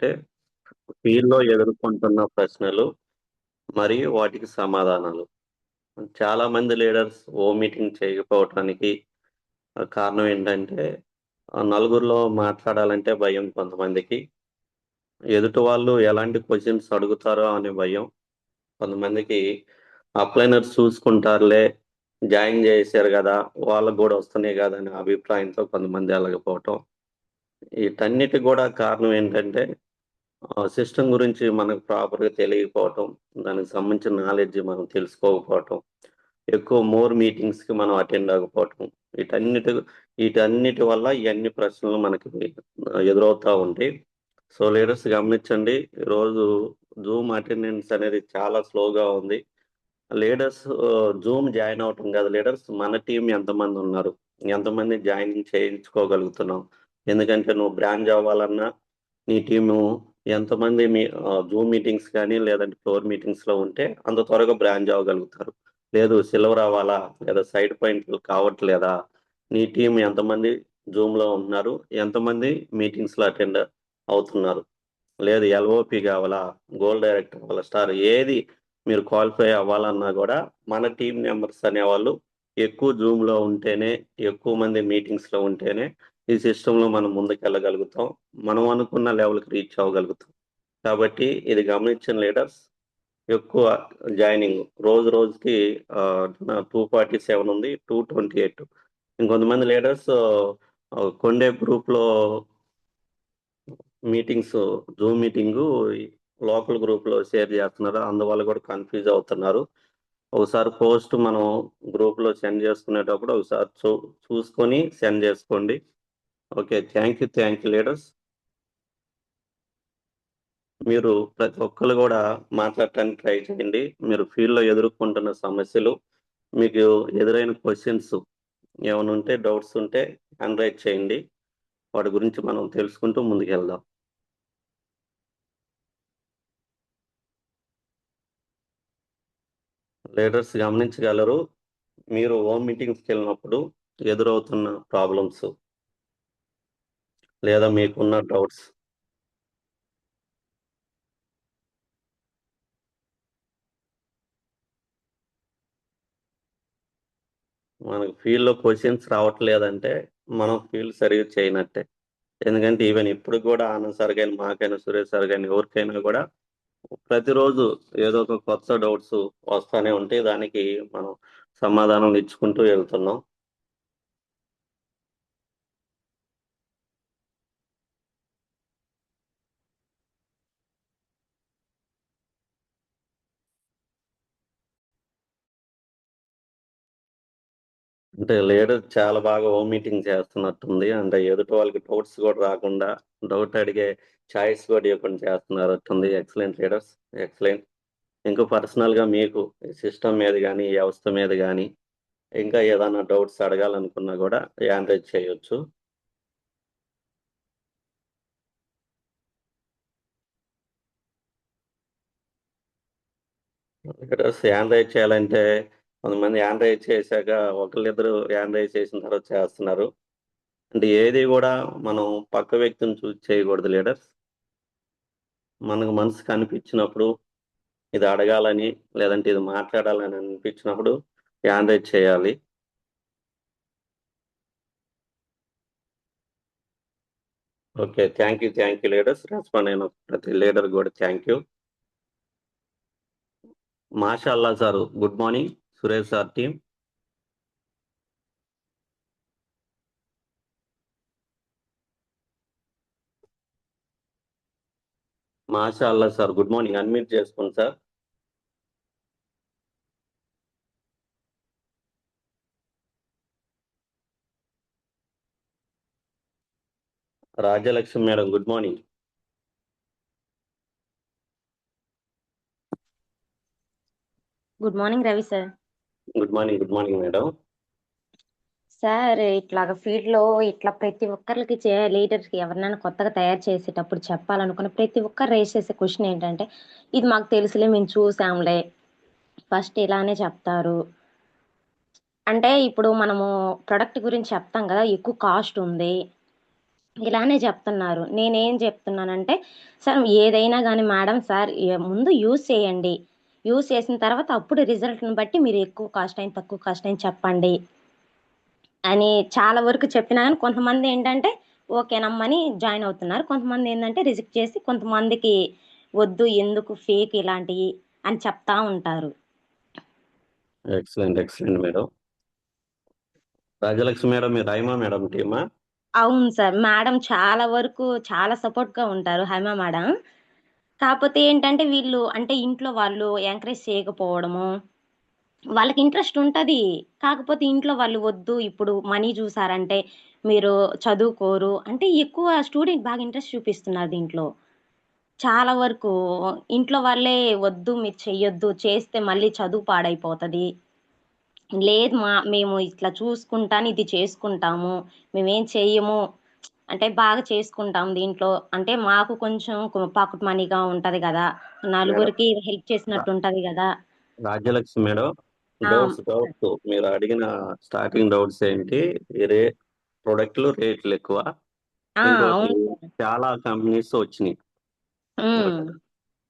ఏంటంటే ఫీల్డ్‌లో ఎదుర్కొంటున్న ప్రశ్నలు మరియు వాటికి సమాధానాలు. చాలామంది లీడర్స్ మీటింగ్ చేయకపోవటానికి కారణం ఏంటంటే నలుగురిలో మాట్లాడాలంటే భయం కొంతమందికి. ఎదుటి వాళ్ళు ఎలాంటి క్వెషన్స్ అడుగుతారో అనే భయం. కొంతమందికి అప్లైనర్స్ చూసుకుంటారులే, జాయిన్ చేశారు గదా! వాళ్ళకి గూడా వస్తున్నాయి గదా! అనే అభిప్రాయంతో కొంతమంది ఎళ్ళకపోవటం. వీటన్నిటికి గూడా కారణం ఏంటంటే సిస్టమ్ గురించి మనకు ప్రాపర్‌గా తెలియకపోవటం, దానికి సంబంధించిన నాలెడ్జ్ మనం తెలుసుకోకపోవటం, ఎక్కువ మీటింగ్స్‌కి మనం అటెండ్ అవ్వకపోవటం. వీటన్నిటి వీటన్నిటి వల్ల ఇయన్ని ప్రశ్నలు మనకి ఎదురవుతా ఉంటాయి. సో, లీడర్స్ గమనించండి. ఈరోజు జూమ్ అటెండెన్స్ అనేది చాలా స్లోగా ఉంది. లీడర్స్ జూమ్ జాయిన్ అవ్వటం కాదు లీడర్స్. మన టీమ్ ఎంతమందున్నారు? ఎంతమంది జాయినింగ్ చేయించుకోగలుగుతున్నాం? ఎందుకంటే నువ్వు బ్రాంచ్ అవ్వాలన్నా, నీ టీము ఎంతమంది జూమ్ మీటింగ్స్ కానీ, లేదంటే ఫ్లోర్ మీటింగ్స్‌లో ఉంటే అంత త్వరగా బ్రాంచ్ అవ్వగలుగుతారు. లేదు సిల్వర్ అవ్వాలా? లేదా సైడ్ పాయింట్లు కావట్లేదా? నీ టీమ్ ఎంతమంది జూమ్‌లో ఉంటున్నారు? ఎంతమంది మీటింగ్స్‌లో అటెండ్ అవుతున్నారు? లేదు ఎల్ఓపి గావాలా? గోల్డ్ డైరెక్టర్ అవ్వాలా? స్టార్ ఏది మీరు క్వాలిఫై అవ్వాలన్నా గూడా, మన టీమ్ మెంబర్స్ అనేవాళ్ళు ఎక్కువ జూమ్‌లో ఉంటేనే, ఎక్కువ మంది మీటింగ్స్‌లో ఉంటేనే, ఈ సిస్టమ్‌లో మనం ముందుకెళ్ళగలుగుతాం. మనం అనుకున్న లెవెల్‌కి రీచ్ అవ్వగలుగుతాం. కాబట్టి ఇది గమనించిన లీడర్స్ ఎక్కువ జాయినింగ్ రోజు రోజుకి 247 ఉంది. 228 ఇంకొంతమంది లీడర్స్ కొండే గ్రూప్‌లో మీటింగ్స్ జూమ్ మీటింగు లోకల్ గ్రూప్‌లో షేర్ జేస్తున్నారు. అందువల్ల గూడా కన్‌ఫ్యూజ్ అవుతున్నారు. ఒకసారి పోస్ట్ మనం గ్రూప్‌లో సెండ్ చేసుకునేటప్పుడు ఒకసారి చూసుకొని సెండ్ జేసుకోండి. ఓకే. Thank you leaders. మీరు ప్రతి ఒక్కళ్ళు గూడా మాట్లాడటానికి ట్రై చేయండి. మీరు ఫీల్డ్‌లో ఎదుర్కొంటున్న సమస్యలు, మీకు ఎదురైన క్వెషన్స్ ఏమైనా ఉంటే, డౌట్స్ ఉంటే హ్యాండ్ రైజ్ చేయండి. వాటి గురించి మనం తెలుసుకుంటూ ముందుకెళ్దాం. లీడర్స్ గమనించగలరు. మీరు హోమ్ మీటింగ్స్‌కెళ్ళినప్పుడు ఎదురవుతున్న ప్రాబ్లమ్స్ లేదా మీకున్న డౌట్స్. మనకు ఫీల్డ్‌లో క్వెషన్స్ రావట్లేదంటే, మనం ఫీల్డ్ సరిగ్గా చేయనట్టే. ఎందుకంటే ఈవెన్ ఇప్పటికి గూడా ఆనంద్ సార్ గాని, మాకైనా, సురేష్ సార్ గాని ఎవరికైనా గూడా ప్రతిరోజు ఏదో ఒక కొత్త డౌట్స్ వస్తానే ఉంటాయి. దానికి మనం సమాధానాలు ఇచ్చుకుంటూ వెళ్తున్నాం. అంటే లీడర్ చాలా బాగా హోమ్ మీటింగ్ చేస్తున్నట్టుంది. అంటే ఎదుటి వాళ్ళకి డౌట్స్ గూడా రాకుండా, డౌట్ అడిగే చాయిస్ గూడా ఇవ్వకుండా చేస్తున్నట్టుంది. Excellent leaders. ఎక్సలెంట్. ఇంకా పర్సనల్‌గా మీకు ఈ సిస్టమ్ మీద గాని, ఈ వ్యవస్థ మీద గాని, ఇంకా ఏదన్నా డౌట్స్ అడగాలనుకున్నా గూడా హ్యాండ్ రైజ్ చేయొచ్చు. లీడర్స్ హ్యాండ్ రైజ్ చేయాలంటే కొంతమంది హ్యాండ్ రైజ్ చేశాక ఒకళ్ళిద్దరు హ్యాండ్ రైజ్ చేసిన తర్వాత చేస్తున్నారు. అంటే ఏది గూడా మనం పక్క వ్యక్తిని చూసి చేయకూడదు లీడర్స్. మనకు మనసుకు అనిపించినప్పుడు ఇది అడగాలని, లేదంటే ఇది మాట్లాడాలని అనిపించినప్పుడు హ్యాండ్ రైజ్ చేయాలి. Okay. Thank you leaders. Respond అయిన ప్రతి లీడర్ గూడా థ్యాంక్ యూ. మాషాల్లా sir. Good morning. Suresh sir team. మాషాల్లా సార్. Good morning. అన్‌మ్యూట్ చేసుకోండి sir. Rajyalakshmi madam good morning. Good morning Ravi sir. Good morning madam. Sir ఇట్లాగా ఫీల్డ్‌లో ఇట్లా ప్రతి ఒక్కళ్ళకి లీడర్స్‌కి ఎవరినైనా కొత్తగా తయారు చేసేటప్పుడు చెప్పాలనుకున్న ప్రతి ఒక్కరు రైజ్ చేసే క్వెషన్ ఏంటంటే, ఇది మాకు తెలుసులే మేము చూసాంలే. ఫస్ట్ ఇలానే చెప్తారు. అంటే ఇప్పుడు మనము ప్రొడక్ట్ గురించి చెప్తాం గదా! ఎక్కువ కాస్ట్ ఉంది. ఇలానే చెప్తున్నారు. నేనేం చెప్తున్నానంటే, సార్ ఏదైనా గానీ మేడం సార్ ముందు యూజ్ చేయండి. యూజ్ చేసిన తర్వాత అప్పుడు రిజల్ట్‌ని బట్టి మీరు ఎక్కువ కాస్ట్ అయింది, తక్కువ కాస్ట్ అయింది చెప్పండి అని చాలా వరకు చెప్పినా గానీ కొంతమందేంటంటే ఓకే నమ్మని జాయిన్ అవుతున్నారు. కొంతమందేందంటే రిజెక్ట్ చేసి కొంతమందికి వద్దు ఎందుకు ఫేక్ ఇలాంటియి అని చెప్తా ఉంటారు. Excellent. Excellent madam. Rajalakshmi madam మీరు హైమా మేడం టీమా? అవును సార్. మేడం చాలా వరకు చాలా సపోర్ట్‌గా ఉంటారు హైమా మేడం. కాపోతే ఏంటంటే వీళ్ళు అంటే ఇంట్లో వాళ్ళు ఎంకరేజ్ చేయకపోవడము, వాళ్ళకి ఇంట్రెస్ట్ ఉంటది. కాకపోతే ఇంట్లో వాళ్ళు వద్దు ఇప్పుడు మనీ చూసారంటే మీరు చదువుకోరు. అంటే ఎక్కువ స్టూడెంట్ బాగా ఇంట్రెస్ట్ చూపిస్తున్నారు దీంట్లో. చాలా వరకు ఇంట్లో వాళ్ళే వద్దు మీరు చెయ్యొద్దు. చేస్తే మళ్ళీ చదువు పాడైపోతది. లేదు మేము ఇట్లా చూసుకుంటాను ఇది చేసుకుంటాము. మేమేం చెయ్యము. అంటే బాగా చేసుకుంటాం దీంట్లో. అంటే మాకు కొంచెం పాకెట్ మనీగా ఉంటది గదా! మేడం నలుగురికి హెల్ప్ చేసినట్టు ఉంటది గదా! రాజ్యలక్ష్మి మేడం, ఆ! డౌట్స్ మీరు అడిగిన స్టార్టింగ్ డౌట్స్ ఏంటి? ఈ ప్రొడక్ట్లు రేట్లు ఎక్కువ. ఆ! ఇంకోటి అవును సార్. చాలా కంపెనీస్ వచ్చినాయి. హ్మ్. ఓకే.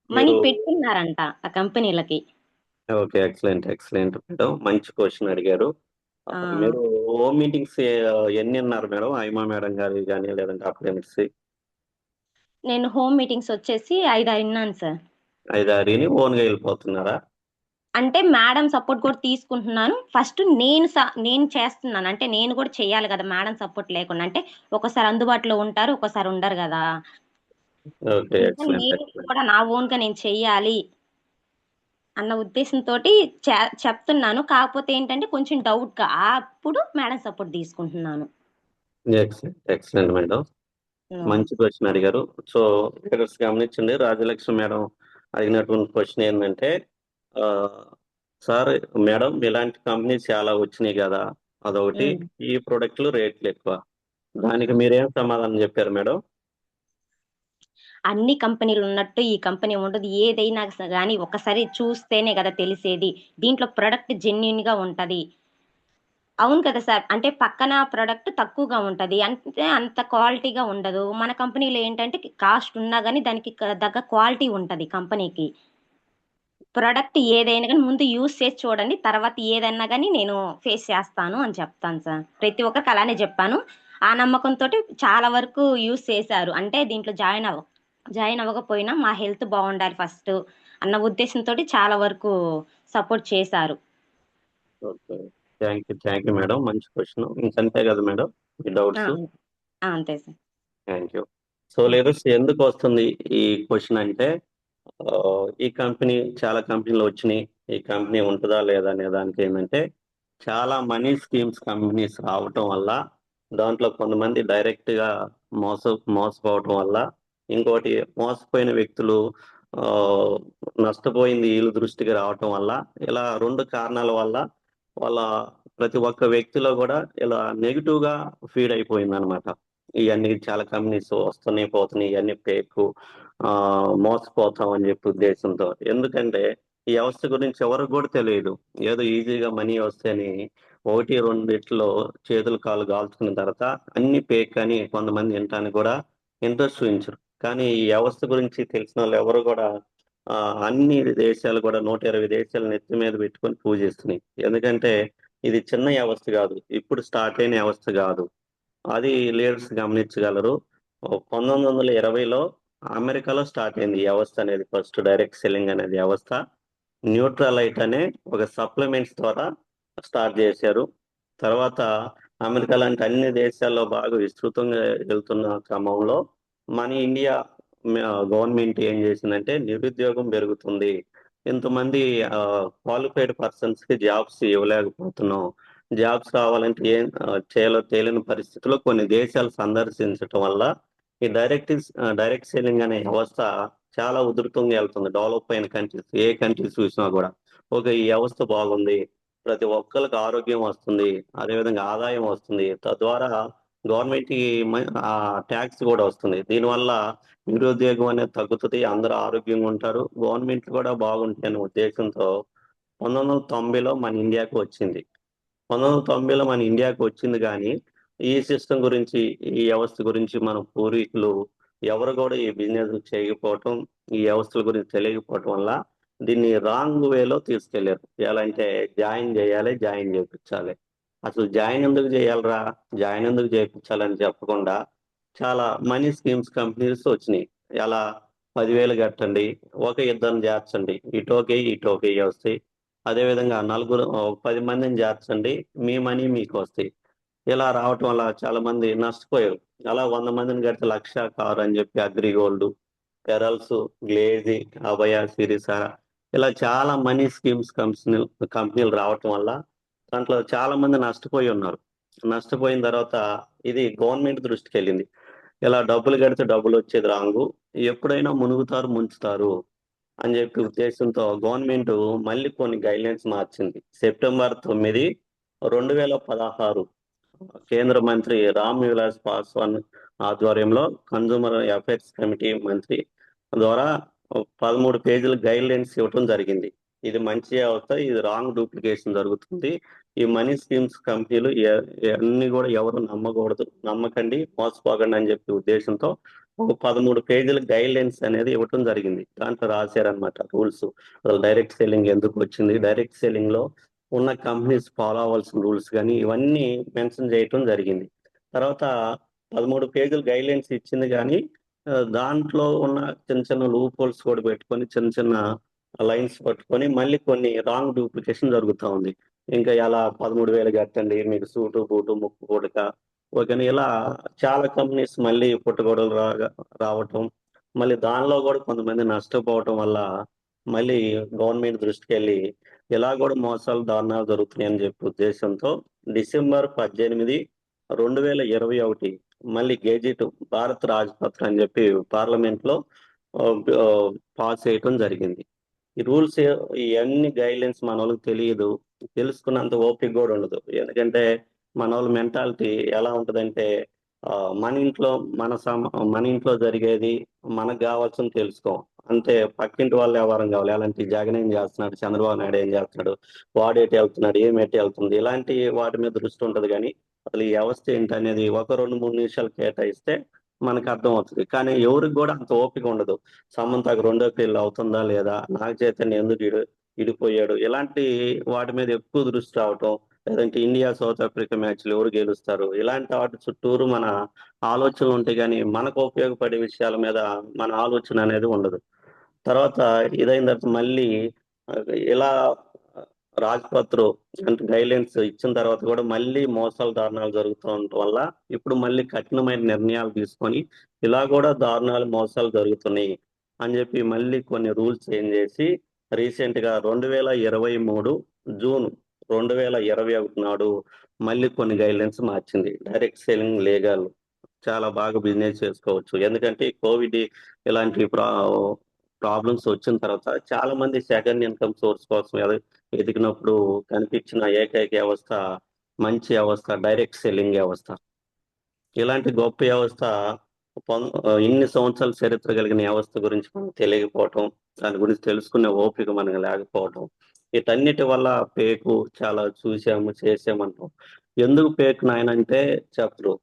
మనీ మీరు పెట్టుకున్నారంట ఆ కంపెనీలకి. ఓకే. ఎక్సలెంట్. Excellent madam. మంచి క్వెషన్ అడిగారు. ఆ! మీరు హోమ్ మీటింగ్స్ ఎన్ని అన్నారు మేడం? హైమా మేడం గారివి గాని లేదంటే అప్లయన్స్‌వి? నేను హోమ్ మీటింగ్స్ వచ్చేసి 5, 6 ఇన్నాను సార్. 5, 6 ఇని ఓన్‌గా ఎళ్ళిపోతున్నారా? అంటే మేడం సపోర్ట్ కూడా తీసుకుంటున్నాను. ఫస్ట్ నేను చేస్తున్నాను. అంటే నేను కూడా చేయాలి గదా! మేడం సపోర్ట్ లేకుండా. అంటే ఒక్కోసారి అందుబాటులో ఉంటారు. ఒక్కోసారి ఉండరు గదా! ఓకే. అందుకని ఎక్సలెంట్. నేను ఎక్సలెంట్. కూడా నా ఓన్‌గా నేను చెయ్యాలి అన్న ఉద్దేశంతోటి చెప్తున్నాను. కాకపోతే ఏంటంటే కొంచెం డౌట్‌గా అప్పుడు మేడం సపోర్ట్ తీసుకుంటున్నాను. ఎక్సలెంట్. Excellent madam. హ్మ్. మంచి క్వెషన్ అడిగారు. సో, లీడర్స్ గమనించండి. రాజలక్ష్మి మేడం అడిగినటువంటి క్వెషన్ ఏందంటే ఆహ్, సార్ మేడం ఇలాంటి కంపెనీస్ చాలా వచ్చినాయి గదా! అదొకటి. హ్మ్. ఈ ప్రొడక్ట్‌లు రేట్లెక్కువ. దానికి మీరేం సమాధానం జెప్పారు మేడం? అన్ని కంపెనీలున్నట్టు ఈ కంపెనీ ఉండదు. ఏదైనా గాని ఒకసారి చూస్తేనే గదా తెలిసేది. దీంట్లో ప్రొడక్ట్ జెన్యూన్‌గా ఉంటది. అవును కదా సార్. అంటే పక్కన ప్రొడక్ట్ తక్కువగా ఉంటది. అంటే అంత క్వాలిటీగా ఉండదు. మన కంపెనీలో ఏంటంటే కాస్ట్ ఉన్నా గాని దానికి తగ్గ క్వాలిటీ ఉంటది కంపెనీకి. ప్రొడక్ట్ ఏదైనా గాని ముందు యూజ్ చేసి చూడండి. తర్వాత ఏదన్నా గాని నేను ఫేస్ చేస్తాను అని చెప్తాను సార్. ప్రతి ఒక్కరికి అలానే జెప్పాను. ఆ నమ్మకంతోటి చాలా వరకు యూజ్ చేశారు. అంటే దీంట్లో జాయిన్ అవ్వకపోయినా మా హెల్త్ బావుండాలి ఫస్టు అన్న ఉద్దేశంతోటి చాలా వరకు సపోర్ట్ చేశారు. ఓకే. Thank you madam. మంచి క్వెషన్. ఇంకంతే గదా మేడం మీ ఆ! డౌట్స్? ఆ! అంతే సార్. Thank you. సో, హ్మ్. లీడర్స్ ఎందుకొస్తుంది ఈ క్వెషన్ అంటే ఈ కంపెనీ చాలా కంపెనీలు వచ్చినియి. ఈ కంపెనీ ఉంటదా లేదా అనే దానికేందంటే చాలా మనీ స్కీమ్స్ కంపెనీస్ రావటం వల్ల దాంట్లో కొంతమంది డైరెక్ట్‌గా మోసపోవటం వల్ల, ఇంకోటి మోసపోయిన వ్యక్తులు ఆహ్, నష్టపోయింది ఈళ్ళ దృష్టికి రావటం వల్ల, ఇలా 2 కారణాల వల్ల వాళ్ళ ప్రతి ఒక్క వ్యక్తిలో గూడా ఇలా నెగెటివ్‌గా ఫీడ్ అయిపోయిందనమాట. ఇయన్నీ చాలా కంపెనీస్ వస్తున్నాయి, పోతున్నాయి ఇయన్నీ ఫేకు. మోసపోతాం అని జెప్పి ఉద్దేశంతో. ఎందుకంటే ఈ వ్యవస్థ గురించి ఎవరికి గూడా తెలీదు. ఏదో ఈజీగా మనీ వస్తాయని 1, 2 చేతులు కాళ్ళు కాల్చుకున్న తర్వాత అన్నీ ఫేక్ అని కొంతమంది వినటానికి గూడా ఇంట్రెస్ట్ చూయించరు. కానీ ఈ వ్యవస్థ గురించి తెలిసినోళ్ళు ఎవరు గూడా అన్ని దేశాలు గూడా 120 దేశాలు నెత్తి మీద పెట్టుకొని పూజిస్తున్నాయి. ఎందుకంటే ఇది చిన్న వ్యవస్థ గాదు. ఇప్పుడు స్టార్ట్ అయిన వ్యవస్థ గాదు. అది లీడర్స్ గమనించగలరు. 1920లో అమెరికాలో స్టార్ట్ అయింది ఈ వ్యవస్థ అనేది ఫస్ట్ డైరెక్ట్ సెల్లింగ్ అనేది వ్యవస్థ. న్యూట్రాలైట్ అనే ఒక సప్లిమెంట్స్ ద్వారా స్టార్ట్ జేశారు. తర్వాత అమెరికా లాంటి అన్ని దేశాల్లో బాగా విస్తృతంగా వెళ్తున్న క్రమంలో మన ఇండియా గవర్నమెంట్ ఏం జేసిందంటే నిరుద్యోగం పెరుగుతుంది. ఇంతమంది క్వాలిఫైడ్ పర్సన్స్‌కి జాబ్స్ ఇవ్వలేకపోతున్నాం. జాబ్స్ కావాలంటే ఏం చేయాలో తెలియని పరిస్థితిలో కొన్ని దేశాలు సందర్శించటం వల్ల ఈ డైరెక్ట్ సెల్లింగ్ అనే వ్యవస్థ చాలా ఉధృతంగా ఎళ్తుంది. డెవలప్ అయిన కంట్రీస్ ఏ కంట్రీస్ చూసినా గూడా. ఓకే. ఈ వ్యవస్థ బాగుంది. ప్రతి ఒక్కళ్ళకి ఆరోగ్యం వస్తుంది. అదేవిధంగా ఆదాయం వస్తుంది. తద్వారా గవర్నమెంట్‌కి టాక్స్ గూడా వస్తుంది. దీనివల్ల నిరుద్యోగం అనేది తగ్గుతది. అందరూ ఆరోగ్యంగా ఉంటారు. గవర్నమెంట్లు కూడా బాగుంటాయనే ఉద్దేశంతో 1990లో మన ఇండియాకి వచ్చింది. 1990లో మన ఇండియాకి వచ్చింది గానీ, ఈ సిస్టమ్ గురించి, ఈ వ్యవస్థ గురించి మన పూర్వీకులు ఎవరు కూడా ఈ బిజినెస్ చేయకపోవటం, ఈ వ్యవస్థల గురించి తెలియకపోవటం వల్ల దీన్ని రాంగ్ వేలో తీసుకెళ్లారు. ఎలా అంటే జాయిన్ చేయాలి, జాయిన్ చేయించాలి. అసలు జాయిన్ ఎందుకు చేయాలరా, జాయిన్ ఎందుకు చేయించాలని చెప్పకుండా చాలా మనీ స్కీమ్స్ కంపెనీస్ వచ్చినాయి. ఎలా 10,000 కట్టండి, ఒక ఇద్దరిని చేర్చండి, ఇటోకే ఇటోకే వస్తాయి. అదేవిధంగా నలుగురు 10 మందిని చేర్చండి, మీ మనీ మీకు వస్తాయి. ఇలా రావటం వల్ల చాలా మంది నష్టపోయారు. అలా 100 మందిని కడితే 1,00,000 కారు అని చెప్పి అగ్రిగోల్డ్, పెరల్స్, గ్లేజీ, అభయ, సిరిస, ఇలా చాలా మనీ స్కీమ్స్ కంపెనీలు రావటం వల్ల దాంట్లో చాలా మంది నష్టపోయి ఉన్నారు. నష్టపోయిన తర్వాత ఇది గవర్నమెంట్ దృష్టికి వెళ్ళింది. ఇలా డబ్బులు కడితే డబ్బులు వచ్చేది రాంగు, ఎప్పుడైనా మునుగుతారు ముంచుతారు అని చెప్పి ఉద్దేశంతో గవర్నమెంట్ మళ్ళీ కొన్ని గైడ్లైన్స్ మార్చింది. సెప్టెంబర్ 9, 2016 కేంద్ర మంత్రి రామ్ విలాస్ పాస్వాన్ ఆధ్వర్యంలో కన్జ్యూమర్ అఫైర్స్ కమిటీ మంత్రి ద్వారా 13 పేజీల గైడ్ లైన్స్ ఇవ్వడం జరిగింది. ఇది మంచి వ్యవస్థ, ఇది రాంగ్ డూప్లికేషన్ జరుగుతుంది. ఈ మనీ స్కీమ్స్ కంపెనీలు అన్ని కూడా ఎవరు నమ్మకూడదు, నమ్మకండి, మోసపోకండి అని చెప్పి ఉద్దేశంతో ఒక 13 పేజీల గైడ్ లైన్స్ అనేది ఇవ్వటం జరిగింది. దాంట్లో రాశారనమాట రూల్స్. అసలు డైరెక్ట్ సెల్లింగ్ ఎందుకు వచ్చింది, డైరెక్ట్ సెల్లింగ్ లో ఉన్న కంపెనీస్ ఫాలో అవ్వాల్సిన రూల్స్ కానీ ఇవన్నీ మెన్షన్ చేయటం జరిగింది. తర్వాత 13 పేజీల గైడ్ లైన్స్ ఇచ్చింది కానీ దాంట్లో ఉన్న చిన్న చిన్న లూప్ హోల్స్ కూడా పెట్టుకొని, చిన్న చిన్న లైన్స్ పట్టుకొని మళ్ళీ కొన్ని రాంగ్ డూప్లికేషన్ జరుగుతూ ఉంది. ఇంకా ఎలా 13,000 కట్టండి, మీకు సూటు బూటు ముక్కు పుడక ఓకేనా, ఇలా చాలా కంపెనీస్ మళ్ళీ పుట్టగొడవలు రావటం, మళ్ళీ దానిలో కూడా కొంతమంది నష్టపోవటం వల్ల మళ్ళీ గవర్నమెంట్ దృష్టికి వెళ్ళి ఇలా కూడా మోసాలు దారుణాలు జరుగుతున్నాయి అని చెప్పి ఉద్దేశంతో డిసెంబర్ 18, 2021 మళ్ళీ గెజిట్ భారత్ రాజ్పత్ర అని చెప్పి పార్లమెంట్ లో పాస్ చేయటం జరిగింది. ఈ రూల్స్, ఇవన్నీ గైడ్ లైన్స్ మన వాళ్ళకి తెలియదు, తెలుసుకున్నంత ఓపిక కూడా ఉండదు. ఎందుకంటే మన వాళ్ళ మెంటాలిటీ ఎలా ఉంటుందంటే మన ఇంట్లో మన ఇంట్లో జరిగేది మనకు కావాల్సింది తెలుసుకోం. అంతే, పక్కింటి వాళ్ళు వ్యవహారం కావాలి. అలాంటి జగన్ ఏం చేస్తున్నాడు, చంద్రబాబు నాయుడు ఏం చేస్తున్నాడు, వాడు ఎటు వెళ్తున్నాడు, ఏం ఎటు వెళ్తుంది, ఇలాంటి వాటి మీద దృష్టి ఉంటది. కానీ అసలు ఈ వ్యవస్థ ఏంటనేది ఒక 2-3 నిమిషాలు కేటాయిస్తే మనకు అర్థం అవుతుంది. కానీ ఎవరికి కూడా అంత ఓపిక ఉండదు. సమంతకు రెండో పెళ్లి అవుతుందా లేదా, నాగ చైతన్య ఎందుకు ఇడిపోయాడు, ఇలాంటి వాటి మీద ఎక్కువ దృష్టి రావటం, లేదంటే ఇండియా సౌత్ ఆఫ్రికా మ్యాచ్లు ఎవరు గెలుస్తారు, ఇలాంటి వాటి చుట్టూరు మన ఆలోచనలు ఉంటాయి. కానీ మనకు ఉపయోగపడే విషయాల మీద మన ఆలోచన అనేది ఉండదు. తర్వాత ఇదైన తర్వాత మళ్ళీ ఆ, ఇలా రాజ్పత్రు అంటే గైడ్లైన్స్ ఇచ్చిన తర్వాత కూడా మళ్ళీ మోసాలు దారుణాలు జరుగుతూ ఉండటం వల్ల ఇప్పుడు మళ్ళీ కఠినమైన నిర్ణయాలు తీసుకొని ఇలా కూడా దారుణాలు మోసాలు జరుగుతున్నాయి అని చెప్పి మళ్ళీ కొన్ని రూల్స్ చేంజ్ చేసి రీసెంట్ గా 2023 జూన్ 2021 నాడు మళ్ళీ కొన్ని గైడ్లైన్స్ మార్చింది. డైరెక్ట్ సెల్లింగ్ లీగల్, చాలా బాగా బిజినెస్ చేసుకోవచ్చు. ఎందుకంటే కోవిడ్ ఇలాంటి ప్రాబ్లమ్స్ వచ్చిన తర్వాత చాలా మంది సెకండ్ ఇన్కమ్ సోర్స్ కోసం ఎదిగినప్పుడు కనిపించిన ఏకైక వ్యవస్థ, మంచి వ్యవస్థ డైరెక్ట్ సెల్లింగ్ వ్యవస్థ. ఇలాంటి గొప్ప వ్యవస్థ ఇన్ని సంవత్సరాల చరిత్ర కలిగిన వ్యవస్థ గురించి మనకు తెలియకపోవటం, దాని గురించి తెలుసుకునే ఓపిక మనకు లేకపోవటం, వీటన్నిటి వల్ల పేకు చాలా చూసాము చేసామంటాం. ఎందుకు పేకు నాయనంటే చెప్పరు.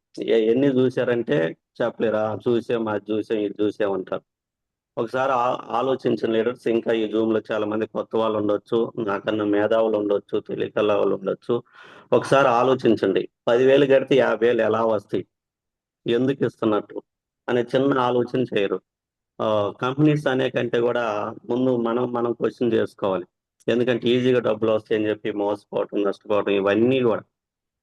ఎన్ని చూసారంటే చెప్పలేరా, చూసాం అది చూసాం ఇది చూసామంటారు. ఒకసారి ఆలోచించిన లీడర్స్, ఇంకా ఈ జూమ్ లో చాలా మంది కొత్త వాళ్ళు ఉండొచ్చు, నాకన్నా మేధావులు ఉండొచ్చు, తెలియకల వాళ్ళు ఉండొచ్చు. ఒకసారి ఆలోచించండి, 10,000 కడితే 50,000 ఎలా వస్తాయి, ఎందుకు ఇస్తున్నట్టు అనే చిన్న ఆలోచన చేయరు. కంపెనీస్ అనే కంటే కూడా ముందు మనం క్వశ్చన్ చేసుకోవాలి. ఎందుకంటే ఈజీగా డబ్బులు వస్తాయని చెప్పి మోసపోవటం, నష్టపోవటం ఇవన్నీ కూడా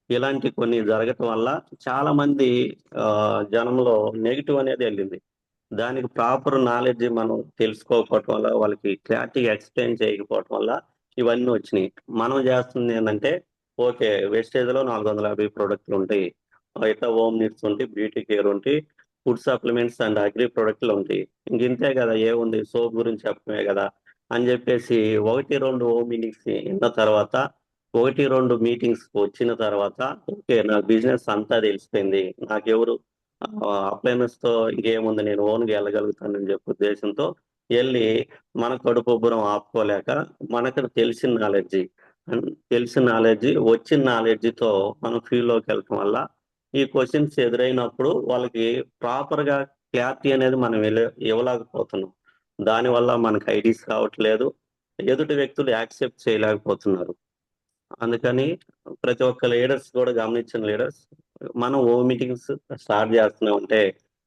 ఇలాంటి కొన్ని జరగటం వల్ల చాలా మంది ఆ జనంలో నెగిటివ్ అనేది వెళ్ళింది. దానికి ప్రాపర్ నాలెడ్జ్ మనం తెలుసుకోకపోవటం వల్ల, వాళ్ళకి క్లారిటీగా ఎక్స్ప్లెయిన్ చేయకపోవటం వల్ల ఇవన్నీ వచ్చినాయి. మనం చేస్తుంది ఏంటంటే ఓకే, వెస్టేజ్ లో 450 ప్రోడక్ట్లు ఉంటాయి, ఇట్లా హోమ్ నీడ్స్ ఉంటాయి, బ్యూటీ కేర్ ఉంటాయి, ఫుడ్ సప్లిమెంట్స్ అండ్ అగ్రి ప్రొడక్ట్లు ఉంటాయి, ఇంక ఇంతే కదా, ఏముంది సోప్ గురించి చెప్పమే కదా అని చెప్పేసి 1-2 హోమ్ మీటింగ్స్ విన్న తర్వాత, 1-2 మీటింగ్స్ వచ్చిన తర్వాత ఓకే, నా బిజినెస్ అంతా తెలిసిపోయింది, నాకెవరు అప్లైనెస్ తో ఇంకేముంది, నేను ఓన్గా వెళ్ళగలుగుతానని చెప్పే ఉద్దేశంతో వెళ్ళి మన కడుపుబ్బరం ఆపుకోలేక మనకు తెలిసిన నాలెడ్జి వచ్చిన నాలెడ్జితో మనం ఫీల్డ్లోకి వెళ్ళటం వల్ల ఈ క్వశ్చన్స్ ఎదురైనప్పుడు వాళ్ళకి ప్రాపర్ గా క్లారిటీ అనేది మనం ఇవ్వలేకపోతున్నాం. దానివల్ల మనకి ఐడీస్ రావట్లేదు, ఎదుటి వ్యక్తులు యాక్సెప్ట్ చేయలేకపోతున్నారు. అందుకని ప్రతి ఒక్క లీడర్స్ కూడా గమనించిన లీడర్స్, మనం ఓ మీటింగ్స్ స్టార్ట్ చేస్తున్నాం అంటే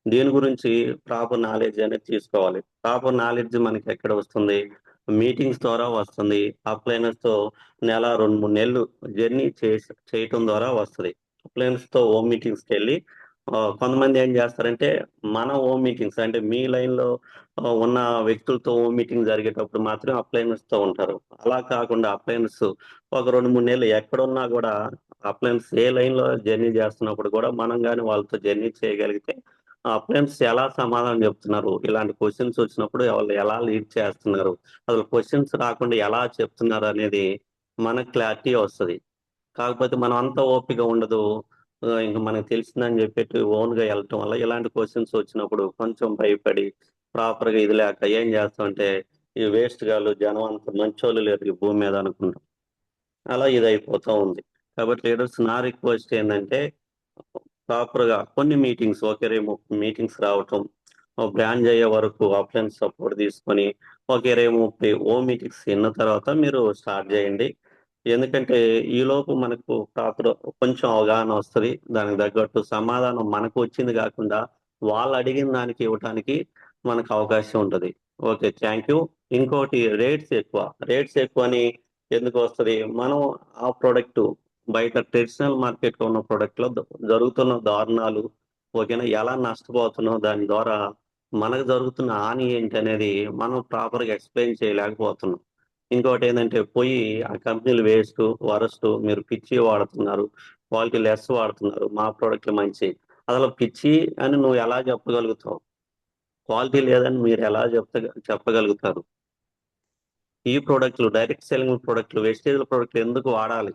దీని గురించి ప్రాపర్ నాలెడ్జ్ అనేది తీసుకోవాలి. ప్రాపర్ నాలెడ్జ్ మనకి ఎక్కడ వస్తుంది? మీటింగ్స్ ద్వారా వస్తుంది. అప్లైనర్స్ తో నెల 2-3 నెలలు జర్నీ చేయటం ద్వారా వస్తుంది. అప్లైనర్స్ తో హోమ్ మీటింగ్స్కి వెళ్ళి కొంతమంది ఏం చేస్తారంటే మన హోమ్ మీటింగ్స్ అంటే మీ లైన్ లో ఉన్న వ్యక్తులతో హోమ్ మీటింగ్ జరిగేటప్పుడు మాత్రం అప్లైనర్స్ తో ఉంటారు. అలా కాకుండా అప్లైనర్స్ ఒక 2-3 నెలలు ఎక్కడున్నా కూడా అప్లయన్స్ ఏ లైన్ లో జర్నీ చేస్తున్నప్పుడు కూడా మనం కానీ వాళ్ళతో జర్నీ చేయగలిగితే అప్లయన్స్ ఎలా సమాధానం చెప్తున్నారు, ఇలాంటి క్వశ్చన్స్ వచ్చినప్పుడు వాళ్ళు ఎలా లీడ్ చేస్తున్నారు, అసలు క్వశ్చన్స్ రాకుండా ఎలా చెప్తున్నారు అనేది మనకు క్లారిటీ వస్తుంది. కాకపోతే మనం అంత ఓపిక ఉండదు. ఇంకా మనకు తెలిసిందని చెప్పేసి ఓన్ గా వెళ్ళటం వల్ల ఇలాంటి క్వశ్చన్స్ వచ్చినప్పుడు కొంచెం భయపడి ప్రాపర్ గా ఇది లేక ఏం చేస్తామంటే ఈ వేస్ట్ గాళ్ళు జనం అంత మంచోళ్ళు లేరు ఈ భూమి మీద అనుకుంటాం. అలా ఇది అయిపోతూ ఉంది. కాబట్టి లీడర్స్ నా రిక్వెస్ట్ ఏంటంటే ప్రాపర్ గా కొన్ని మీటింగ్స్ ఒకే రేపు మీటింగ్స్ రావటం, బ్రాంజ్ అయ్యే వరకు ఆఫ్లైన్ సపోర్ట్ తీసుకొని ఒక 20-30 ఓ మీటింగ్స్ విన్న తర్వాత మీరు స్టార్ట్ చేయండి. ఎందుకంటే ఈ లోపు మనకు ప్రాపర్ కొంచెం అవగాహన వస్తుంది. దానికి తగ్గట్టు సమాధానం మనకు వచ్చింది కాకుండా వాళ్ళు అడిగిన దానికి ఇవ్వటానికి మనకు అవకాశం ఉంటుంది. Okay, thank you. ఇంకోటి రేట్స్ ఎక్కువ అని ఎందుకు వస్తుంది? మనం ఆ ప్రోడక్ట్ బయట ట్రెడిషనల్ మార్కెట్ లో ఉన్న ప్రోడక్ట్ లో జరుగుతున్న దారుణాలు, ఓకేనా, ఎలా నష్టపోతున్నాం, దాని ద్వారా మనకు జరుగుతున్న హాని ఏంటి అనేది మనం ప్రాపర్ గా ఎక్స్ప్లెయిన్ చేయలేకపోతున్నాం. ఇంకోటి ఏంటంటే పోయి ఆ కంపెనీలు వేస్ట్ వరస్ట్, మీరు పిచ్చి వాడుతున్నారు, క్వాలిటీ లెస్ వాడుతున్నారు, మా ప్రోడక్ట్లు మంచి. అసలు పిచ్చి అని నువ్వు ఎలా చెప్పగలుగుతావు? క్వాలిటీ లేదని మీరు ఎలా చెప్పగలుగుతారు? ఈ ప్రోడక్ట్లు డైరెక్ట్ సెల్లింగ్ ప్రోడక్ట్లు వెస్టేజ్ ప్రోడక్ట్లు ఎందుకు వాడాలి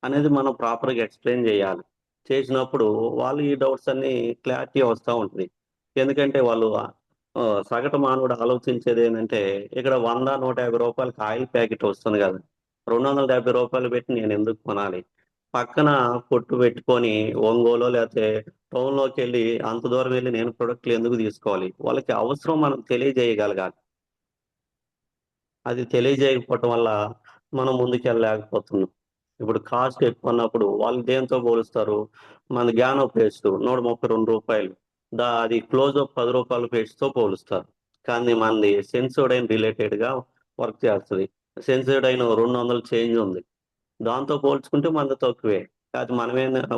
అనేది మనం ప్రాపర్గా ఎక్స్ప్లెయిన్ చేయాలి. చేసినప్పుడు వాళ్ళు ఈ డౌట్స్ అన్ని క్లారిటీ వస్తూ ఉంటుంది. ఎందుకంటే వాళ్ళు సగటు మానవుడు ఆలోచించేది ఏంటంటే ఇక్కడ 100-150 రూపాయలకి ఆయిల్ ప్యాకెట్ వస్తుంది కదా, 270 రూపాయలు పెట్టి నేను ఎందుకు కొనాలి? పక్కన కొట్టు పెట్టుకొని ఒంగోలో లేకపోతే టౌన్లోకి వెళ్ళి అంత దూరం వెళ్ళి నేను ప్రొడక్ట్లు ఎందుకు తీసుకోవాలి? వాళ్ళకి అవసరం మనం తెలియజేయగలగాలి. అది తెలియజేయకపోవటం వల్ల మనం ముందుకెళ్ళలేకపోతున్నాం. ఇప్పుడు కాస్ట్ ఎక్కువ ఉన్నప్పుడు వాళ్ళు దేంతో పోలుస్తారు? మన జ్ఞానో పేస్ట్ 132 రూపాయలు, అది క్లోజ్అప్ 10 రూపాయల పేస్ట్ తో పోలుస్తారు. కానీ మనది సెన్సోడైన్ రిలేటెడ్ గా వర్క్ చేస్తుంది. సెన్సోడైన్ 200 చేంజ్ ఉంది, దాంతో పోల్చుకుంటే మనది తక్కువే. కాదు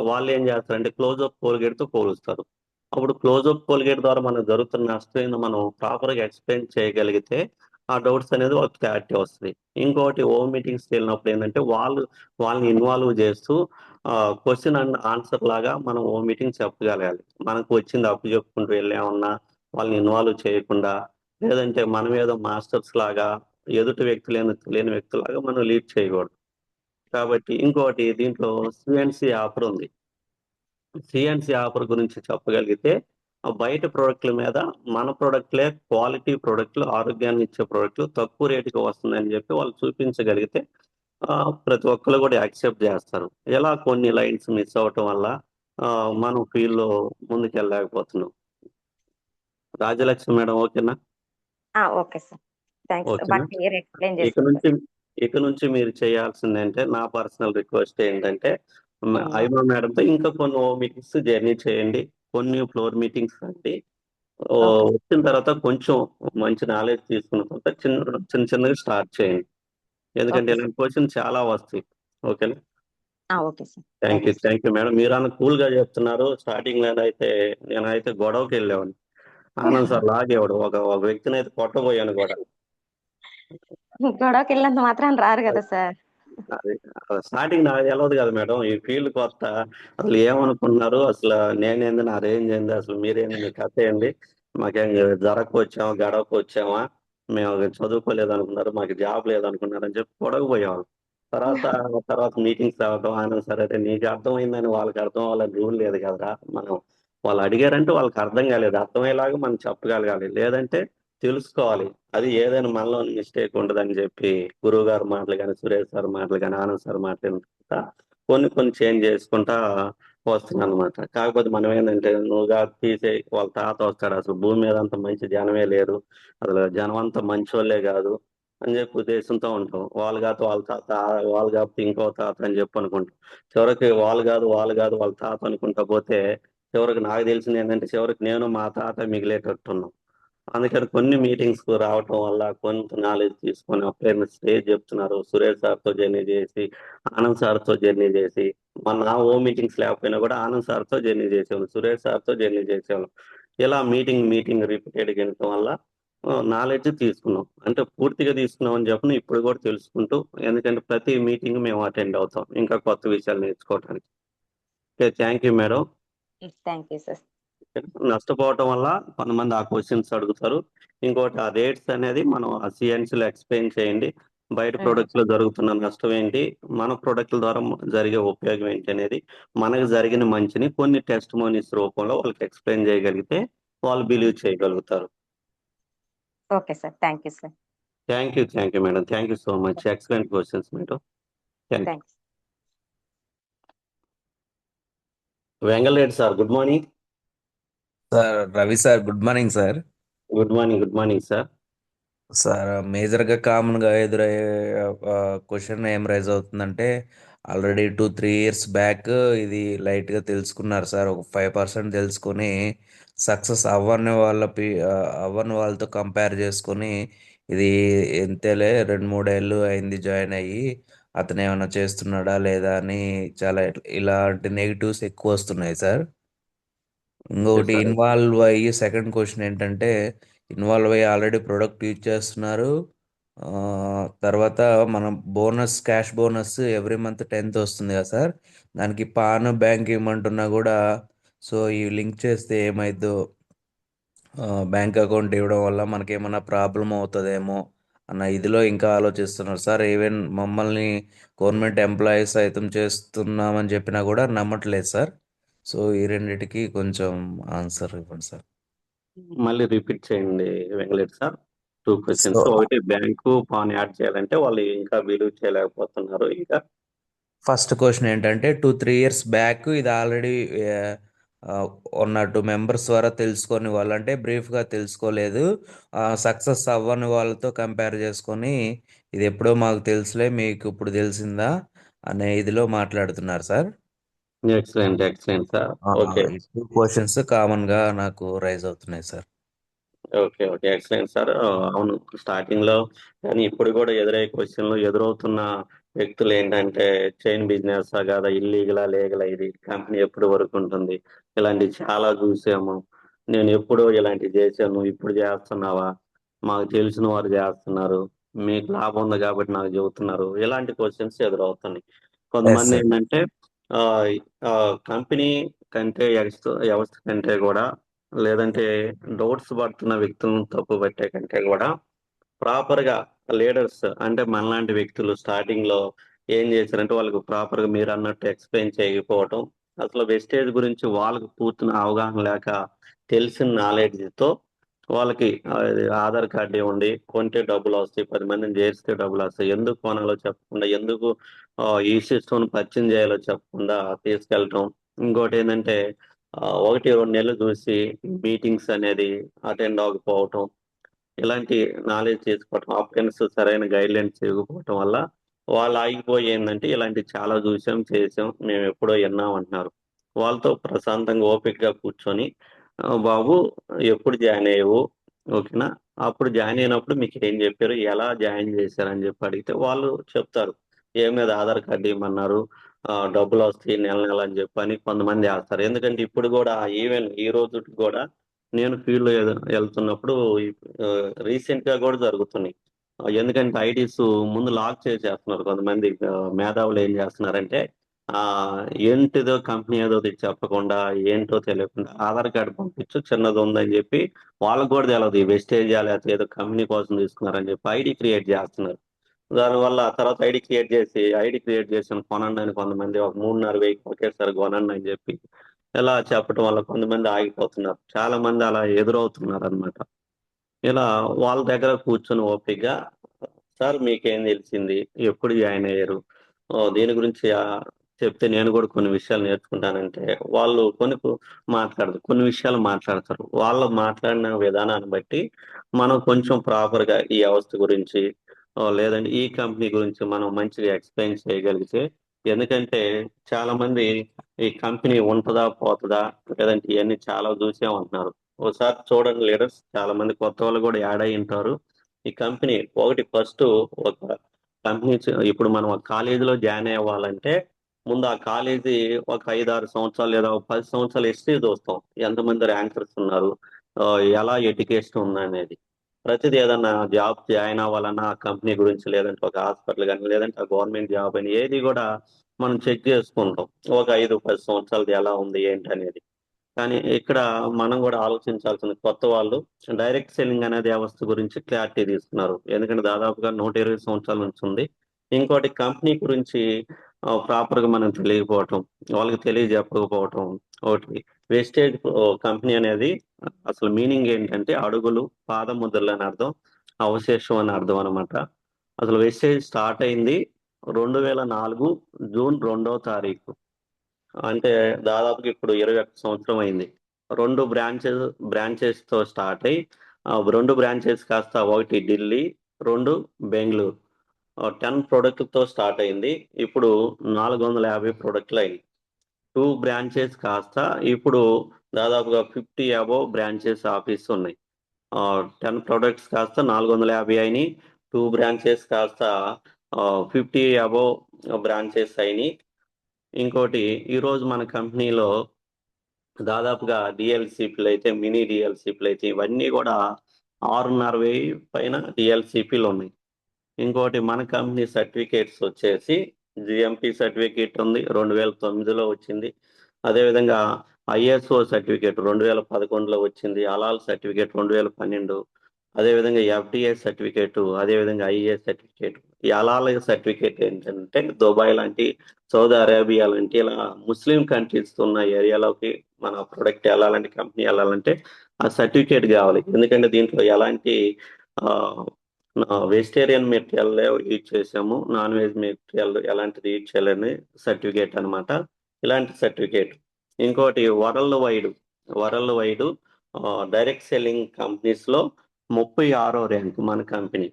వాళ్ళు ఏం చేస్తారంటే క్లోజ్అప్ కోల్గేట్ తో పోలుస్తారు. అప్పుడు క్లోజ్అప్ కోల్గేట్ ద్వారా మనకు జరుగుతున్న నష్టం ఏందో మనం ప్రాపర్ గా ఎక్స్ప్లెయిన్ చేయగలిగితే ఆ డౌట్స్ అనేది వాళ్ళకి క్లారిటీ వస్తుంది. ఇంకోటి హోమ్ మీటింగ్స్కి వెళ్ళినప్పుడు ఏంటంటే వాళ్ళని ఇన్వాల్వ్ చేస్తూ క్వశ్చన్ అండ్ ఆన్సర్ లాగా మనం హోమ్ మీటింగ్ చెప్పగలగాలి. మనకు వచ్చింది అప్పు చెప్పుకుంటూ వెళ్ళామన్నా వాళ్ళని ఇన్వాల్వ్ చేయకుండా, లేదంటే మనం ఏదో మాస్టర్స్ లాగా ఎదుటి వ్యక్తులైన తెలియని వ్యక్తులాగా మనం లీడ్ చేయకూడదు. కాబట్టి ఇంకోటి దీంట్లో సిఎన్సి ఆఫర్ ఉంది. సిఎన్సి ఆఫర్ గురించి చెప్పగలిగితే ఆ బయట ప్రోడక్ట్ల మీద మన ప్రోడక్ట్లే క్వాలిటీ ప్రోడక్ట్లు, ఆరోగ్యాన్ని ఇచ్చే ప్రోడక్ట్లు తక్కువ రేటుకి వస్తుందని చెప్పి వాళ్ళు చూపించగలిగితే ఆ, ప్రతి ఒక్కరు కూడా యాక్సెప్ట్ చేస్తారు. ఇలా కొన్ని లైన్స్ మిస్ అవటం వల్ల ఆ, మనం ఫీల్డ్ లో ముందుకెళ్ళలేకపోతున్నాం. రాజలక్ష్మి మేడం ఓకేనా? Okay sir, thanks. ఓకేనా? బాగా క్లియర్ ఎక్స్ప్లెయిన్ ఇక చేశారు సార్. నుంచి ఇక నుంచి మీరు చేయాల్సిందంటే నా పర్సనల్ రిక్వెస్ట్ ఏంటంటే ఉమ్, ఐమా మేడంతో ఇంకా కొన్ని మీటింగ్స్ జర్నీ చేయండి, కొన్ని ఫ్లోర్ మీటింగ్స్ అండి. ఓకే వచ్చిన తర్వాత కొంచెం మంచి నాలెడ్జ్ తీసుకున్న తర్వాత చిన్న చిన్నగా స్టార్ట్ చేయండి. ఎందుకంటే ఓకే సార్. ఇలాంటి క్వశ్చన్ చాలా వస్తాయి. ఓకేనా? Okay sir, thank thank you you sir. Thank you madam. మీరు అన్న కూల్ గా చెప్తున్నారు. స్టార్టింగ్ లో అయితే నేనైతే గొడవకి వెళ్ళేవాడిని. ఆనంద్ సార్ లాగేవాడు, ఒక వ్యక్తిని అయితే కొట్టబోయాను కూడా. గొడవకి వెళ్ళినంత మాత్రం రారు కదా సార్. అది స్టార్టింగ్ నాకు తెలియదు కదా మేడం, ఈ ఫీల్డ్ కొత్త. అసలు ఏమనుకుంటున్నారు, అసలు నేనేంది, నా రేంజ్ ఏంది, అసలు మీరేంది, మీ కథ ఏంది, మాకేం జరకు వచ్చామా గడవకు వచ్చామా, మేము చదువుకోలేదు అనుకున్నారు, మాకు జాబ్ లేదు అనుకున్నారు అని చెప్పి పొడగపోయేవాళ్ళు. తర్వాత తర్వాత మీటింగ్స్ రావడం, ఆయన సరే అయితే నీకు అర్థమైందని వాళ్ళకి అర్థం అవ్వాలని రూల్ లేదు కదరా. మనం వాళ్ళు అడిగారంటే వాళ్ళకి అర్థం కాలేదు, అర్థమయ్యేలాగా మనం చెప్పగలగాలి, లేదంటే తెలుసుకోవాలి. అది ఏదైనా మనలో మిస్టేక్ ఉండదని చెప్పి గురువు గారి మాటలు కానీ, సురేష్ సార్ మాటలు కానీ, ఆనంద్ సార్ మాటలు వినుకుంటా కొన్ని కొన్ని చేంజ్ చేసుకుంటా వస్తున్నాను అనమాట. కాకపోతే మనం ఏంటంటే నువ్వుగా తీసే వాళ్ళ తాత వస్తాడు, అసలు భూమి మీద అంత మంచి జనమే లేరు, అసలు జనం అంతా మంచోళ్ళే కాదు అని చెప్పి ఉద్దేశంతో ఉంటాం. వాళ్ళు కాదు వాళ్ళ తాత, వాళ్ళు కాకపోతే ఇంకో తాత అని చెప్పి అనుకుంటాం. చివరికి వాళ్ళు కాదు వాళ్ళ తాత అనుకుంటా పోతే చివరికి నాకు తెలిసింది ఏంటంటే చివరికి నేను మా తాత మిగిలేటట్టున్నాం. అందుకని కొన్ని మీటింగ్స్ కు రావటం వల్ల కొంత నాలెడ్జ్ తీసుకొని అప్పుడైనా స్టేజ్ చెప్తున్నారు, సురేష్ సార్తో జర్నీ చేసి, ఆనంద్ సార్తో జర్నీ చేసి, మన ఓ మీటింగ్స్ లేకపోయినా కూడా ఆనంద్ సార్తో జర్నీ చేసేవాళ్ళం, సురేష్ సార్తో జర్నీ చేసేవాళ్ళం. ఇలా మీటింగ్ రిపీటెడ్ వినటం వల్ల నాలెడ్జ్ తీసుకున్నాం. అంటే పూర్తిగా తీసుకున్నాం అని చెప్పను, ఇప్పుడు కూడా తెలుసుకుంటూ, ఎందుకంటే ప్రతి మీటింగ్ మేము అటెండ్ అవుతాం ఇంకా కొత్త విషయాలు నేర్చుకోవడానికి. Okay, thank you madam. Thank you sir. నష్టపోవటం వల్ల కొంతమంది ఆ క్వశ్చన్స్ అడుగుతారు. ఇంకోటి ఆ రేట్స్ అనేది మనం ఆ సిఎన్సీలో ఎక్స్ప్లెయిన్ చేయండి. బయట ప్రొడక్ట్స్ లో జరుగుతున్న నష్టం ఏంటి, మన ప్రొడక్ట్ల ద్వారా జరిగే ఉపయోగం ఏంటి అనేది, మనకు జరిగిన మంచిని కొన్ని టెస్ట్ మోనీస్ రూపంలో వాళ్ళకి ఎక్స్ప్లెయిన్ చేయగలిగితే వాళ్ళు బిలీవ్ చేయగలుగుతారు. Okay sir. Thank you sir. Thank you madam, thank you so much, excellent questions madam. Thank you. Thanks. Vengalreddy sir, good morning. Sir Ravi sir, good morning sir. Good morning sir. Sir మేజర్గా కామన్గా ఎదురయ్యే question ఏం rise అవుతుందంటే, already 2-3 years back ఇది లైట్గా తెలుసుకున్నారు sir. ఒక 5% తెలుసుకొని సక్సెస్ అవ్వని వాళ్ళతో కంపేర్ చేసుకొని, ఇది ఎంతేలే 2-3 ఏళ్ళు అయింది జాయిన్ అయ్యి, అతను ఏమైనా చేస్తున్నాడా లేదా అని చాలా ఇలాంటి నెగిటివ్స్ ఎక్కువ వస్తున్నాయి సార్. ఓకే ఇంకొకటి సార్. ఇన్వాల్వ్ అయ్యి సెకండ్ క్వశ్చన్ ఏంటంటే, ఇన్వాల్వ్ అయ్యి ఆల్రెడీ ప్రొడక్ట్ యూజ్ చేస్తున్నారు. ఆ, తర్వాత మనం cash bonus every month 10th వస్తుంది కదా సార్. దానికి పాన్ బ్యాంక్ ఇవ్వమంటున్నా కూడా, సో ఈ లింక్ చేస్తే ఏమైద్దో, బ్యాంక్ అకౌంట్ ఇవ్వడం వల్ల మనకేమన్నా ప్రాబ్లం అవుతుందేమో అన్న ఇదిలో ఇంకా ఆలోచిస్తున్నారు సార్. ఈవెన్ మమ్మల్ని గవర్నమెంట్ ఎంప్లాయీస్ సైతం చేస్తున్నామని చెప్పినా కూడా నమ్మట్లేదు సార్. సో ఈ రెండిటికి కొంచెం ఆన్సర్ ఇవ్వండి సార్. మళ్ళీ రిపీట్ చేయండి Venkatareddy sir. Two so questions. ఒకటి, బ్యాంకు పాన్ యాడ్ చేయాలంటే వాళ్ళు ఇంకా బిలీవ్ చేయలేకపోతున్నారు. ఇంకా ఫస్ట్ క్వశ్చన్ ఏంటంటే, 2-3 ఇయర్స్ బ్యాక్ ఇది ఆల్రెడీ ఉన్న 2 మెంబర్స్ ద్వారా తెలుసుకొని వాళ్ళంటే బ్రీఫ్గా తెలుసుకోలేదు. సక్సెస్ అవ్వని వాళ్ళతో కంపేర్ చేసుకొని, ఇది ఎప్పుడో మాకు తెలుసులే మీకు ఇప్పుడు తెలిసిందా అనే ఇదిలో మాట్లాడుతున్నారు సార్. Excellent sir. ఓకే. ఈ 2 క్వశ్చన్స్ కామన్గా నాకు రైజ్ అవుతున్నాయి సార్. Okay, excellent sir. అవును, స్టార్టింగ్ లో కానీ ఇప్పుడు కూడా ఎదురయ్యే క్వశ్చన్లు ఎదురవుతున్న వ్యక్తులు ఏంటంటే, చైన్ బిజినెస్ కాదా, ఇల్లీగలా లీగలా, ఇది కంపెనీ ఎప్పుడు వరకు ఉంటుంది, ఇలాంటివి చాలా చూసాము, నేను ఎప్పుడో ఇలాంటివి చేశాను ఇప్పుడు చేస్తున్నావా, మాకు తెలిసిన వారు చేస్తున్నారు, మీకు లాభం ఉంది కాబట్టి నాకు చెబుతున్నారు, ఇలాంటి క్వశ్చన్స్ ఎదురవుతున్నాయి. ఎస్ కొంతమంది సార్. ఏంటంటే ఆ కంపెనీ కంటే వ్యవస్థ కంటే కూడా, లేదంటే డౌట్స్ పడుతున్న వ్యక్తులను తప్పు పట్టే కంటే కూడా ప్రాపర్ గా లీడర్స్ అంటే మనలాంటి వ్యక్తులు స్టార్టింగ్ లో ఏం చేశారంటే వాళ్ళకి ప్రాపర్ గా మీరు అన్నట్టు ఎక్స్ప్లెయిన్ చేయకపోవటం, అసలు వెస్టేజ్ గురించి వాళ్ళకి పూర్తి అవగాహన లేక తెలిసిన నాలెడ్జ్ తో వాళ్ళకి ఆధార్ కార్డు ఇవ్వండి కొంటే డబ్బులు వస్తాయి, 10 మందిని చేరిస్తే డబ్బులు వస్తాయి, ఎందుకు కొనాలో చెప్పకుండా, ఎందుకు ఈ సిస్టమ్ పరిచయం చేయాలో చెప్పకుండా తీసుకెళ్ళటం. ఇంకోటి ఏంటంటే 1-2 నెలలు చూసి మీటింగ్స్ అనేది అటెండ్ అవ్వకపోవటం, ఇలాంటి నాలెడ్జ్ తీసుకోవటం, అప్లయన్స్ సరైన గైడ్ లైన్స్ ఇవ్వకపోవటం వల్ల వాళ్ళు ఆగిపోయి ఏంటంటే ఇలాంటి చాలా చూసాం చేసాం మేము ఎప్పుడో విన్నాం అంటున్నారు. వాళ్ళతో ప్రశాంతంగా ఓపికగా కూర్చొని బాబు ఎప్పుడు జాయిన్ అయ్యావు, ఓకేనా, అప్పుడు జాయిన్ అయినప్పుడు మీకు ఏం చెప్పారు, ఎలా జాయిన్ చేశారని చెప్పి అడిగితే వాళ్ళు చెప్తారు. ఏం మీద ఆధార్ కార్డు ఇవ్వమన్నారు, డబ్బులు వస్తాయి నెల నెల అని చెప్పని కొంతమంది వేస్తారు. ఎందుకంటే ఇప్పుడు కూడా ఈవెన్ ఈ రోజు కూడా నేను ఫీల్డ్ లో వెళ్తున్నప్పుడు రీసెంట్ గా కూడా జరుగుతున్నాయి. ఎందుకంటే ఐడీస్ ముందు లాక్ చేసేస్తున్నారు కొంతమంది. మేధావులు ఏం చేస్తున్నారంటే ఆ ఏంటిదో కంపెనీ ఏదో ఇది చెప్పకుండా, ఏంటో తెలియకుండా ఆధార్ కార్డు పంపించు చిన్నది ఉందని చెప్పి, వాళ్ళకు కూడా తెలియదు ఈ వెస్టేజ్ లేకపోతే ఏదో కంపెనీ కోసం తీసుకున్నారని చెప్పి ఐడి క్రియేట్ చేస్తున్నారు. దానివల్ల తర్వాత ఐడి క్రియేట్ చేసిన కొనండి అని కొంతమంది ఒక 3,500 ఒకేసారి కొనండి అని చెప్పి ఇలా చెప్పడం వల్ల కొంతమంది ఆగిపోతున్నారు. చాలా మంది అలా ఎదురవుతున్నారు అనమాట. ఇలా వాళ్ళ దగ్గర కూర్చొని ఓపికగా, సార్ మీకేం తెలిసింది, ఎప్పుడు జాయిన్ అయ్యారు, దీని గురించి చెప్తే నేను కూడా కొన్ని విషయాలు నేర్చుకుంటానంటే వాళ్ళు మాట్లాడదు, కొన్ని విషయాలు మాట్లాడతారు. వాళ్ళు మాట్లాడిన విధానాన్ని బట్టి మనం కొంచెం ప్రాపర్ గా ఈ వ్యవస్థ గురించి లేదంటే ఈ కంపెనీ గురించి మనం మంచిగా ఎక్స్ప్లెయిన్ చేయగలిగితే, ఎందుకంటే చాలా మంది ఈ కంపెనీ ఉంటుందా పోతుందా లేదంటే ఇవన్నీ చాలా చూసే ఉంటున్నారు. ఒకసారి చూడండి లీడర్స్, చాలా మంది కొత్త వాళ్ళు కూడా యాడ్ అయి ఉంటారు. ఈ కంపెనీ ఒకటి ఫస్ట్ ఒక కంపెనీ ఇప్పుడు మనం ఒక కాలేజీలో జాయిన్ అవ్వాలంటే ముందు ఆ కాలేజీ ఒక 5-6 సంవత్సరాలు లేదా ఒక 10 సంవత్సరాలు హిస్టరీ చూస్తాం. ఎంతమంది ర్యాంకర్స్ ఉన్నారు, ఆ, ఎలా ఎడ్యుకేషన్ ఉందనేది. ప్రతిదీ ఏదన్నా జాబ్ జాయిన్ అవ్వాలన్నా ఆ కంపెనీ గురించి, లేదంటే ఒక హాస్పిటల్ కానీ, లేదంటే ఆ గవర్నమెంట్ జాబ్ అని ఏది కూడా మనం చెక్ చేసుకుంటాం. ఒక 5-10 సంవత్సరాలది ఎలా ఉంది ఏంటి అనేది. కానీ ఇక్కడ మనం కూడా ఆలోచించాల్సిన కొత్త వాళ్ళు డైరెక్ట్ సెల్లింగ్ అనే వ్యవస్థ గురించి క్లారిటీ తీసుకున్నారు. ఎందుకంటే దాదాపుగా 120 సంవత్సరాల నుంచి ఉంది. ఇంకోటి కంపెనీ గురించి ప్రాపర్ గా మనం తెలియకపోవటం, వాళ్ళకి తెలియజెప్పకపోవటం. ఒకటి వేస్టేజ్ కంపెనీ అనేది అసలు మీనింగ్ ఏంటంటే అడుగులు, పాదముద్రలు అని అర్థం, అవశేషం అని అర్థం అనమాట. అసలు వెస్టేజ్ స్టార్ట్ అయింది 2004 జూన్ 2వ తారీఖు. అంటే దాదాపుగా ఇప్పుడు 21 సంవత్సరం అయింది. రెండు బ్రాంచెస్ తో స్టార్ట్ అయ్యి రెండు బ్రాంచెస్ కాస్త ఒకటి ఢిల్లీ, రెండు బెంగళూరు. 10 ప్రోడక్ట్లతో స్టార్ట్ అయింది. ఇప్పుడు 450 ప్రోడక్ట్లు అయింది. 2 బ్రాంచెస్ కాస్త ఇప్పుడు దాదాపుగా 50 అబోవ్ బ్రాంచెస్ ఆఫీస్ ఉన్నాయి. 10 ప్రొడక్ట్స్ కాస్త 450 అయినాయి. 2 బ్రాంచెస్ కాస్త 50 అబోవ్ బ్రాంచెస్ అయినాయి. ఇంకోటి ఈరోజు మన కంపెనీలో దాదాపుగా డిఎల్సిపిలు అయితే, మినీ డిఎల్సిపిలు అయితే ఇవన్నీ కూడా 6,500 పైన డిఎల్సిపిలు ఉన్నాయి. ఇంకోటి మన కంపెనీ సర్టిఫికేట్స్ వచ్చేసి జిఎంపి సర్టిఫికేట్ ఉంది, 2009లో వచ్చింది. అదేవిధంగా ఐఎస్ఓ సర్టిఫికేట్ 2011లో వచ్చింది. అలాల్ సర్టిఫికేట్ 2012. అదేవిధంగా ఎఫ్డిఏ సర్టిఫికేట్, అదేవిధంగా ఐఏ సర్టిఫికేట్. ఈ అలాల్ సర్టిఫికేట్ ఏంటంటే దుబాయ్ లాంటి, సౌదీ అరేబియా లాంటి ఇలా ముస్లిం కంట్రీస్ ఉన్న ఏరియాలోకి మన ప్రొడక్ట్ వెళ్ళాలంటే, కంపెనీ వెళ్ళాలంటే ఆ సర్టిఫికేట్ కావాలి. ఎందుకంటే దీంట్లో ఎలాంటి వెజిటేరియన్ మెటీరియల్ యూజ్ చేసాము, నాన్ వెజ్ మెటీరియల్ ఎలాంటిది యూజ్ చేయాలని సర్టిఫికేట్ అన్నమాట. ఇలాంటి సర్టిఫికేట్. ఇంకోటి world wide direct selling companies లో 36వ ర్యాంక్ మన కంపెనీ.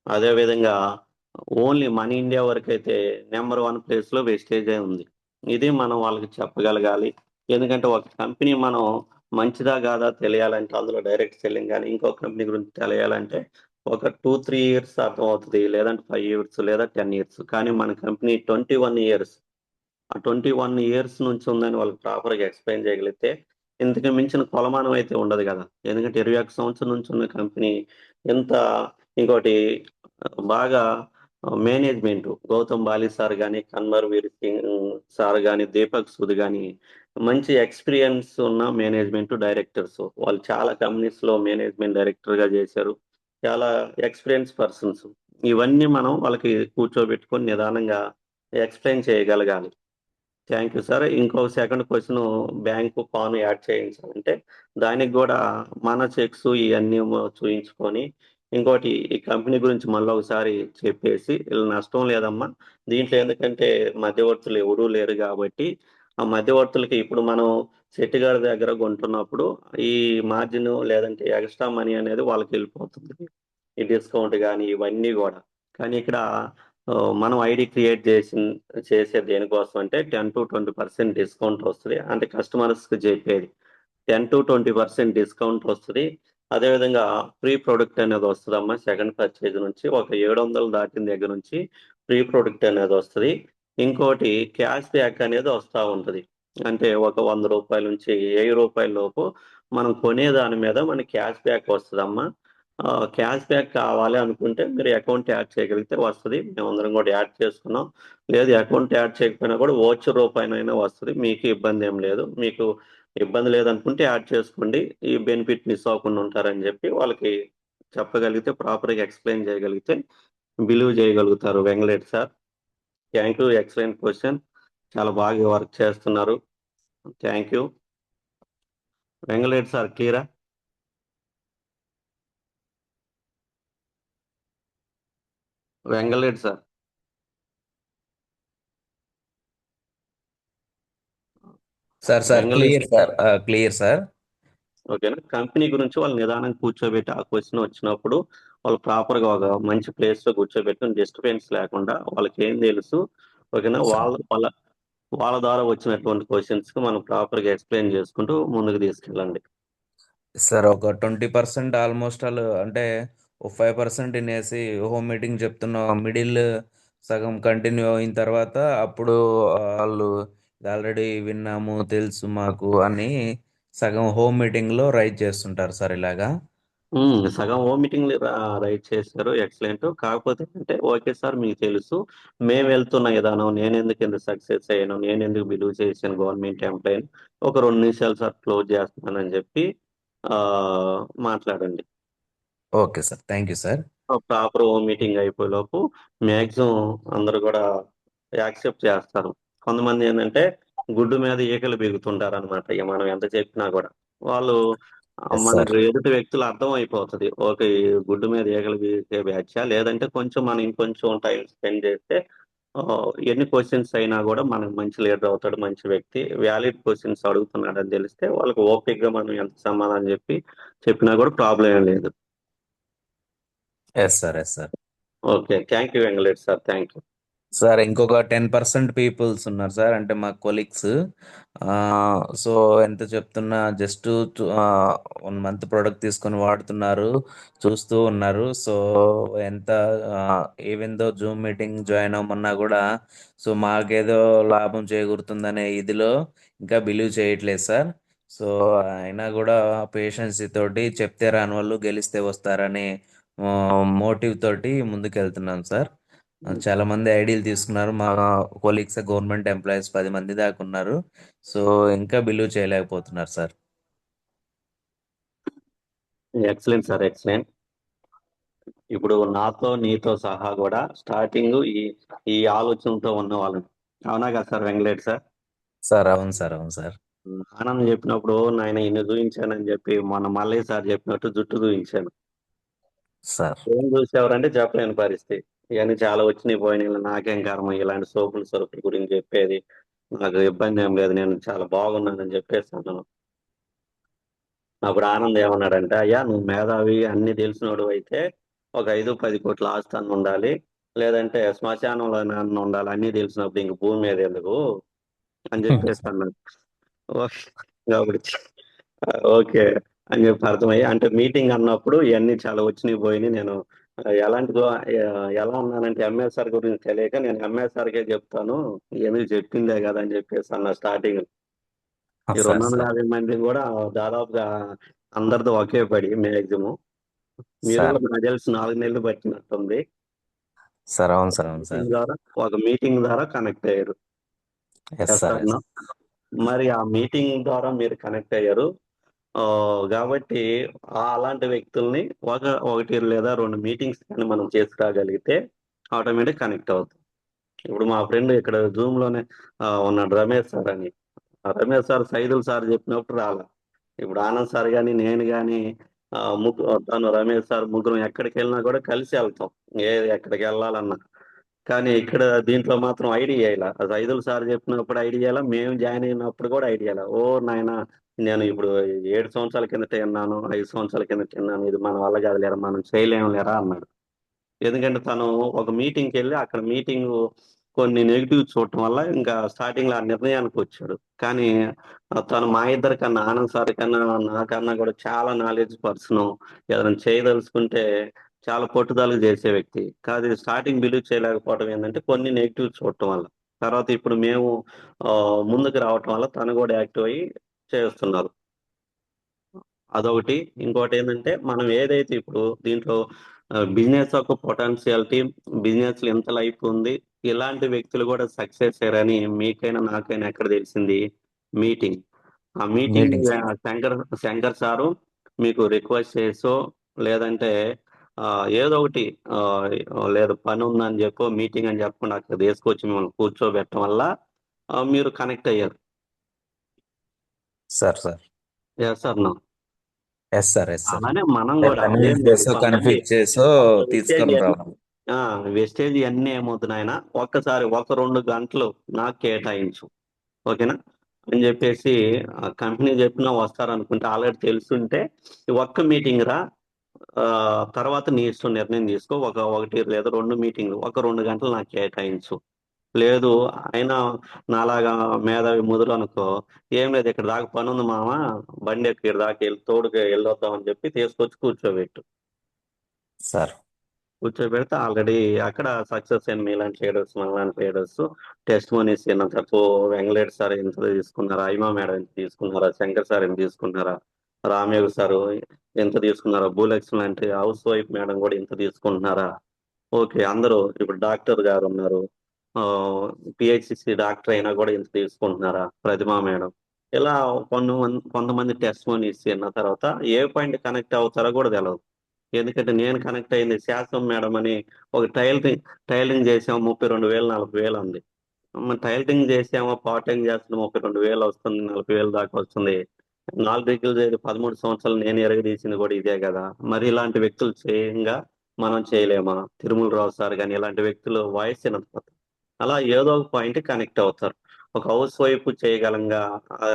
అదేవిధంగా ఓన్లీ మన ఇండియా వరకు అయితే నెంబర్ 1 ప్లేస్ లో వెస్టేజ్ ఉంది. ఇది మనం వాళ్ళకి చెప్పగలగాలి. ఎందుకంటే ఒక కంపెనీ మనం మంచిదా కాదా తెలియాలంటే, అందులో డైరెక్ట్ సెల్లింగ్ కానీ ఇంకో కంపెనీ గురించి తెలియాలంటే ఒక 2-3 ఇయర్స్ అర్థం అవుతుంది, లేదంటే 5 ఇయర్స్ లేదా 10 ఇయర్స్. కానీ మన కంపెనీ 21 ఇయర్స్, ఆ 21 ఇయర్స్ నుంచి ఉందని వాళ్ళకి ప్రాపర్ గా ఎక్స్ప్లెయిన్ చేయగలిగితే ఇంతకు మించిన కొలమానం అయితే ఉండదు కదా. ఎందుకంటే 21 సంవత్సరం నుంచి ఉన్న కంపెనీ ఎంత. ఇంకోటి బాగా మేనేజ్మెంట్, గౌతమ్ బాలి సార్ కానీ, కన్వర్ వీర్ సింగ్ సార్ కానీ, దీపక్ సూద్ కానీ మంచి ఎక్స్పీరియన్స్ ఉన్న మేనేజ్మెంట్ డైరెక్టర్స్. వాళ్ళు చాలా కంపెనీస్ లో మేనేజ్మెంట్ డైరెక్టర్ గా చేశారు. చాలా ఎక్స్పీరియన్స్ పర్సన్స్. ఇవన్నీ మనం వాళ్ళకి కూర్చోబెట్టుకొని నిదానంగా ఎక్స్ప్లెయిన్ చేయగలగాలి. Thank you sir. ఇంకో second question, bank PAN add చేయించాలంటే దానికి కూడా మన చెక్స్ ఇవన్నీ చూయించుకొని, ఇంకోటి ఈ కంపెనీ గురించి మళ్ళీ ఒకసారి చెప్పేసి, ఇలా నష్టం లేదమ్మా దీంట్లో, ఎందుకంటే మధ్యవర్తులు ఎవరూ లేరు కాబట్టి ఆ మధ్యవర్తులకి ఇప్పుడు మనం శెట్టి గారి దగ్గర కొంటున్నప్పుడు ఈ మార్జిన్ లేదంటే ఎక్స్ట్రా మనీ అనేది వాళ్ళకి వెళ్ళిపోతుంది, ఈ డిస్కౌంట్ కానీ ఇవన్నీ కూడా. కానీ ఇక్కడ ఆ, మనం ఐడి క్రియేట్ చేసే దేనికోసం అంటే 10-20% డిస్కౌంట్ వస్తుంది. అంటే కస్టమర్స్ కి చెప్పేది 10-20% డిస్కౌంట్ వస్తుంది. అదేవిధంగా ఫ్రీ ప్రొడక్ట్ అనేది వస్తుంది అమ్మా. సెకండ్ పర్చేజ్ నుంచి ఒక 700 దాటిన దగ్గర నుంచి ఫ్రీ ప్రొడక్ట్ అనేది వస్తుంది. ఇంకోటి క్యాష్ బ్యాక్ అనేది వస్తూ ఉంటుంది. అంటే ఒక 100 రూపాయల నుంచి 1000 రూపాయల లోపు మనం కొనే దాని మీద మనకి క్యాష్ బ్యాక్ వస్తుందమ్మా. క్యాష్ బ్యాక్ కావాలి అనుకుంటే మీరు అకౌంట్ యాడ్ చేయగలిగితే వస్తుంది. మేమందరం కూడా యాడ్ చేసుకున్నాం. లేదు అకౌంట్ యాడ్ చేయకపోయినా కూడా ఓచర్ రూపాయనైనా వస్తుంది, మీకు ఇబ్బంది ఏం లేదు. మీకు ఇబ్బంది లేదనుకుంటే యాడ్ చేసుకోండి, ఈ బెనిఫిట్ మిస్ అవ్వకుండా ఉంటారని చెప్పి వాళ్ళకి చెప్పగలిగితే, ప్రాపర్గా ఎక్స్ప్లెయిన్ చేయగలిగితే బిలీవ్ చేయగలుగుతారు. Vengalareddy sir, thank you. Excellent question, చాలా బాగా వర్క్ చేస్తున్నారు. Thank you. వెంగళరెడ్డి సార్ క్లియరా? Vengalareddy sir. Sir sir Vengalesh clear sir clear sir. ఓకేనా. కంపెనీ గురించి వాళ్ళు నిదానంగా కూర్చోబెట్టి ఆ క్వశ్చన్ వచ్చినప్పుడు వాళ్ళు ప్రాపర్ గా ఒక మంచి ప్లేస్ లో కూర్చోబెట్టుకుని డిస్టర్బెన్స్ లేకుండా వాళ్ళకి ఏం తెలుసు, ఓకేనా, సార్ వాళ్ళ ద్వారా వచ్చినటువంటి క్వశ్చన్స్ కి మనం ప్రాపర్ గా ఎక్స్ప్లెయిన్ చేసుకుంటూ ముందుకు తీసుకెళ్ళండి. సార్ ఒక 20% ఆల్మోస్ట్ ఆల్ అంటే ఓ 5% వినేసి హోమ్ మీటింగ్ చెప్తున్న మిడిల్ సగం కంటిన్యూ అయిన తర్వాత అప్పుడు వాళ్ళు ఇది ఆల్రెడీ విన్నాము తెలుసు మాకు అని సగం హోమ్ మీటింగ్లో రైట్ చేస్తుంటారు సార్ ఇలాగా. సగం ఓ మీటింగ్ రైట్ చేశారు, ఎక్సలెంట్. కాకపోతే అంటే ఓకే సార్ మీకు తెలుసు, మేము వెళ్తున్న విధానం, నేను ఎందుకు ఇంత సక్సెస్ అయ్యాను, నేను ఎందుకు బిలీవ్ చేశాను గవర్నమెంట్ ఎంప్లాయీ, ఒక 2 నిమిషాలు సార్ క్లోజ్ చేస్తున్నానని చెప్పి ఆ మాట్లాడండి. Okay sir, thank you sir. Proper meeting అయిపోయేలోపు మ్యాక్సిమం అందరూ కూడా యాక్సెప్ట్ చేస్తారు. కొంతమంది ఏంటంటే గుడ్డు మీద ఈకలు బిగుతుంటారు అనమాట. ఇక మనం ఎంత చెప్పినా కూడా వాళ్ళు ఎస్ సార్. మనకు ఎదుటి వ్యక్తులు అర్థం అయిపోతుంది. ఓకే, ఈ గుడ్డు మీద ఈకలు బిగిసే బ్యాచా, లేదంటే కొంచెం మనం ఇంకొంచెం టైం స్పెండ్ చేస్తే ఆ, ఎన్ని క్వశ్చన్స్ అయినా కూడా మనకు మంచి లీడర్ అవుతాడు, మంచి వ్యక్తి, వ్యాలిడ్ క్వశ్చన్స్ అడుగుతున్నాడు అని తెలిస్తే వాళ్ళకి ఓపిక్ గా మనం ఎంత సమాధానం చెప్పినా కూడా ప్రాబ్లం ఏం లేదు. Yes sir, yes sir. Okay, thank you Venkatesh sir, thank you. Sir ఇంకొక 10% పీపుల్స్ ఉన్నారు సార్, అంటే మా కొలీగ్స్. సో ఎంత చెప్తున్నా జస్ట్ 1 మంత్ ప్రోడక్ట్ తీసుకొని వాడుతున్నారు, చూస్తూ ఉన్నారు. సో ఎంత even though zoom meeting join అవ్వమన్నా కూడా సో మాకేదో లాభం చేకూరుతుందనే ఇదిలో ఇంకా బిలీవ్ చేయట్లేదు సార్. సో అయినా కూడా పేషెన్సీ తోటి చెప్తే రాని వాళ్ళు గెలిస్తే వస్తారనే మోటివ్ తోటి ముందుకెళ్తున్నాం సార్. చాలా మంది ఐడియాలు తీసుకున్నారు మా కొలీగ్స్, గవర్నమెంట్ ఎంప్లాయీస్ 10 మంది దాకా ఉన్నారు. సో ఇంకా బిలీవ్ చేయలేకపోతున్నారు సార్. Excellent sir, excellent. ఇప్పుడు నాతో నీతో సహా కూడా స్టార్టింగ్ ఈ ఆలోచనతో ఉన్న వాళ్ళని, అవునా కదా సార్ వెంకటేష్ సార్? సార్ అవును సార్, అవును సార్. ఆనంద్ చెప్పినప్పుడు నాయన ఇన్ని చూపించానని చెప్పి మొన్న మల్లయ్య సార్ చెప్పినట్టు జుట్టు చూపించాను. సార్ ఏం చూసేవారంటే చెప్పలేని పరిస్థితి. ఇవన్నీ చాలా వచ్చినాయి పోయినాయి, నాకేం కర్మ ఇలాంటి సోపుల సరుకుల గురించి చెప్పేది, నాకు ఇబ్బంది ఏం లేదు, నేను చాలా బాగున్నానని చెప్పేసాను. అప్పుడు ఆనంద్ ఏమన్నాడంటే, అయ్యా నువ్వు మేధావి అన్ని తెలిసినోడు అయితే ఒక 5-10 కోట్ల ఆస్తి అన్న ఉండాలి, లేదంటే శ్మశానంలో అన్న ఉండాలి, అన్ని తెలిసినప్పుడు ఇంక భూమి మీద ఎందుకు అని చెప్పేసి అన్నాడు. ఓకే, కాబట్టి ఓకే అని చెప్పి అర్థమయ్యి, అంటే మీటింగ్ అన్నప్పుడు ఇవన్నీ చాలా వచ్చినాయి పోయినాయి. నేను ఎలాంటి ఎలా అన్నానంటే ఎంఎస్ఆర్ గురించి తెలియక నేను ఎంఎస్ఆర్కే చెప్తాను, ఎందుకు చెప్పిందే కదా అని చెప్పేసి అన్న స్టార్టింగ్. ఈ సార్ 250 మంది కూడా దాదాపుగా అందరితో ఒకే పడి మ్యాక్సిమం. మీరు సార్ కూడా నాకు తెలిసి 4 నెలలు పట్టినట్టుంది. సార్ అవును సార్, అవును సార్. మీటింగ్ ద్వారా ఒక మీటింగ్ ద్వారా కనెక్ట్ అయ్యారు. Yes yes sir, sir yes. No. మరి ఆ మీటింగ్ ద్వారా మీరు కనెక్ట్ అయ్యారు. ఆ, కాబట్టి అలాంటి వ్యక్తుల్ని ఒకటి లేదా 2 మీటింగ్స్ కానీ మనం చేసుకురాగలిగితే ఆటోమేటిక్ కనెక్ట్ అవుతాం. ఇప్పుడు మా ఫ్రెండ్ ఇక్కడ జూమ్ లోనే ఉన్నాడు, రమేష్ సార్ అని. ఆ రమేష్ సార్ సైదుల్ సార్ చెప్పినప్పుడు రాలా. ఇప్పుడు ఆనంద్ సార్ కానీ నేను కానీ తను రమేష్ సార్ ముగ్గురం ఎక్కడికి వెళ్ళినా కూడా కలిసి వెళ్తాం, ఎక్కడికి వెళ్ళాలన్నా. కానీ ఇక్కడ దీంట్లో మాత్రం ఐడియా ఇలా సైదుల్ సార్ చెప్పినప్పుడు ఐడియా, మేము జాయిన్ అయినప్పుడు కూడా ఐడియా. ఓ నాయన, నేను ఇప్పుడు 7 సంవత్సరాల కిందట విన్నాను, 5 సంవత్సరాల కిందట విన్నాను, ఇది మన వల్ల కాదు లేరా, మనం చేయలేము లేరా అన్నాడు. ఎందుకంటే తను ఒక మీటింగ్కి వెళ్ళి అక్కడ మీటింగ్ కొన్ని నెగిటివ్ చూడటం వల్ల ఇంకా స్టార్టింగ్ లో ఆ నిర్ణయానికి వచ్చాడు. కానీ తను మా ఇద్దరి కన్నా, ఆనంద్ సార్ కన్నా నాకన్నా కూడా చాలా నాలెడ్జ్ పర్సన్, ఏదైనా చేయదలుచుకుంటే చాలా పట్టుదలగా చేసే వ్యక్తి కాదు. స్టార్టింగ్ బిలీవ్ చేయలేకపోవడం ఏంటంటే కొన్ని నెగిటివ్ చూడటం వల్ల. తర్వాత ఇప్పుడు మేము ఆ, ముందుకు రావటం వల్ల తను కూడా యాక్టివ్ అయ్యి చేస్తున్నారు. అదొకటి. ఇంకోటి ఏంటంటే మనం ఏదైతే ఇప్పుడు దీంట్లో బిజినెస్ యొక్క పొటెన్షియాలిటీ, బిజినెస్ లో ఎంత లైఫ్ ఉంది, ఇలాంటి వ్యక్తులు కూడా సక్సెస్ అయ్యారని మీకైనా నాకైనా ఎక్కడ తెలిసింది? మీటింగ్. ఆ meeting meetings. Shankar Shankar sir మీకు రిక్వెస్ట్ చేసో, లేదంటే ఆ, ఏదో ఒకటి ఆ, లేదు పని ఉందని చెప్పో, మీటింగ్ అని చెప్పకుండా అక్కడ తీసుకొచ్చి మిమ్మల్ని కూర్చోబెట్టడం వల్ల మీరు కనెక్ట్ అయ్యారు. Sir sir yes sir no. Yes sir, yes sir. అలానే మనం కూడా అదేం కన్విన్స్ లేదు, చేసో కొంతమంది కన్ఫ్యూజ్ చేసో వెస్టేజ్ తీసుకొని రావాలి. వెస్టేజ్ అన్నీ ఏమవుతున్నాయన, ఒక్కసారి ఒక 2 గంటలు నాకు కేటాయించు, ఓకేనా, అని చెప్పేసి కంపెనీ చెప్పినా వస్తారనుకుంటే ఆల్రెడీ తెలుసుంటే ఒక్క మీటింగ్ రా, తర్వాత నీ ఇష్టం నిర్ణయం తీసుకో, ఒకటి లేదా 2 మీటింగ్లు, ఒక 2 గంటలు నాకు కేటాయించు. లేదు ఆయన నాలాగా మేధావి ముదురు అనుకో, ఏం లేదు ఇక్కడ దాకా పని ఉంది మామ, బండి ఎక్కి ఇక్కడ దాకా వెళ్ళి తోడుగా వెళ్ళొద్దాం అని చెప్పి తీసుకొచ్చి కూర్చోబెట్టు. సార్ కూర్చోబెడితే ఆల్రెడీ అక్కడ సక్సెస్ అయిన మీలాంటి లీడర్స్, మనలాంటి లీడర్స్ టెస్ట్ మనీస్ తప్పు, వెంకటేష్ సార్ ఎంత తీసుకున్నారా, ఐమా మేడం ఎంత తీసుకున్నారా, శంకర్ సార్ ఎంత తీసుకున్నారా, రామయోగ సార్ ఎంత తీసుకున్నారా, భూలక్ష్మి లాంటి హౌస్ వైఫ్ మేడం కూడా ఎంత తీసుకుంటున్నారా, ఓకే అందరూ ఇప్పుడు డాక్టర్ గారు ఉన్నారు, పిహెచ్సి డాక్టర్ అయినా కూడా ఇంత తీసుకుంటున్నారా, ప్రతిమా మేడం, ఇలా కొంతమంది టెస్ట్ మనీస్ అన్న తర్వాత ఏ పాయింట్ కనెక్ట్ అవుతారో కూడా తెలియదు. ఎందుకంటే నేను కనెక్ట్ అయింది శాస్త్రం మేడం అని, ఒక టైలరింగ్ చేసాము 32,000 40,000 ఉంది. టైలరింగ్ చేసామో పార్ట్ టైం చేస్తున్నాం 32,000 వస్తుంది, 40,000 దాకా వస్తుంది. 4 డిగ్రీలు చదివి 13 సంవత్సరాలు నేను ఎరగదీసింది కూడా ఇదే కదా. మరి ఇలాంటి వ్యక్తులు చేయంగా మనం చేయలేమా? తిరుమల రావు సార్ కానీ ఇలాంటి వ్యక్తులు వాయిస్ వినకపోతే అలా ఏదో ఒక పాయింట్ కనెక్ట్ అవుతారు. ఒక హౌస్ వైఫ్ చేయగలంగా,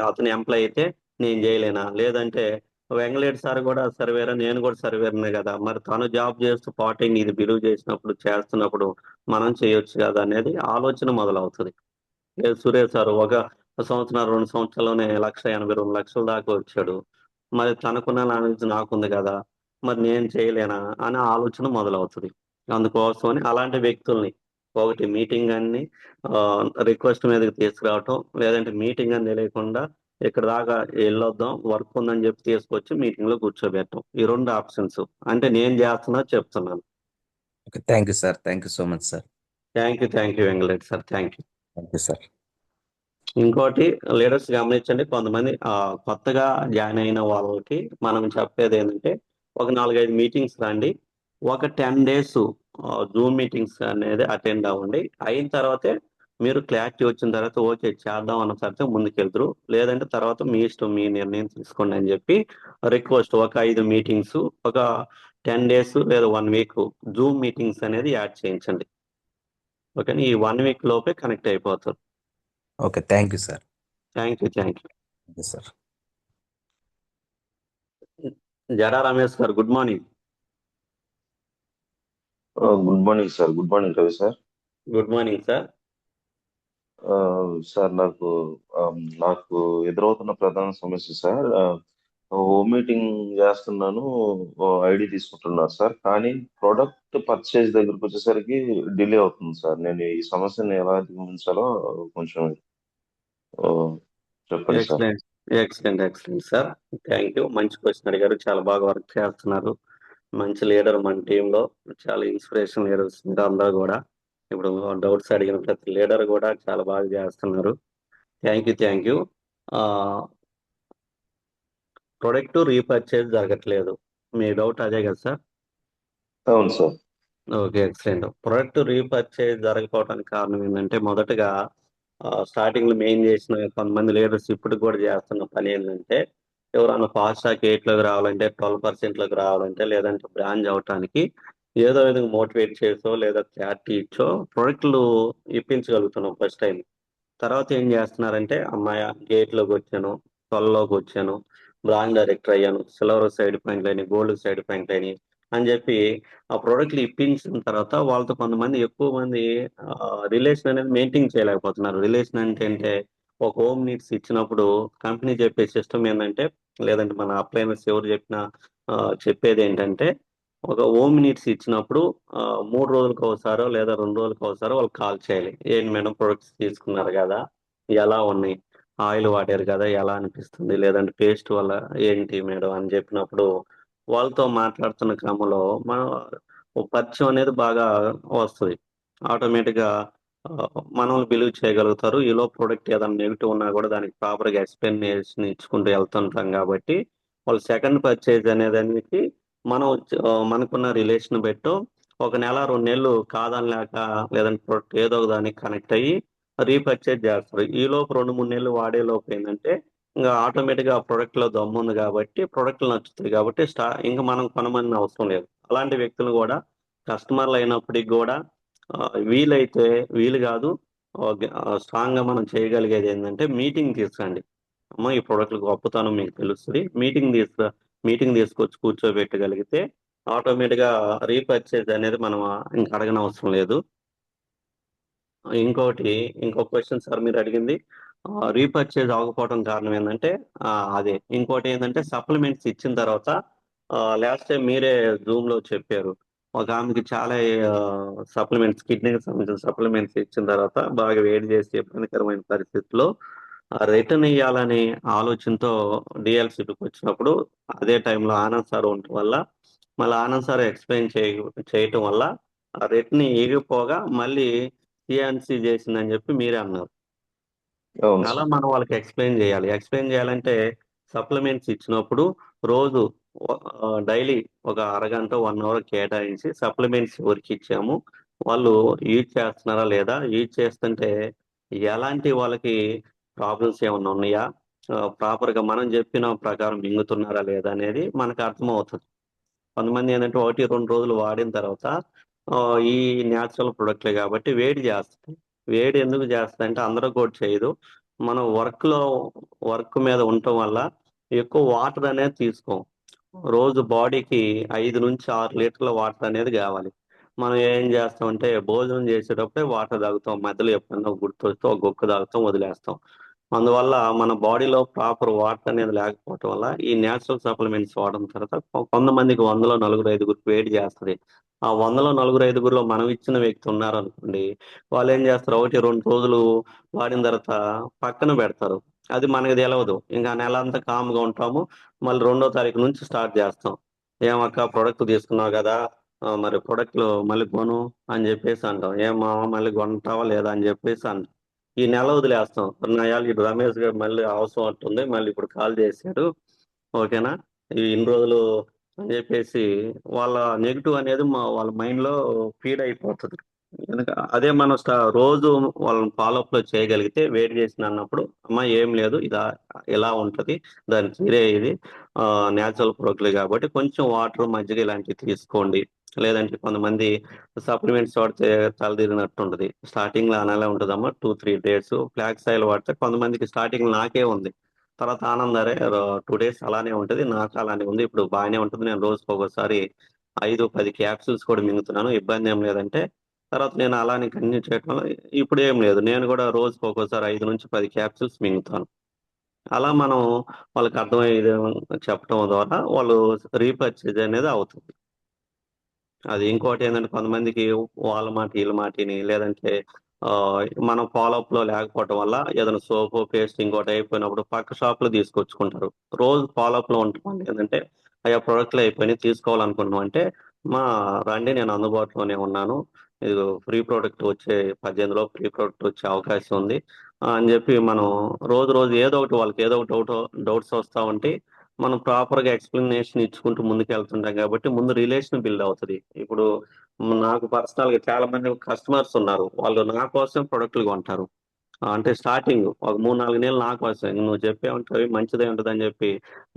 అతను ఎంప్లాయ్ అయితే నేను చేయలేనా, లేదంటే వెంగళేటి సార్ కూడా సర్వేరా, నేను కూడా సర్వేర్నే కదా, మరి తను జాబ్ చేస్తూ పార్టింగ్ ఇది బిలీవ్ చేసినప్పుడు చేస్తున్నప్పుడు మనం చేయొచ్చు కదా అనేది ఆలోచన మొదలవుతుంది. లేదు సురేష్ సార్ ఒక సంవత్సరం 2 సంవత్సరాల్లోనే 1,82,00,000 దాకా వచ్చాడు, మరి తనకున్న నాలెడ్జ్ నాకుంది కదా, మరి నేను చేయలేనా అనే ఆలోచన మొదలవుతుంది. అందుకోసమని అలాంటి వ్యక్తుల్ని ఒకటి మీటింగ్ అని రిక్వెస్ట్ మీదకి తీసుకురావటం, లేదంటే మీటింగ్ అని తెలియకుండా ఇక్కడ దాకా వెళ్ళొద్దాం వర్క్ ఉందని చెప్పి తీసుకొచ్చి మీటింగ్ లో కూర్చోబెట్టం. ఈ 2 ఆప్షన్స్ అంటే నేను చేస్తున్నా చెప్తున్నాను. Okay, thank you sir, thank you so much sir. Thank you Venkatareddy sir, thank you. Thank you sir. ఇంకోటి లీడర్స్ గమనించండి, కొంతమంది కొత్తగా జాయిన్ అయిన వాళ్ళకి మనం చెప్పేది ఏంటంటే ఒక 4-5 మీటింగ్స్ రండి, ఒక 10 days జూమ్ మీటింగ్స్ అనేది అటెండ్ అవ్వండి, అయిన తర్వాతే మీరు క్లారిటీ వచ్చిన తర్వాత ఓకే చేద్దాం అన్న తర్వాత ముందుకెళ్తారు, లేదంటే తర్వాత మీ ఇష్టం మీ నిర్ణయం తీసుకోండి అని చెప్పి రిక్వెస్ట్. ఒక 5 మీటింగ్స్, ఒక 10 days లేదా 1 week జూమ్ మీటింగ్స్ అనేది యాడ్ చేయించండి. ఓకే, ఈ 1 week లోపే కనెక్ట్ అయిపోతారు. Okay, thank you sir. Thank you. Thank you sir. Jada Ramesh గారు, good morning. Good morning sir. Good morning Ravi sir. Good morning sir. Sir నాకు ఎదురవుతున్న ప్రధాన సమస్య సార్, హోమ్ మీటింగ్ చేస్తున్నాను, ఐడి తీసుకుంటున్నారు సార్, కానీ ప్రొడక్ట్ పర్చేజ్ దగ్గరకు వచ్చేసరికి డిలే అవుతుంది సార్. నేను ఈ సమస్యని ఎలా అధిగమించాలో కొంచెం చెప్పండి sir. Excellent sir, thank you. మంచి క్వశ్చన్ అడిగారు, చాలా బాగా వర్క్ చేస్తున్నారు, మంచి లీడర్ మన టీంలో, చాలా ఇన్స్పిరేషన్ లీడర్స్ మీరు అందరూ కూడా. ఇప్పుడు డౌట్స్ అడిగిన ప్రతి లీడర్ కూడా చాలా బాగా చేస్తున్నారు. Thank you. ప్రొడక్ట్ రీపర్చేజ్ జరగట్లేదు, మీ డౌట్ అదే కదా సార్? అవును sir. Okay, excellent. Product repurchase జరగకపోవడానికి కారణం ఏంటంటే, మొదటగా స్టార్టింగ్ లో మెయిన్ చేసిన కొంతమంది లీడర్స్ ఇప్పుడు కూడా చేస్తున్న పని ఏంటంటే, ఎవరైనా ఫాస్ట్ ట్రాక్ 8లోకి రావాలంటే, 12%లోకి రావాలంటే, లేదంటే బ్రాంచ్ అవటానికి ఏదో విధంగా మోటివేట్ చేసో లేదా క్లారిటీ ఇచ్చో ప్రొడక్ట్లు ఇప్పించగలుగుతున్నాం ఫస్ట్ టైం. తర్వాత ఏం చేస్తున్నారంటే, అమ్మాయ గేట్లోకి వచ్చాను, 12లోకి వచ్చాను, బ్రాంచ్ డైరెక్టర్ అయ్యాను, సిల్వర్ సైడ్ పాయింట్లు అయినాయి, గోల్డ్ సైడ్ పాయింట్లు అయినాయి అని చెప్పి ఆ ప్రోడక్ట్లు ఇప్పించిన తర్వాత వాళ్ళతో కొంతమంది ఎక్కువ మంది రిలేషన్ అనేది మెయింటైన్ చేయలేకపోతున్నారు. రిలేషన్ అంటే ఒక హోమ్ నీడ్స్ ఇచ్చినప్పుడు కంపెనీ చెప్పే సిస్టమ్ ఏంటంటే, లేదంటే మన అప్లయన్స్ ఎవరు చెప్పినా చెప్పేది ఏంటంటే, ఒక హోమ్ నీడ్స్ ఇచ్చినప్పుడు 3 రోజులకు ఒకసారో లేదా 2 రోజులకు ఒకసారో వాళ్ళకి కాల్ చేయాలి. ఏంటి మేడం ప్రొడక్ట్స్ తీసుకున్నారు కదా, ఎలా ఉన్నాయి, ఆయిల్ వాడారు కదా ఎలా అనిపిస్తుంది, లేదంటే పేస్ట్ వల్ల ఏంటి మేడం అని చెప్పినప్పుడు వాళ్ళతో మాట్లాడుతున్న క్రమంలో మనం పరిచయం అనేది బాగా వస్తుంది. ఆటోమేటిక్గా మనల్ని బిలీవ్ చేయగలుగుతారు. ఈలో ప్రొడక్ట్ ఏదైనా నెగిటివ్ ఉన్నా కూడా దానికి ప్రాపర్గా ఎక్స్ప్లెనేషన్ ఇచ్చుకుంటూ వెళ్తుంటాం కాబట్టి వాళ్ళు సెకండ్ పర్చేజ్ అనేదానికి మనం మనకున్న రిలేషన్ పెట్టు ఒక నెల 2 నెలలు కాదనలేక, లేదంటే ప్రొడక్ట్ ఏదో ఒక దానికి కనెక్ట్ అయ్యి రీపర్చేజ్ చేస్తారు. ఈ లోపు 2-3 నెలలు వాడే లోపు ఏంటంటే ఇంకా ఆటోమేటిక్గా ఆ ప్రొడక్ట్ లో దమ్ము ఉంది కాబట్టి ప్రొడక్ట్లు నచ్చుతాయి కాబట్టి ఇంకా మనం కొనమని అవసరం లేదు. అలాంటి వ్యక్తులు కూడా కస్టమర్లు అయినప్పటికీ కూడా వీలు కాదు స్ట్రాంగ్గా మనం చేయగలిగేది ఏంటంటే మీటింగ్ తీసుకురండి. అమ్మ ఈ ప్రోడక్ట్ గొప్పతనం మీకు తెలుస్తుంది, మీటింగ్ తీసుకొచ్చి కూర్చోబెట్టగలిగితే ఆటోమేటిక్గా రీపర్చేజ్ అనేది మనం ఇంకా అడగనవసరం లేదు. ఇంకో క్వశ్చన్ సార్ మీరు అడిగింది, రీపర్చేజ్ అవ్వకపోవడం కారణం ఏంటంటే అదే. ఇంకోటి ఏంటంటే సప్లిమెంట్స్ ఇచ్చిన తర్వాత లాస్ట్ టైం మీరే జూమ్ లో చెప్పారు, ఒక ఆమెకి చాలా సప్లిమెంట్స్, కిడ్నీకి సంబంధించిన సప్లిమెంట్స్ ఇచ్చిన తర్వాత బాగా వేడి చేసి ఇబ్బందికరమైన పరిస్థితుల్లో రిటర్న్ ఇవ్వాలనే ఆలోచనతో డిఎల్సిపికి వచ్చినప్పుడు అదే టైంలో ఆనంద్ సార్ ఉండటం వల్ల, మళ్ళీ ఆనంద్ సార్ ఎక్స్ప్లెయిన్ చేయటం వల్ల ఆ రిటర్న్ ఇగిపోగా మళ్ళీ సిఎన్సి చేసిందని చెప్పి మీరే అన్నారు. అవును అలా సార్. మనం వాళ్ళకి ఎక్స్ప్లెయిన్ చేయాలంటే సప్లిమెంట్స్ ఇచ్చినప్పుడు రోజు డైలీ ఒక అరగంట 1 అవర్ కేటాయించి సప్లిమెంట్స్ ఎవరికి ఇచ్చాము, వాళ్ళు యూజ్ చేస్తున్నారా లేదా, యూజ్ చేస్తుంటే ఎలాంటి వాళ్ళకి ప్రాబ్లమ్స్ ఏమైనా ఉన్నాయా, ప్రాపర్గా మనం చెప్పిన ప్రకారం మింగుతున్నారా లేదా అనేది మనకు అర్థమవుతుంది. కొంతమంది ఏంటంటే 1-2 రోజులు వాడిన తర్వాత ఆ, ఈ న్యాచురల్ ప్రొడక్ట్లే కాబట్టి వేడి చేస్తుంది. వేడి ఎందుకు చేస్తుంది అంటే అందరూ కూడా చేయదు, మనం వర్క్ మీద ఉండటం వల్ల ఎక్కువ వాటర్ అనేది తీసుకోం. రోజు బాడీకి 5 నుంచి 6 లీటర్ల వాటర్ అనేది కావాలి. మనం ఏం చేస్తామంటే భోజనం చేసేటప్పుడే వాటర్ తాగుతాం, మధ్యలో ఎప్పుడన్నా గుర్తొస్తే ఒక గుక్క తాగుతాం, వదిలేస్తాం. అందువల్ల మన బాడీలో ప్రాపర్ వాటర్ అనేది లేకపోవటం వల్ల ఈ న్యాచురల్ సప్లిమెంట్స్ వాడడం తర్వాత కొంతమందికి 100లో 4 5 వేడి చేస్తుంది. ఆ 100లో 4 5లో మనం ఇచ్చిన వ్యక్తి ఉన్నారనుకోండి, వాళ్ళు ఏం చేస్తారు, 1-2 రోజులు వాడిన తర్వాత పక్కన పెడతారు. అది మనకి తెలవదు, ఇంకా నెల అంతా కామ్గా ఉంటాము. మళ్ళీ 2వ తారీఖు నుంచి స్టార్ట్ చేస్తాం. ఏమక్క ప్రొడక్ట్ తీసుకున్నావు కదా, మరి ప్రొడక్ట్లు మళ్ళీ కొను అని చెప్పేసి అంటాం. ఏమా మళ్ళీ కొంటావా లేదా అని చెప్పేసి అంటాం. ఈ నెల వదిలేస్తాం. నయాలు ఇప్పుడు రమేష్ గారు మళ్ళీ అవసరం ఉంటుంది, మళ్ళీ ఇప్పుడు కాల్ చేశాడు, ఓకేనా, ఇన్ని రోజులు అని చెప్పేసి వాళ్ళ నెగిటివ్ అనేది వాళ్ళ మైండ్ లో ఫీడ్ అయిపోతుంది. అదే మనం రోజు వాళ్ళని ఫాలోఅప్ లో చేయగలిగితే వెయిట్ చేసిన అన్నప్పుడు, అమ్మ ఏం లేదు, ఇలా ఉంటది, దాని తీరే ఇది, న్యాచురల్ ప్రొడక్ట్లు కాబట్టి కొంచెం వాటర్ మజ్జిగ ఇలాంటివి తీసుకోండి. లేదంటే కొంతమంది సప్లిమెంట్స్ వాడితే తలదిరినట్టు ఉంటుంది, స్టార్టింగ్ లో అలానే ఉంటుందమ్మా 2-3 డేస్. ఫ్లాక్స్ ఆయిల్ వాడితే కొంతమందికి స్టార్టింగ్ నాకే ఉంది, తర్వాత ఆనందరే 2 డేస్ అలానే ఉంటుంది, నాకు అలానే ఉంది, ఇప్పుడు బాగానే ఉంటుంది, నేను రోజుకి ఒకసారి 5-10 క్యాప్సూల్స్ కూడా మింగుతున్నాను, ఇబ్బంది ఏం లేదంటే. తర్వాత నేను అలానే కంటిన్యూ చేయడం వల్ల ఇప్పుడు ఏం లేదు, నేను కూడా రోజుకి ఒక్కోసారి 5-10 క్యాప్సూల్స్ మింగుతాను. అలా మనం వాళ్ళకి అర్థమయ్యేది చెప్పడం ద్వారా వాళ్ళు రీపర్చేజ్ అనేది అవుతుంది. అది ఇంకోటి ఏంటంటే కొంతమందికి వాళ్ళ మాట వీళ్ళ మాటిని, లేదంటే ఆ, మనం ఫాలోఅప్ లో లేకపోవడం వల్ల ఏదైనా సోపు పేస్ట్ ఇంకోటి అయిపోయినప్పుడు పక్క షాప్ లో తీసుకొచ్చుకుంటారు. రోజు ఫాలోఅప్ లో ఉండటం వల్ల ఏంటంటే అయ్యా ప్రొడక్ట్లు అయిపోయినాయి తీసుకోవాలనుకున్నాం అంటే, మా రండి నేను అందుబాటులోనే ఉన్నాను, ఇది ఫ్రీ ప్రోడక్ట్ వచ్చే 18లో ఫ్రీ ప్రోడక్ట్ వచ్చే అవకాశం ఉంది అని చెప్పి మనం రోజు రోజు ఏదో ఒకటి వాళ్ళకి ఏదో ఒక డౌట్స్ వస్తూ ఉంటే మనం ప్రాపర్ గా ఎక్స్ప్లెనేషన్ ఇచ్చుకుంటూ ముందుకు వెళ్తుంటాం కాబట్టి ముందు రిలేషన్ బిల్డ్ అవుతుంది. ఇప్పుడు నాకు పర్సనల్ గా చాలా మంది కస్టమర్స్ ఉన్నారు, వాళ్ళు నా కోసం ప్రొడక్ట్లు కొంటారు. అంటే స్టార్టింగ్ ఒక 3-4 నెలలు నా కోసం, నువ్వు చెప్పే ఉంటుంది మంచిదే ఉంటుంది అని చెప్పి.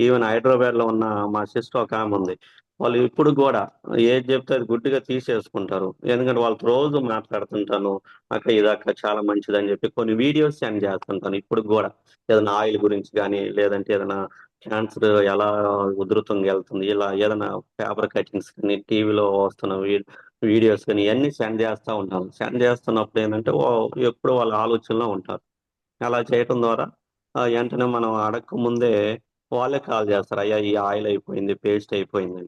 ఈవెన్ హైదరాబాద్ లో ఉన్న మా సిస్టర్ ఒక ఆమె ఉంది, వాళ్ళు ఇప్పుడు కూడా ఏది చెప్తే అది గుడ్డిగా తీసేసుకుంటారు. ఎందుకంటే వాళ్ళతో రోజు మాట్లాడుతుంటాను, అక్క ఇది అక్క చాలా మంచిది అని చెప్పి కొన్ని వీడియోస్ సెండ్ చేస్తుంటాను ఇప్పుడు కూడా. ఏదైనా ఆయిల్ గురించి కానీ, లేదంటే ఏదైనా క్యాన్సర్ ఎలా ఉధృతంగా వెళ్తుంది, ఇలా ఏదైనా పేపర్ కటింగ్స్ కానీ, టీవీలో వస్తున్న వీడియోస్ కానీ ఇవన్నీ సెండ్ చేస్తూ ఉంటాను. సెండ్ చేస్తున్నప్పుడు ఏంటంటే ఎప్పుడు వాళ్ళ ఆలోచనలో ఉంటారు. అలా చేయటం ద్వారా వెంటనే మనం అడగక ముందే వాళ్ళే కాల్ చేస్తారు, అయ్యా ఈ ఆయిల్ అయిపోయింది, పేస్ట్ అయిపోయింది.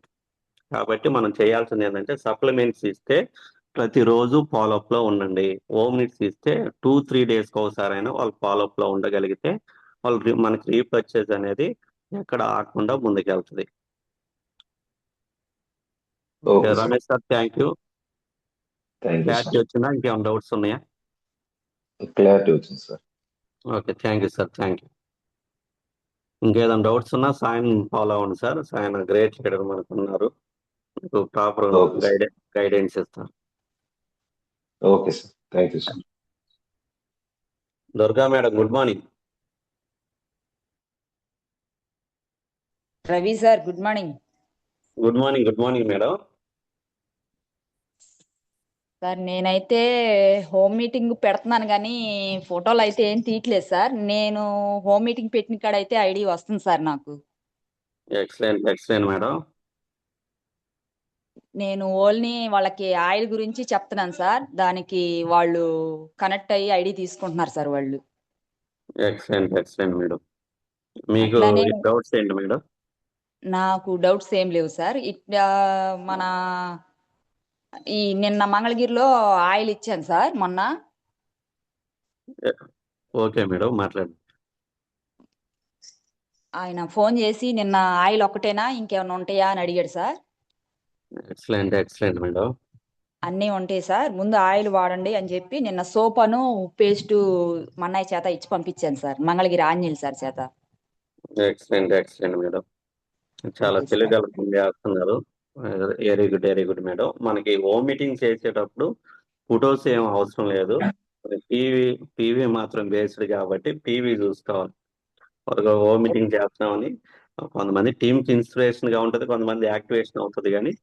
కాబట్టి మనం చేయాల్సింది ఏంటంటే సప్లిమెంట్స్ ఇస్తే ప్రతిరోజు ఫాలోఅప్ లో ఉండండి. ఓమినిట్స్ ఇస్తే 2-3 డేస్కి ఒకసారైనా వాళ్ళు ఫాలోఅప్ లో ఉండగలిగితే వాళ్ళు మనకి రీపర్చేజ్ అనేది ఎక్కడ ఆగకుండా ముందుకెళ్తుంది. Okay sir. Ramesh sir thank you. Thank you clarity sir. వచ్చిందా, ఇంకేమైనా డౌట్స్ ఉన్నాయా? క్లారిటీ వచ్చింది sir. Okay, thank you sir, thank you. ఇంకేదైనా డౌట్స్ ఉన్నా సాయం ఫాలో అవ్వండి సార్, సాయం గ్రేట్ లీడర్ మనకు ఉన్నారు, మీకు ప్రాపర్ ఓకే సార్. గైడెన్స్ ఇస్తారు. Okay sir. Thank you sir. Durga madam good morning. Ravi sir good morning. Good morning madam. Sir నేనైతే హోమ్ మీటింగ్ పెడుతున్నాను కానీ ఫోటోలు అయితే ఏం తీయట్లేదు సార్. నేను హోమ్ మీటింగ్ పెట్టిన కాడ అయితే ఐడి వస్తుంది సార్ నాకు. Excellent excellent madam. నేను ఓన్లీ వాళ్ళకి ఆయిల్ గురించి చెప్తున్నాను సార్. దానికి వాళ్ళు కనెక్ట్ అయ్యి ఐడి తీసుకుంటున్నారు సార్ వాళ్ళు. Excellent excellent madam. మీకు అట్లానే డౌట్స్ ఏంటి మేడం? నాకు డౌట్స్ ఏం లేవు సార్. ఇట్లా మన నిన్న మంగళగిరిలో ఆయిల్ ఇచ్చాను సార్ మొన్న. ఓకే మేడం, మాట్లాడండి. ఆయన ఫోన్ చేసి నిన్న ఆయిల్ ఒక్కటేనా ఇంకేమైనా ఉంటాయా అని అడిగాడు సార్. Excellent excellent madam. అన్నీ ఉంటాయి సార్, ముందు ఆయిల్ వాడండి అని చెప్పి నిన్న సోప్ అను పేస్ట్ మన్నయ్య చేత ఇచ్చి పంపించాను సార్, మంగళగిరి ఆంజనేయులు సార్ చేత. Excellent excellent madam. చాలా ఓకే సార్. తెలివిగల పని చేస్తున్నారు. Very good very good madam. మనకి హోమ్ మీటింగ్ చేసేటప్పుడు ఫొటోస్ ఏం అవసరం లేదు. పీవీ మాత్రం బేస్డ్ కాబట్టి పీవీ చూసుకోవాలి. ఒక హోమ్ మీటింగ్ చేస్తున్నామని కొంతమంది టీంకి ఇన్స్పిరేషన్ గా ఉంటుంది, కొంతమంది యాక్టివేషన్ అవుతుంది, కానీ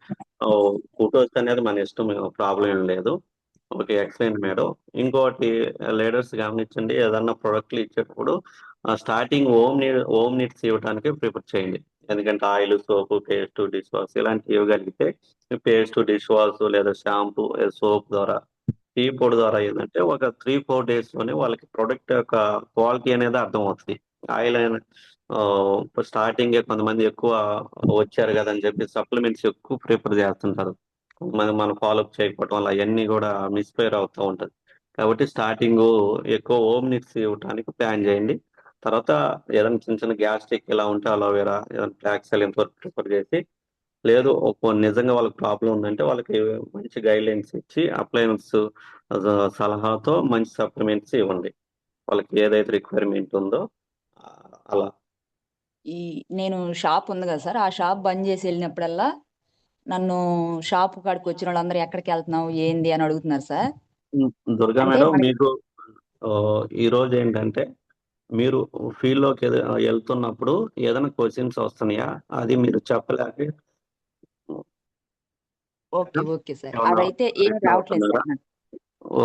ఫొటోస్ అనేది మన ఇష్టం, ప్రాబ్లం ఏం లేదు. Okay excellent madam. ఇంకోటి లీడర్స్ గమనించండి, ఏదన్నా ప్రొడక్ట్లు ఇచ్చేటప్పుడు స్టార్టింగ్ హోమ్ నీడ్స్ ఇవ్వడానికి ప్రిపేర్ చేయండి. ఎందుకంటే ఆయిల్, సోపు, పేస్ట్, డిష్ వాష్ ఇలాంటివి ఇవ్వగలిగితే పేస్ట్, డిష్ వాష్ లేదా షాంపూ, సోప్ ద్వారా, టీ పొడి ద్వారా ఏంటంటే ఒక 3-4 days లోనే వాళ్ళకి ప్రొడక్ట్ యొక్క క్వాలిటీ అనేది అర్థం అవుతుంది. ఆయిల్ అయిన స్టార్టింగ్ కొంతమంది ఎక్కువ వచ్చారు కదా అని చెప్పి సప్లిమెంట్స్ ఎక్కువ ప్రిఫర్ చేస్తుంటారు. కొంతమంది మనం ఫాలోఅప్ చేయకపోవడం వల్ల అవన్నీ కూడా మిస్ఫైర్ అవుతూ ఉంటుంది. కాబట్టి స్టార్టింగ్ ఎక్కువ హోమ్ నీడ్స్ ఇవ్వడానికి ప్లాన్ చేయండి. తర్వాత ఏదైనా చిన్న చిన్న గ్యాస్ట్రిక్ ఇలా ఉంటే అలోవెరా, ఏదైనా ఫ్లాక్స్ సీడ్ ఇంతవరకు ప్రిఫర్ చేసి, లేదు నిజంగా వాళ్ళకి ప్రాబ్లం ఉందంటే వాళ్ళకి మంచి గైడ్ లైన్స్ ఇచ్చి అప్లయన్స్ సలహాతో మంచి సప్లిమెంట్స్ ఇవ్వండి. వాళ్ళకి ఏదైతే రిక్వైర్మెంట్ ఉందో అలా. నేను షాప్ ఉంది కదా సార్, ఆ షాప్ బంద్ చేసి వెళ్ళినప్పుడల్లా నన్ను షాప్ కాడికి వచ్చిన వాళ్ళందరూ ఎక్కడికి వెళ్తున్నావు ఏంది అని అడుగుతున్నారు సార్. దుర్గా అంటే మేడం, మనకి మీకు ఈ రోజు ఏంటంటే మీరు ఫీల్డ్ లోకి వెళ్తున్నప్పుడు ఏదైనా క్వశ్చన్స్ వస్తున్నాయా, అది మీరు చెప్పలేక ఓకే ఓకే సార్, ఏమన్నా అదైతే ఏమి ప్రశ్న రావట్లేదు అవుతున్నారా? సార్ నాకు.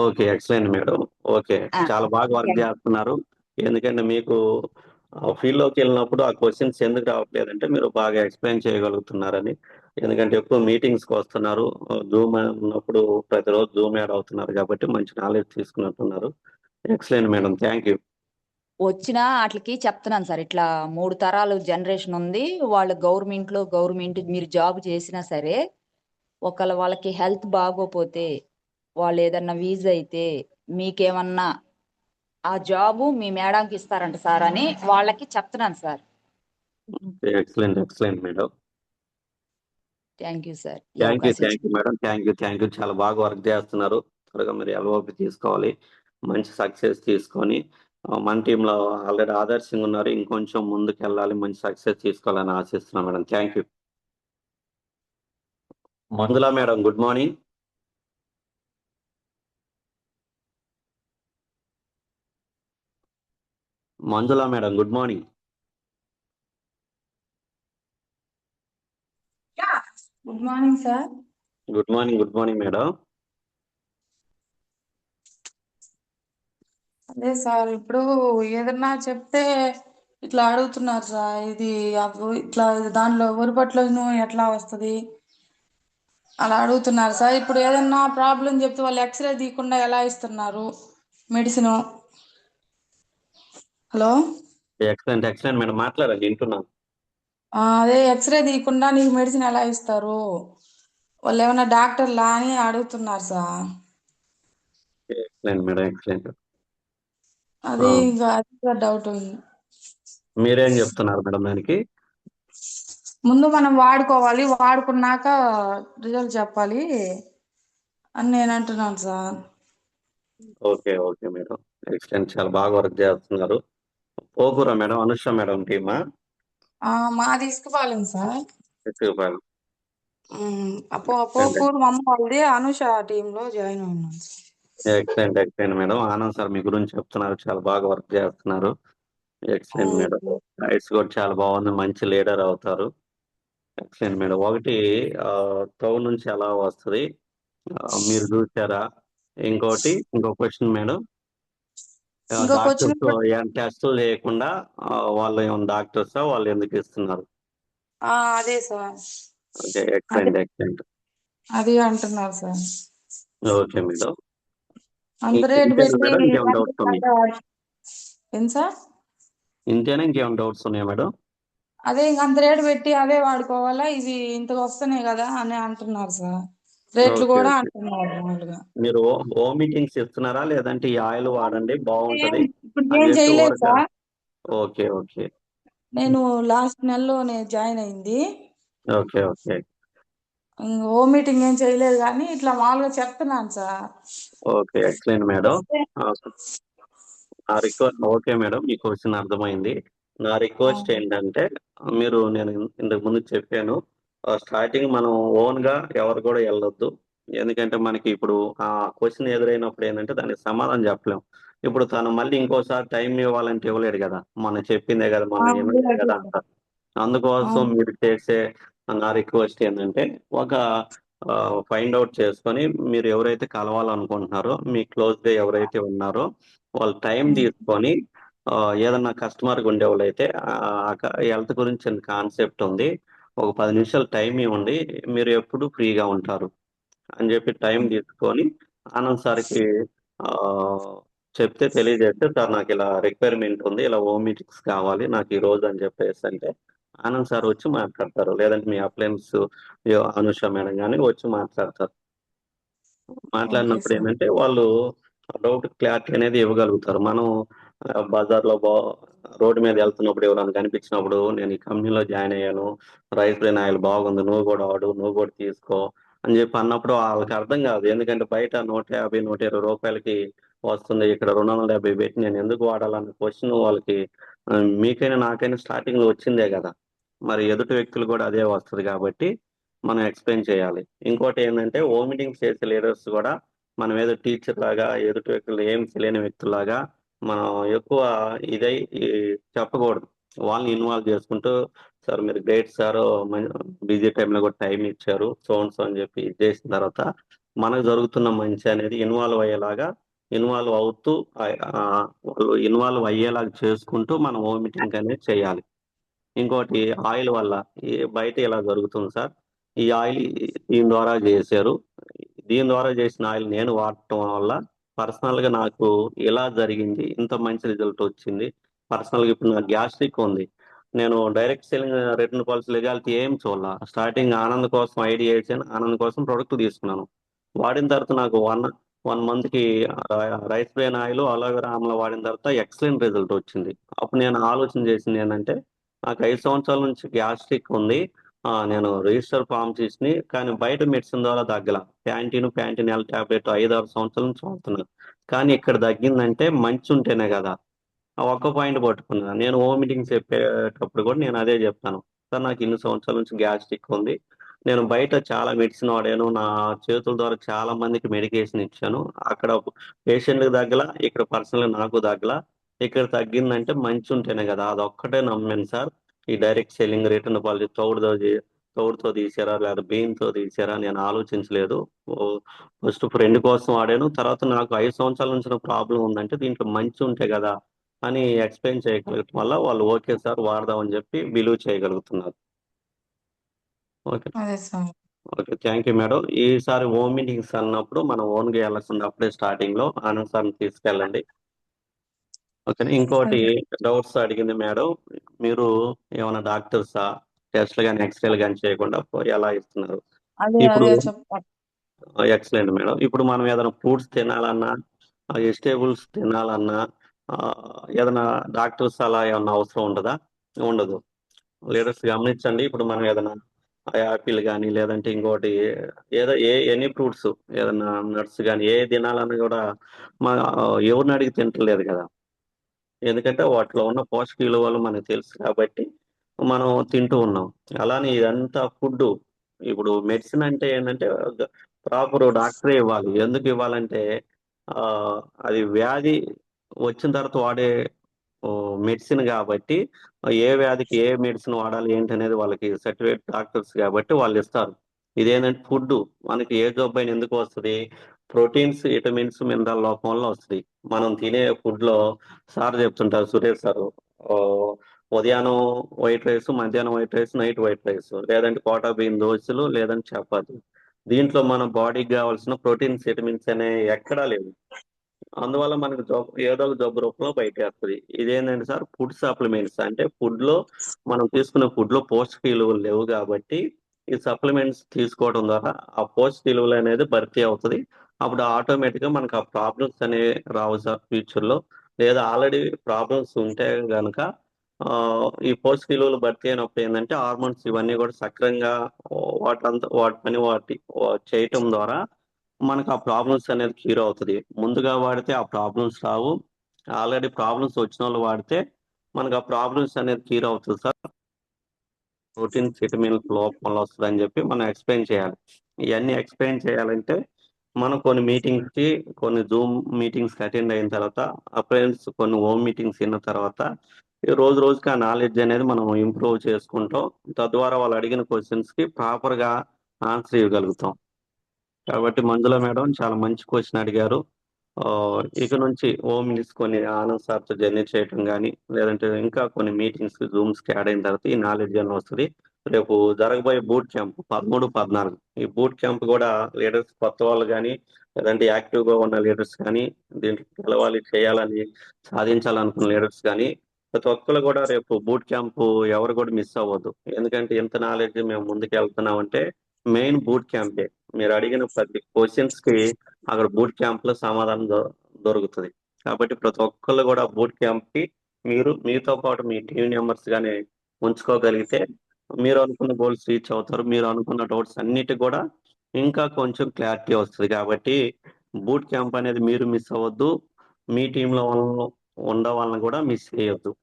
Okay excellent madam. ఓకే, చాలా బాగా వర్క్ థ్యాంక్ చేస్తున్నారు. ఎందుకంటే మీకు ఫీల్డ్ లోకి వెళ్ళినప్పుడు ఆ క్వశ్చన్స్ ఎందుకు రావట్లేదంటే మీరు బాగా ఎక్స్ప్లెయిన్ చేయగలుగుతున్నారని. ఎందుకంటే ఎక్కువ మీటింగ్స్ కి వస్తున్నారు, జూమ్ ఉన్నప్పుడు ప్రతిరోజు జూమ్ యాడ్ అవుతున్నారు కాబట్టి మంచి నాలెడ్జ్ తీసుకున్నట్టున్నారు. Excellent madam, thank you. వచ్చిన వాటికి చెప్తున్నాను సార్, ఇట్లా 3 తరాలు జనరేషన్ ఉంది, వాళ్ళు గవర్నమెంట్ మీరు జాబ్ చేసినా సరే ఒకవేళ వాళ్ళకి హెల్త్ బాగోపోతే, వాళ్ళు ఏదన్నా వీజ్ అయితే మీకేమన్నా ఆ జాబు మీ మేడంకి ఇస్తారంట సార్ అని వాళ్ళకి చెప్తున్నాను sir. Excellent excellent madam. Thank you sir ఈ థ్యాంక్ యూ అవకాశం thank you madam, thank you. చాలా బాగా వర్క్ చేస్తున్నారు. త్వరగా మీరు ఎల్ఓపి తీసుకోవాలి, మంచి సక్సెస్ తీసుకొని మన టీంలో ఆల్రెడీ ఆదర్శంగా ఉన్నారు, ఇంకొంచెం ముందుకు వెళ్ళాలి, మంచి సక్సెస్ తీసుకోవాలని ఆశిస్తున్నాను madam. Thank you. Manjula madam, good morning. Manjula madam, good morning. Good morning sir. Good morning madam. అదే సార్, ఇప్పుడు ఏదన్నా చెప్తే ఇట్లా అడుగుతున్నారు సార్, ఇది ఇట్లా దాంట్లో వరిపట్లో ఎట్లా వస్తుంది అలా అడుగుతున్నారు సార్. ఇప్పుడు ఏదన్నా ప్రాబ్లం చెప్తే వాళ్ళు ఎక్స్రే తీయకుండా ఎలా ఇస్తున్నారు medicine? Hello, excellent excellent madam, మాట్లాడండి, వింటున్నాను. అదే ఎక్స్రే తీయకుండా నీకు మెడిసిన్ ఎలా ఇస్తారు, వాళ్ళు ఏమన్నా డాక్టర్లా అని అడుగుతున్నారు సార్. Excellent madam, excellent. అది ఇంకా అది డౌట్ ఉంది. మీరేం చెప్తున్నారు మేడం దానికి? ముందు మనం వాడుకోవాలి, వాడుకున్నాక రిజల్ట్ చెప్పాలి అని నేను అంటున్నాను sir. Okay okay madam, excellent. చాలా బాగా వర్క్ చేస్తున్నారు. పోకూరా మేడం, అనుష మేడం టీమా? మాది ఇసుకపాలెం సార్. ఎక్కువ. పోకూరు మా అమ్మ వాళ్ళది, అనుష టీంలో జాయిన్ అయినాను sir. Excellent madam. Anand sir మీ గురించి చెప్తున్నారు, చాలా బాగా వర్క్ చేస్తున్నారు. Excellent madam. రైట్స్ కూడా చాలా బాగుంది, మంచి లీడర్ అవుతారు. Excellent madam. ఒకటి టౌన్ నుంచి ఎలా వస్తుంది, మీరు చూసారా? ఇంకో క్వశ్చన్ మేడం. ఇంకొక వచ్చిన డాక్టర్స్ ఏం టెస్టులు చేయకుండా వాళ్ళు ఏమైనా డాక్టర్సా, వాళ్ళు ఎందుకు ఇస్తున్నారు? అదే సార్, ఓకే, అదే ఎక్సలెంట్. అది అంటున్నారు సార్. Okay madam. అంత రేటు ఇంతేనా పెట్టి మేడం, ఇంకేమైనా డౌట్స్ ఉన్నాయి? ఏం సార్? ఇంతేనా, ఇంకేమైనా డౌట్స్ ఉన్నాయా మేడం? అదే ఇంక అంత రేటు పెట్టి అవే వాడుకోవాలా, ఇవి ఇంతకు వస్తున్నాయి కదా అని అంటున్నారు సార్. రేట్లు ఓకే కూడా ఓకే. అంటున్నారు మామూలుగా. మీరు హోమ్ మీటింగ్స్ ఇస్తున్నారా, లేదంటే ఈ ఆయిల్ వాడండి బాగుంటది ఇప్పుడు అని ఏం చెప్పి చేయలేదు ఊరక? సార్, ఓకే ఓకే నేను లాస్ట్ నెలలోనే జాయిన్ అయింది. ఓకే ఓకే హోమ్ మీటింగ్ ఏం చేయలేదు, కానీ ఇట్లా మామూలుగా చెప్తున్నాను సార్. Okay, excellent madam. వస్తే నా రిక్వెస్ట్, ఓకే మేడం, మీ క్వశ్చన్ అర్థమైంది. నా రిక్వెస్ట్ ఏంటంటే, నేను ఇంతకు ముందు చెప్పాను, స్టార్టింగ్ మనం ఓన్ గా ఎవరు కూడా వెళ్ళొద్దు. ఎందుకంటే మనకి ఇప్పుడు ఆ క్వశ్చన్ ఎదురైనప్పుడు ఏంటంటే దానికి సమాధానం చెప్పలేం. ఇప్పుడు తను మళ్ళీ ఇంకోసారి టైం ఇవ్వాలంటే ఇవ్వలేడు కదా, మనం చెప్పిందే కదా, మనం విన్నదే కదా అంటారు. అందుకోసం అవును. మీరు చేసే నా రిక్వెస్ట్ ఏంటంటే, ఒక ఫైండ్ అవుట్ చేసుకొని మీరు ఎవరైతే కలవాలనుకుంటున్నారో, మీ క్లోజ్ గా ఎవరైతే ఉన్నారో వాళ్ళు టైం తీసుకొని ఏదన్నా కస్టమర్ ఉండేవాళ్ళైతే హెల్త్ గురించి కాన్సెప్ట్ ఉంది, ఒక 10 నిమిషాలు టైం ఇవ్వండి, మీరు ఎప్పుడు ఫ్రీగా ఉంటారు అని చెప్పి టైం తీసుకొని ఆనంద్ సార్కి ఆ, చెప్తే, తెలియజేస్తే, సార్ నాకు ఇలా రిక్వైర్మెంట్ ఉంది, ఇలా హోమ్ మీటింగ్స్ కావాలి నాకు ఈ రోజు అని చెప్పేసి అంటే ఆనంద్ సార్ వచ్చి మాట్లాడతారు, లేదంటే మీ అప్లయన్స్ అనుష మేడం కానీ వచ్చి మాట్లాడతారు. ఓకే మాట్లాడినప్పుడు సార్. ఏంటంటే వాళ్ళు డౌట్ క్లారిటీ అనేది ఇవ్వగలుగుతారు. మనం బజార్లో రోడ్డు మీద వెళ్తున్నప్పుడు ఎవరైనా కనిపించినప్పుడు, నేను ఈ కంపెనీలో జాయిన్ అయ్యాను, రైస్ బ్రెయిన్ ఆయిల్ బాగుంది, నువ్వు కూడా వాడు, నువ్వు కూడా తీసుకో అని చెప్పి అన్నప్పుడు వాళ్ళకి అర్థం కాదు. ఎందుకంటే బయట 150, 120 రూపాయలకి వస్తుంది, ఇక్కడ 270 పెట్టి నేను ఎందుకు వాడాలన్న క్వశ్చన్ వాళ్ళకి మీకైనా నాకైనా స్టార్టింగ్ లో వచ్చిందే కదా, మరి ఎదుటి వ్యక్తులు కూడా అదే వస్తుంది కాబట్టి మనం ఎక్స్ప్లెయిన్ చేయాలి. ఇంకోటి ఏంటంటే, హోమ్ మీటింగ్స్ చేసే లీడర్స్ కూడా మనం ఏదో టీచర్ లాగా, ఎదుటి వ్యక్తులు ఏం తెలియని వ్యక్తులాగా మనం ఎక్కువ ఇదై ఈ చెప్పకూడదు. వాళ్ళని ఇన్వాల్వ్ చేసుకుంటూ, సార్ మీరు గ్రేట్ సార్, బిజీ టైంలో కూడా టైం ఇచ్చారు, సో అని చెప్పి ఇది చేసిన తర్వాత మనకు జరుగుతున్న మంచి అనేది ఇన్వాల్వ్ అవుతూ వాళ్ళు ఇన్వాల్వ్ అయ్యేలాగా చేసుకుంటూ మనం హోమ్ మీటింగ్ అనేది చేయాలి. ఇంకోటి, ఆయిల్ వల్ల బయట ఇలా జరుగుతుంది సార్, ఈ ఆయిల్ దీని ద్వారా చేశారు, దీని ద్వారా చేసిన ఆయిల్ నేను వాడటం వల్ల పర్సనల్ గా నాకు ఇలా జరిగింది, ఇంత మంచి రిజల్ట్ వచ్చింది. పర్సనల్ గా ఇప్పుడు నాకు గ్యాస్ట్రిక్ ఉంది, నేను డైరెక్ట్ సెల్లింగ్, రిటర్న్ పాలసీ, లెగాలిటీ ఏం చూడాల, స్టార్టింగ్ ఆనంద్ కోసం ఐడియా ఇచ్చాను, ఆనంద్ కోసం ప్రొడక్ట్ తీసుకున్నాను. వాడిన తర్వాత నాకు వన్ మంత్ కి rice brain oil, aloe vera Amla వాడిన తర్వాత ఎక్సలెంట్ రిజల్ట్ వచ్చింది. అప్పుడు నేను ఆలోచన చేసింది ఏంటంటే, నాకు 5 సంవత్సరాల నుంచి గ్యాస్ట్రిక్ ఉంది, నేను రిజిస్టర్ ఫార్మ్ చేసి, కానీ బయట మెడిసిన్ ద్వారా తగ్గల, ప్యాంటీన్ ఎల్ టాబ్లెట్ 5-6 సంవత్సరాల నుంచి వాడుతున్నాను, కానీ ఇక్కడ తగ్గిందంటే మంచి ఉంటేనే కదా. ఆ ఒక్క పాయింట్ పట్టుకున్నా. నేను హోమ్ మీటింగ్స్ చెప్పేటప్పుడు కూడా నేను అదే చెప్తాను, సార్ నాకు ఇన్ని సంవత్సరాల నుంచి గ్యాస్ట్రిక్ ఉంది, నేను బయట చాలా మెడిసిన్ వాడాను, నా చేతుల ద్వారా చాలా మందికి మెడికేషన్ ఇచ్చాను, అక్కడ పేషెంట్కి తగ్గల, ఇక్కడ పర్సనల్గా నాకు తగ్గల, ఇక్కడ తగ్గిందంటే మంచి ఉంటేనే కదా, అదొక్కటే నమ్మాను సార్. ఈ డైరెక్ట్ సెల్లింగ్, రిటర్న్ పాలసీ తౌడుతో తీసారా లేదా బెయిన్తో తీసారా నేను ఆలోచించలేదు. ఫస్ట్ ఫ్రెండ్ కోసం వాడాను, తర్వాత నాకు 5 సంవత్సరాల నుంచి ప్రాబ్లం ఉందంటే దీంట్లో మంచి ఉంటే కదా అని ఎక్స్ప్లెయిన్ చేయగలగటం వల్ల వాళ్ళు ఓకే సార్ వాడదామని చెప్పి బిలీవ్ చేయగలుగుతున్నారు. ఓకే అదే sir. Okay, thank you madam. ఈసారి హోమ్ మీటింగ్స్ అన్నప్పుడు మనం ఓన్గా వెళ్ళకుండా అప్పుడే స్టార్టింగ్ లో ఆనంద్ సార్ని తీసుకెళ్ళండి. ఓకే, ఇంకోటి అదే డౌట్స్ అడిగింది మేడం, మీరు ఏమైనా డాక్టర్సా, టెస్ట్లు కానీ ఎక్స్రేలు కానీ చేయకుండా ఎలా ఇస్తున్నారు? అదే ఇప్పుడు అదే చెప్తాను. Excellent madam. ఇప్పుడు మనం ఏదైనా ఫ్రూట్స్ తినాలన్నా, వెజిటేబుల్స్ తినాలన్నా, ఆ, ఏదైనా డాక్టర్స్ అలా ఏమన్నా అవసరం ఉంటుందా? ఉండదు. లీడర్స్ గమనించండి, ఇప్పుడు మనం ఏదైనా యాపిల్ కానీ, లేదంటే ఇంకోటి ఏదో ఎనీ ఫ్రూట్స్, ఏదైనా నట్స్ కానీ ఏ తినాలన్నా కూడా మన ఎవరిని అడిగి తింటలేదు కదా, ఎందుకంటే వాటిలో ఉన్న పోషక విలువలు మనకు తెలుసు కాబట్టి మనం తింటూ ఉన్నాం. అలానే ఇదంతా ఫుడ్, ఇప్పుడు మెడిసిన్ అంటే ఏంటంటే ప్రాపర్ డాక్టరే ఇవ్వాలి. ఎందుకు ఇవ్వాలంటే ఆ, అది వ్యాధి వచ్చిన తర్వాత వాడే మెడిసిన్ కాబట్టి, ఏ వ్యాధికి ఏ మెడిసిన్ వాడాలి ఏంటి అనేది వాళ్ళకి సర్టిఫికేట్ డాక్టర్స్ కాబట్టి వాళ్ళు ఇస్తారు. ఇదేంటంటే ఫుడ్ మనకి ఏ జబ్బు అయినా ఎందుకు వస్తుంది? ప్రోటీన్స్, విటమిన్స్, మినరల్ లోపం వల్ల వస్తుంది. మనం తినే ఫుడ్ లో సార్ చెప్తుంటారు, సురేష్ సార్, ఉదయాన్నం వైట్ రైస్, మధ్యాహ్నం white rice, night white rice, లేదంటే కోటా బియ్యం దోశలు, లేదంటే చపాతి. దీంట్లో మన బాడీకి కావాల్సిన ప్రోటీన్స్, విటమిన్స్ అనేవి ఎక్కడా లేవు. అందువల్ల మనకు జబ్బు ఏదో ఒక జబ్బు రూపంలో బయటేస్తుంది. ఇదేంటంటే సార్ ఫుడ్ సప్లిమెంట్స్, అంటే ఫుడ్ లో మనం తీసుకునే ఫుడ్ లో పోషక విలువలు లేవు కాబట్టి ఈ సప్లిమెంట్స్ తీసుకోవడం ద్వారా ఆ పోషక విలువలు అనేది భర్తీ అవుతుంది. అప్పుడు ఆటోమేటిక్ గా మనకు ఆ ప్రాబ్లమ్స్ అనేవి రావు సార్ ఫ్యూచర్ లో. లేదా ఆల్రెడీ ప్రాబ్లమ్స్ ఉంటే గనక ఈ పోషక విలువలు భర్తీ అయినప్పుడు ఏంటంటే హార్మోన్స్ ఇవన్నీ కూడా సక్రమంగా వాటి పని చేయటం ద్వారా మనకు ఆ ప్రాబ్లమ్స్ అనేది క్యూర్ అవుతుంది. ముందుగా వాడితే ఆ ప్రాబ్లమ్స్ రావు. ఆల్రెడీ ప్రాబ్లమ్స్ వచ్చిన వాళ్ళు వాడితే మనకు ఆ ప్రాబ్లమ్స్ అనేది క్యూర్ అవుతుంది సార్. ప్రోటీన్స్, విటమిన్స్ లోపం వస్తుంది అని చెప్పి మనం ఎక్స్ప్లెయిన్ చేయాలి. ఇవన్నీ ఎక్స్ప్లెయిన్ చేయాలంటే మనం కొన్ని మీటింగ్స్ కి, కొన్ని జూమ్ మీటింగ్స్ కి అటెండ్ అయిన తర్వాత, అప్లయన్స్ కొన్ని హోమ్ మీటింగ్స్ విన్న తర్వాత ఈ రోజు రోజుకి ఆ నాలెడ్జ్ అనేది మనం ఇంప్రూవ్ చేసుకుంటాం. తద్వారా వాళ్ళు అడిగిన క్వశ్చన్స్ కి ప్రాపర్ గా ఆన్సర్ ఇవ్వగలుగుతాం. కాబట్టి మంజుల మేడం చాలా మంచి క్వశ్చన్ అడిగారు. ఇక నుంచి హోమ్ మినిట్స్ కొన్ని ఆనంద్ సార్తో జర్నీ చేయటం కానీ, లేదంటే ఇంకా కొన్ని మీటింగ్స్ జూమ్స్ కి యాడ్ అయిన తర్వాత ఈ నాలెడ్జ్ అని వస్తుంది. రేపు జరగబోయే బూట్ క్యాంప్ 13, 14 ఈ బూట్ క్యాంప్ కూడా లీడర్స్ కొత్త వాళ్ళు కానీ, లేదంటే యాక్టివ్ గా ఉన్న లీడర్స్ కానీ, దీంట్లో గెలవాలి, చేయాలని, సాధించాలనుకున్న లీడర్స్ కానీ ప్రతి ఒక్కరు కూడా రేపు బూట్ క్యాంప్ ఎవరు కూడా మిస్ అవ్వద్దు. ఎందుకంటే ఇంత నాలెడ్జ్ మేము ముందుకు వెళ్తున్నామంటే మెయిన్ బూట్ క్యాంపే. మీరు అడిగిన ప్రతి క్వశ్చన్స్ కి అక్కడ బూట్ క్యాంప్ లో సమాధానం దొరుకుతుంది. కాబట్టి ప్రతి ఒక్కళ్ళు కూడా బూట్ క్యాంప్ కి మీతో పాటు మీ టీం మెంబర్స్ గానే ఉంచుకోగలిగితే మీరు అనుకున్న గోల్స్ రీచ్ అవుతారు. మీరు అనుకున్న డౌట్స్ అన్నిటి కూడా ఇంకా కొంచెం క్లారిటీ వస్తుంది. కాబట్టి బూట్ క్యాంప్ అనేది మీరు మిస్ అవ్వద్దు. మీ టీంలో ఉన్న వాళ్ళని కూడా మిస్ చేయొద్దు.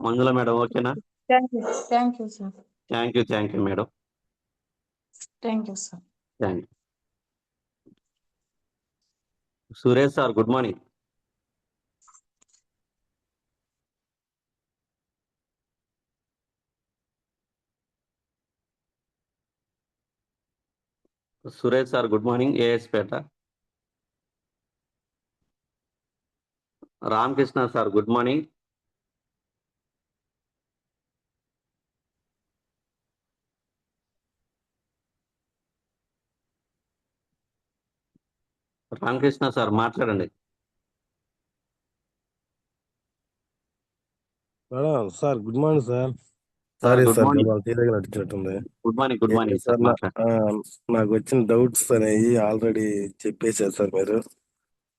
మంజుల మేడం ఓకేనా? Thank you sir. Thank you madam. Thank you sir. Thank you. Suresh sir good morning. Suresh sir good morning. ఏఎస్పేట. Ramakrishna sir good morning. Ramakrishna sir మాట్లాడండి. Madam sir good morning sir. Sir sorry good sir morning. గబాల్ తీరగా నడిచినట్టుంది. Good morning. Good ఏం morning లేదు sir sir మాట్లాడండి. నాకు వచ్చిన డౌట్స్ అనేవి ఆల్రెడీ చెప్పేశారు సార్ మీరు.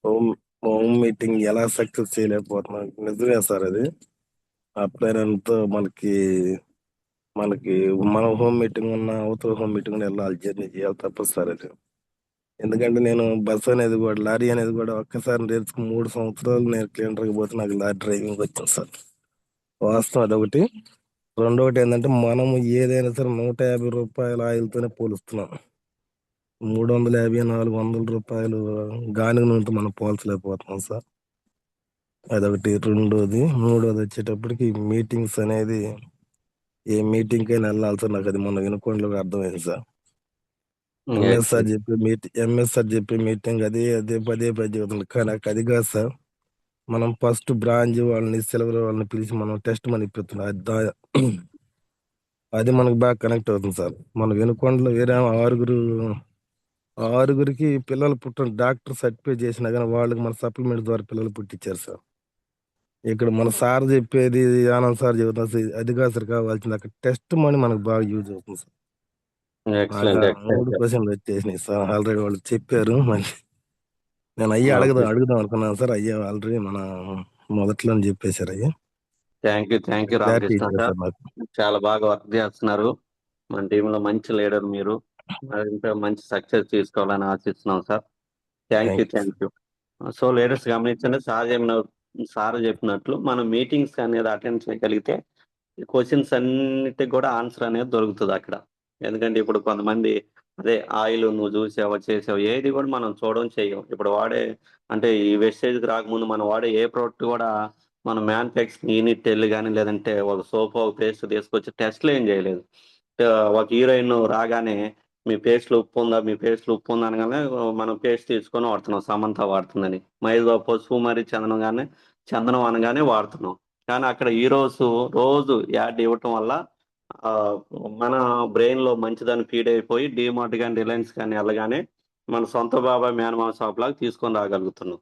హోమ్ హోమ్ మీటింగ్ ఎలా సక్సెస్ చేయలేకపోతున్నాం నిజమే సార్. అది అప్లైనంతో మనకి మనం హోమ్ మీటింగ్ ఉన్న అవతల హోమ్ మీటింగ్ వెళ్ళాలి, జర్నీ చేయాలి తప్పదు సార్ అది. ఎందుకంటే నేను బస్సు అనేది కూడా లారీ అనేది కూడా ఒక్కసారి నేర్చుకుని 3 సంవత్సరాలు నేను క్లీనర్కి పోతే నాకు లారీ డ్రైవింగ్ వచ్చింది సార్. వాస్తవం అదొకటి. రెండోటి ఏంటంటే మనం ఏదైనా సరే 150 రూపాయల ఆయిల్తోనే పోలుస్తున్నాం. 350, 400 రూపాయలు గానుగ నూనెతో మనం పోల్చలేకపోతున్నాం సార్. అదొకటి. మూడోది వచ్చేటప్పటికి మీటింగ్స్ అనేది ఏ మీటింగ్ అయినా వెళ్ళాలి సార్. నాకు అది మొన్న వినుకొండలో అర్థమైంది సార్. ఎంఎస్ఆర్ చెప్పే మీటింగ్ అదే పదే చెబుతుంది. కానీ నాకు అది కాదు సార్. మనం ఫస్ట్ బ్రాంచ్ వాళ్ళని, సిల్వర్ వాళ్ళని పిలిచి మనం టెస్ట్ మనీ ఇప్పిస్తున్నాం. అది మనకు బాగా కనెక్ట్ అవుతుంది సార్. మన వినుకొండలో వేరే ఆరుగురికి పిల్లలు పుట్టిన డాక్టర్ సర్టిఫై చేసినా కానీ వాళ్ళకి మన సప్లిమెంట్ ద్వారా పిల్లలు పుట్టించారు సార్. ఇక్కడ మన సార్ చెప్పేది, ఆనంద్ సార్ చెబుతున్నారు సార్, అది కాదు సార్ కావాల్సింది. అక్కడ టెస్ట్ మనీ మనకు బాగా యూజ్ అవుతుంది సార్. నాకు ఎక్సలెంట్. 3 క్వశ్చన్లు వచ్చేసినాయి సార్. ఆల్రెడీ వాళ్ళు చెప్పారు. మళ్ళీ నేను అడుగుదాం అనుకున్నాను సార్. ఆల్రెడీ మన మొదట్లోనే చెప్పేశారు. థ్యాంక్ యూ క్లారిటీ రామకృష్ణ ఇచ్చారు సార్. సార్ నాకు. చాలా బాగా వర్క్ చేస్తున్నారు. మన టీంలో మంచి లీడర్ మీరు. ఇంకా మంచి సక్సెస్ తీసుకోవాలని ఆశిస్తున్నాం sir. Thank thank you. So leaders గమనించండి, సార్ చెప్పినట్లు మనం మీటింగ్స్ అనేది అటెండ్ చేయగలిగితే ఈ క్వశ్చన్స్ అన్నిటికి కూడా ఆన్సర్ అనేది దొరుకుతుంది అక్కడ. ఎందుకంటే ఇప్పుడు కొంతమంది అదే ఆయిల్ నువ్వు చూసావా, చేసావు, ఏది కూడా మనం చెయ్యం. ఇప్పుడు వాడే అంటే ఈ వెస్టేజ్కి రాకముందు మనం వాడే ఏ ప్రోడక్ట్ కూడా మనం మ్యానుఫ్యాక్చరింగ్ యూనిట్ వెళ్ళి కానీ, లేదంటే ఒక సోప్, ఒక పేస్ట్ తీసుకొచ్చి టెస్ట్లు ఏం చేయలేదు. ఒక హీరోయిన్ రాగానే మీ పేస్ట్లో ఉప్పు ఉందా, మీ పేస్ట్లో ఉప్పు ఉందా అనగానే మనం పేస్ట్ తీసుకొని వాడుతున్నాం, సమంత వాడుతుందని. మహేష్ బాబు పసుపు మరి చందనం అనగానే వాడుతున్నాం. కానీ అక్కడ హీరోస్ రోజు యాడ్ ఇవ్వటం వల్ల ఆ, మన బ్రెయిన్ లో మంచిదని ఫీడ్ అయిపోయి డిమార్ట్ కానీ రిలయన్స్ కానీ వెళ్ళగానే మన సొంత బాబాయ్ మేనమామ షాప్ లాగా తీసుకొని రాగలుగుతున్నాం.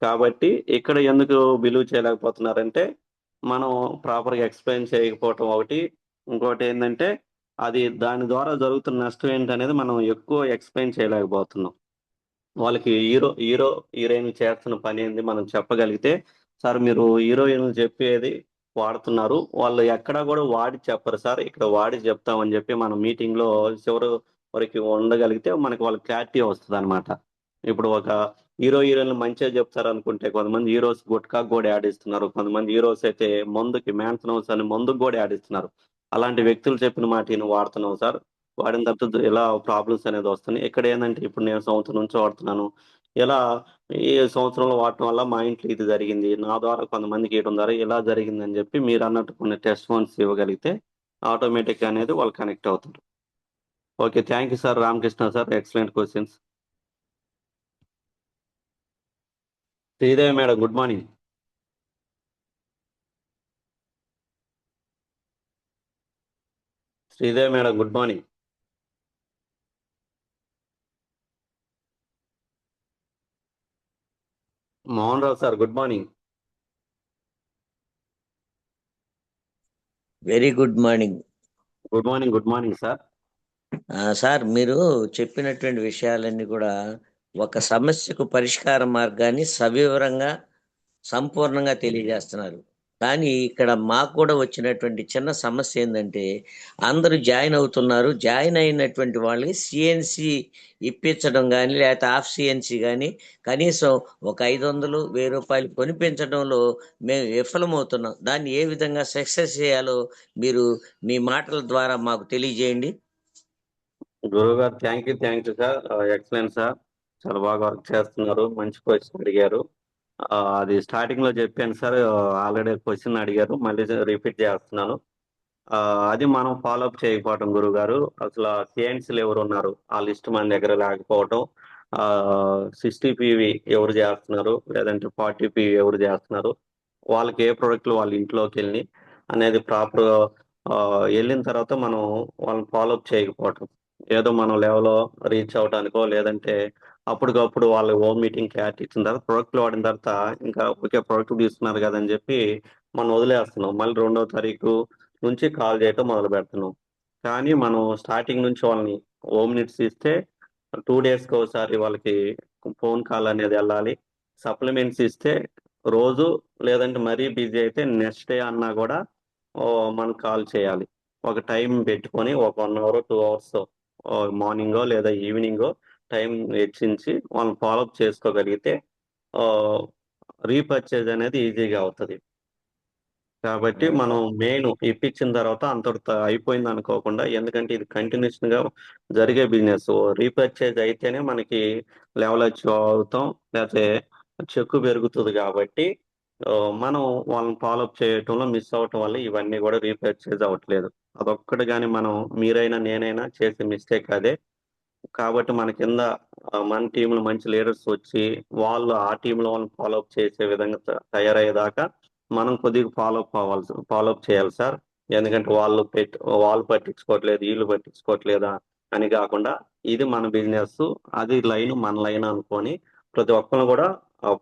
కాబట్టి ఇక్కడ ఎందుకు బిలీవ్ చేయలేకపోతున్నారంటే మనం ప్రాపర్గా ఎక్స్ప్లెయిన్ చేయకపోవటం ఒకటి, ఇంకోటి ఏంటంటే అది దాని ద్వారా జరుగుతున్న నష్టం ఏంటనేది మనం ఎక్కువ ఎక్స్ప్లెయిన్ చేయలేకపోతున్నాం. వాళ్ళకి హీరోయిన్ చేస్తున్న పని ఏంది మనం చెప్పగలిగితే, సార్ మీరు హీరోయిన్ చెప్పేది వాడుతున్నారు, వాళ్ళు ఎక్కడా కూడా వాడి చెప్పరు సార్, ఇక్కడ వాడి చెప్తామని చెప్పి మనం మీటింగ్ లో చివరి వరకు ఉండగలిగితే మనకి వాళ్ళకి క్లారిటీ వస్తుంది అనమాట. ఇప్పుడు ఒక హీరోయిన్లు మంచిగా చెప్తారు అనుకుంటే కొంతమంది హీరోస్ గుట్కా కూడా ఆడిస్తున్నారు, కొంతమంది హీరోస్ అయితే మందుకి మ్యాన్సన్ హౌస్ అని మందుకు కూడా ఆడిస్తున్నారు. అలాంటి వ్యక్తులు చెప్పిన మాట నువ్వు వాడుతున్నావు సార్, వాడిన తర్వాత ఇలా ప్రాబ్లమ్స్ అనేది వస్తున్నాయి. ఇక్కడ ఏంటంటే ఇప్పుడు నేను సంవత్సరం నుంచి వాడుతున్నాను, ఇలా ఈ సంవత్సరంలో వాడటం వల్ల మా ఇంట్లో ఇది జరిగింది, నా ద్వారా కొంతమందికి ఇవ్వడం ద్వారా ఇలా జరిగింది అని చెప్పి మీరు అన్నట్టు కొన్ని టెస్ట్ ఫోన్స్ ఇవ్వగలిగితే ఆటోమేటిక్ అనేది వాళ్ళు కనెక్ట్ అవుతారు. Okay, thank you sir Ramakrishna sir, excellent questions. Sridevi madam good morning. Sridevi madam good morning. Mohan Rao sir good morning. Very good morning. Good morning. Good morning sir. Sir, మీరు చెప్పినటువంటి విషయాలన్నీ కూడా ఒక సమస్యకు పరిష్కార మార్గాన్ని సవివరంగా సంపూర్ణంగా తెలియజేస్తున్నారు. కానీ ఇక్కడ మాకు కూడా వచ్చినటువంటి చిన్న సమస్య ఏంటంటే అందరూ జాయిన్ అవుతున్నారు, జాయిన్ అయినటువంటి వాళ్ళకి సిఎన్సి ఇప్పించడం కానీ లేకపోతే హాఫ్ సిఎన్సి కానీ కనీసం ఒక 500-1000 రూపాయలు కొనిపించడంలో మేము విఫలమవుతున్నాం. దాన్ని ఏ విధంగా సక్సెస్ చేయాలో మీరు మీ మాటల ద్వారా మాకు తెలియజేయండి. గురువు గారు thank you sir, excellent sir, చాలా బాగా వర్క్ చేస్తున్నారు, మంచి క్వశ్చన్ అడిగారు. అది స్టార్టింగ్ లో చెప్పాను సార్, ఆల్రెడీ క్వశ్చన్ అడిగారు, మళ్ళీ రిపీట్ చేస్తున్నాను. అది మనం ఫాలోఅప్ చేయకపోవటం గురువు గారు. అసలు సిఎన్సీలు ఎవరు ఉన్నారు ఆ లిస్ట్ మన దగ్గర లేకపోవటం, 60 PV ఎవరు చేస్తున్నారు లేదంటే 40 PV ఎవరు చేస్తున్నారు, వాళ్ళకి ఏ ప్రోడక్ట్లు వాళ్ళ ఇంట్లోకి వెళ్ళి అనేది ప్రాపర్ వెళ్ళిన తర్వాత మనం వాళ్ళని ఫాలోఅప్ చేయకపోవటం, ఏదో మనం లెవెల్లో రీచ్ అవడానికో లేదంటే అప్పటికప్పుడు వాళ్ళు హోమ్ మీటింగ్ క్లారిటీ ఇచ్చిన తర్వాత ప్రోడక్ట్లు వాడిన తర్వాత ఇంకా ఓకే ప్రోడక్ట్ తీసుకున్నారు కదని చెప్పి మనం వదిలేస్తున్నాం. మళ్ళీ 2వ తారీఖు నుంచి కాల్ చేయటం మొదలు పెడుతున్నాం. కానీ మనం స్టార్టింగ్ నుంచి వాళ్ళని హోమ్ మినిట్స్ ఇస్తే 2 డేస్కి ఒకసారి వాళ్ళకి ఫోన్ కాల్ అనేది వెళ్ళాలి. సప్లిమెంట్స్ ఇస్తే రోజు, లేదంటే మరీ బిజీ అయితే నెక్స్ట్ డే అన్నా కూడా మనం కాల్ చేయాలి. ఒక టైం పెట్టుకొని ఒక 1 అవర్ 2 అవర్స్ మార్నింగో లేదా ఈవినింగో టైం వెచ్చించి వాళ్ళని ఫాలోఅప్ చేసుకోగలిగితే రీపర్చేజ్ అనేది ఈజీగా అవుతుంది. కాబట్టి మనం మెయిన్ ఇప్పించిన తర్వాత అంతటితో అయిపోయింది అనుకోకుండా, ఎందుకంటే ఇది కంటిన్యూషన్ గా జరిగే బిజినెస్, రీపర్చేజ్ అయితేనే మనకి లెవెల్ అచీవ్ అవుతాం, లేకపోతే చెక్కు పెరుగుతుంది. కాబట్టి మనం వాళ్ళని ఫాలోఅప్ చేయటంలో మిస్ అవటం వల్ల ఇవన్నీ కూడా రీపర్చేజ్ అవ్వట్లేదు. అదొక్కటి కానీ మనం మీరైనా నేనైనా చేసే మిస్టేక్ అదే. కాబట్టి మన కింద మన టీంలో మంచి లీడర్స్ వచ్చి వాళ్ళు ఆ టీంలో వాళ్ళని ఫాలోఅప్ చేసే విధంగా తయారయ్యేదాకా మనం కొద్దిగా ఫాలోఅప్ చేయాలి సార్. ఎందుకంటే వాళ్ళు పట్టించుకోవట్లేదు, వీళ్ళు పట్టించుకోవట్లేదా అని కాకుండా ఇది మన బిజినెస్, అది లైన్ మన లైన్ అనుకొని ప్రతి ఒక్కరు కూడా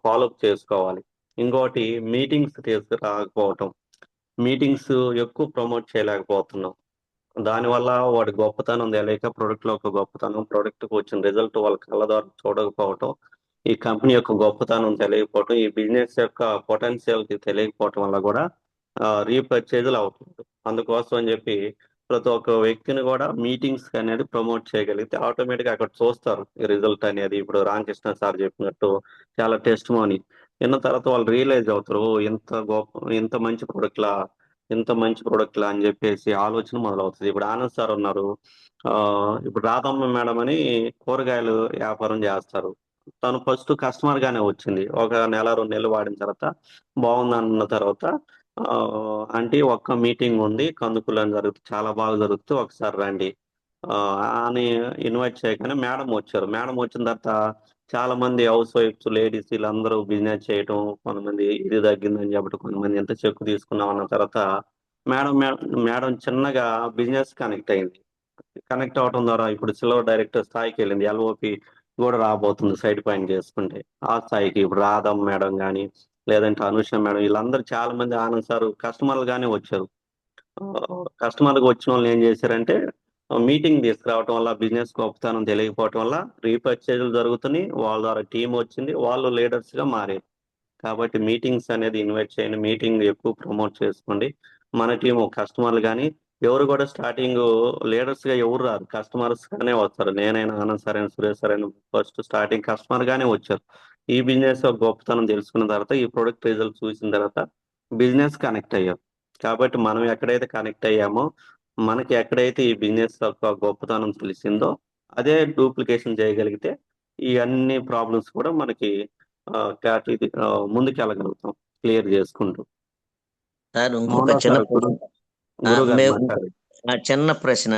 ఫాలోఅప్ చేసుకోవాలి. ఇంకోటి మీటింగ్స్ తీసుకురాకపోవటం, మీటింగ్స్ ఎక్కువ ప్రమోట్ చేయలేకపోతున్నాం. దానివల్ల వాడి గొప్పతనం తెలియక ప్రొడక్ట్ లో ఒక గొప్పతనం, ప్రొడక్ట్ కు వచ్చిన రిజల్ట్ వాళ్ళ కళ్ళ ద్వారా చూడకపోవటం, ఈ కంపెనీ యొక్క గొప్పతనం తెలియకపోవటం, ఈ బిజినెస్ యొక్క పొటెన్షియల్ తెలియకపోవటం వల్ల కూడా రీపర్చేజులు అవుతుంది. అందుకోసం అని చెప్పి ప్రతి ఒక్క వ్యక్తిని కూడా మీటింగ్స్ అనేది ప్రమోట్ చేయగలిగితే ఆటోమేటిక్ అక్కడ చూస్తారు ఈ రిజల్ట్ అనేది. ఇప్పుడు రామకృష్ణ సార్ చెప్పినట్టు చాలా టెస్ట్ మోని విన్న తర్వాత వాళ్ళు రియలైజ్ అవుతారు, ఇంత మంచి ప్రొడక్ట్ లా అని చెప్పేసి ఆలోచన మొదలవుతుంది. ఇప్పుడు ఆనంద్ సార్ ఉన్నారు, ఇప్పుడు రాధమ్మ మేడం అని కూరగాయలు వ్యాపారం చేస్తారు. తను ఫస్ట్ కస్టమర్ గానే వచ్చింది, ఒక నెల 2 నెలలు వాడిన తర్వాత బాగుంది అన్న తర్వాత అంటే ఒక్క మీటింగ్ ఉంది, కందుకూరులో జరుగుతుంది, చాలా బాగా జరుగుతుంది, ఒకసారి రండి అని ఇన్వైట్ చేయగానే మేడం వచ్చారు. మేడం వచ్చిన తర్వాత చాలా మంది హౌస్ వైఫ్స్, లేడీస్ వీళ్ళందరూ బిజినెస్ చేయటం, కొంతమంది ఇది తగ్గిందని చెప్పడం, కొంతమంది ఎంత చెక్కు తీసుకున్నాం అన్న తర్వాత మేడం మేడం చిన్నగా బిజినెస్ కనెక్ట్ అయింది. కనెక్ట్ అవడం ద్వారా ఇప్పుడు సిల్వర్ డైరెక్టర్ స్థాయికి వెళ్ళింది. ఎల్ఓపి కూడా రాబోతుంది సైడ్ పాయింట్ చేసుకుంటే. ఆ స్థాయికి ఇప్పుడు రాధమ్ మేడం కానీ, లేదంటే అనుష మేడం, వీళ్ళందరూ చాలా మంది, ఆనంద్ సార్ కస్టమర్లు గానే వచ్చారు. కస్టమర్కి వచ్చిన వాళ్ళు ఏం చేశారంటే మీటింగ్ తీసుకురావటం వల్ల, బిజినెస్ గొప్పతనం తెలియకపోవటం వల్ల రీపర్చేజులు జరుగుతున్నాయి. వాళ్ళ ద్వారా టీం వచ్చింది, వాళ్ళు లీడర్స్ గా మారారు. కాబట్టి మీటింగ్స్ అనేది ఇన్వైట్ చేయండి, మీటింగ్ ఎక్కువ ప్రమోట్ చేసుకోండి. మన టీము కస్టమర్లు కానీ ఎవరు కూడా స్టార్టింగ్ లీడర్స్ గా ఎవరు రారు, కస్టమర్స్ గానే వస్తారు. నేనైనా, ఆనంద్ సార్ అయినా, సురేష్ సార్ అయినా ఫస్ట్ స్టార్టింగ్ కస్టమర్ గానే వచ్చారు. ఈ బిజినెస్ యొక్క గొప్పతనం తెలుసుకున్న తర్వాత, ఈ ప్రొడక్ట్ రిజల్ట్ చూసిన తర్వాత బిజినెస్ కనెక్ట్ అయ్యాం. కాబట్టి మనం ఎక్కడైతే కనెక్ట్ అయ్యామో, మనకి ఎక్కడైతే ఈ బిజినెస్ యొక్క గొప్పతనం తెలిసిందో అదే డూప్లికేషన్ చేయగలిగితే ఈ అన్ని ప్రాబ్లమ్స్ కూడా మనకి ముందుకెళ్ళగలుగుతాం క్లియర్ చేసుకుంటూ. సార్ ఇంకొక మౌనా చిన్న సార్, ప్రశ్న. గురువు గారు మేము మాట్లాడారు. చిన్న ప్రశ్న.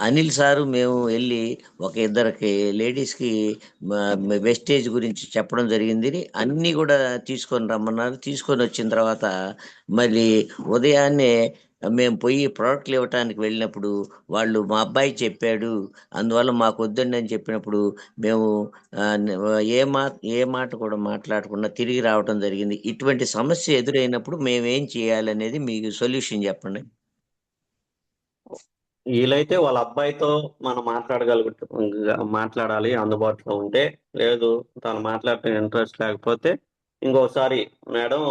అనిల్ సారు మేము వెళ్ళి ఒక ఇద్దరికి లేడీస్కి వెస్టేజ్ గురించి చెప్పడం జరిగింది. అన్నీ కూడా తీసుకొని రమ్మన్నారు. తీసుకొని వచ్చిన తర్వాత మళ్ళీ ఉదయాన్నే మేము పోయి ప్రోడక్ట్లు ఇవ్వటానికి వెళ్ళినప్పుడు వాళ్ళు మా అబ్బాయి చెప్పాడు, అందువల్ల మాకు వద్దండి అని చెప్పినప్పుడు మేము ఆ, న- ఏ మాట కూడా మాట్లాడకుండా తిరిగి రావటం జరిగింది. ఇటువంటి సమస్య ఎదురైనప్పుడు మేము ఏం చేయాలనేది మీకు సొల్యూషన్ చెప్పండి. వీలైతే వాళ్ళ అబ్బాయితో మనం మాట్లాడాలి అందుబాటులో ఉంటే. లేదు, తను మాట్లాడటం ఇంట్రెస్ట్ లేకపోతే ఇంకోసారి మేడం,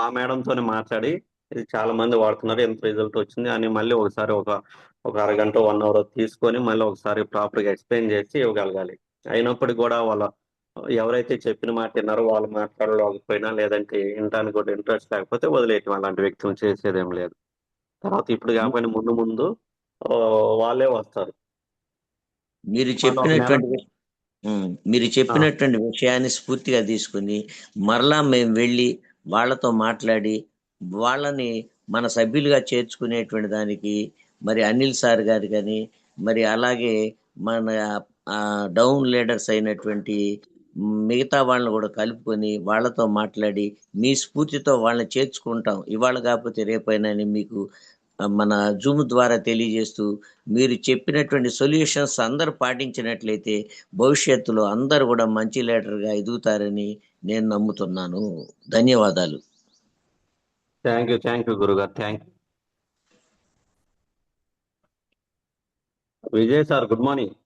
ఆ మేడంతోనే మాట్లాడి ఇది చాలా మంది వాడుతున్నారు, ఎంత రిజల్ట్ వచ్చింది అని మళ్ళీ ఒకసారి ఒక అరగంట 1 అవర్ తీసుకొని మళ్ళీ ఒకసారి ప్రాపర్ గా ఎక్స్ప్లెయిన్ చేసి ఇవ్వగలగాలి. అయినప్పటికీ కూడా వాళ్ళ ఎవరైతే చెప్పిన మాట విన్నారో వాళ్ళు మాట్లాడలేకపోయినా, లేదంటే వినడానికి కూడా ఇంట్రెస్ట్ లేకపోతే వదిలేయటం, అలాంటి వ్యక్తులు చేసేదేం లేదు. తర్వాత ఇప్పుడు కాకపోయినా ముందు ముందు ఆ, వాళ్ళే వస్తారు. మీరు మళ్ళీ ఒక నెల. చెప్పినటువంటి మీరు ఆ, చెప్పినటువంటి విషయాన్ని స్ఫూర్తిగా తీసుకుని మరలా మేము వెళ్ళి వాళ్ళతో మాట్లాడి వాళ్ళని మన సభ్యులుగా చేర్చుకునేటువంటి దానికి మరి అనిల్ సార్ గారు కానీ మరి అలాగే మన డౌన్ లీడర్స్ అయినటువంటి మిగతా వాళ్ళని కూడా కలుపుకొని వాళ్ళతో మాట్లాడి మీ స్ఫూర్తితో వాళ్ళని చేర్చుకుంటాం ఇవాళ కాకపోతే రేపైనా అని మీకు మన జూమ్ ద్వారా తెలియజేస్తూ మీరు చెప్పినటువంటి సొల్యూషన్స్ అందరూ పాటించినట్లయితే భవిష్యత్తులో అందరూ కూడా మంచి లీడర్గా ఎదుగుతారని నేను నమ్ముతున్నాను. ధన్యవాదాలు. థ్యాంక్ యూ గురుగారు, thank you. Vijay sir, good morning.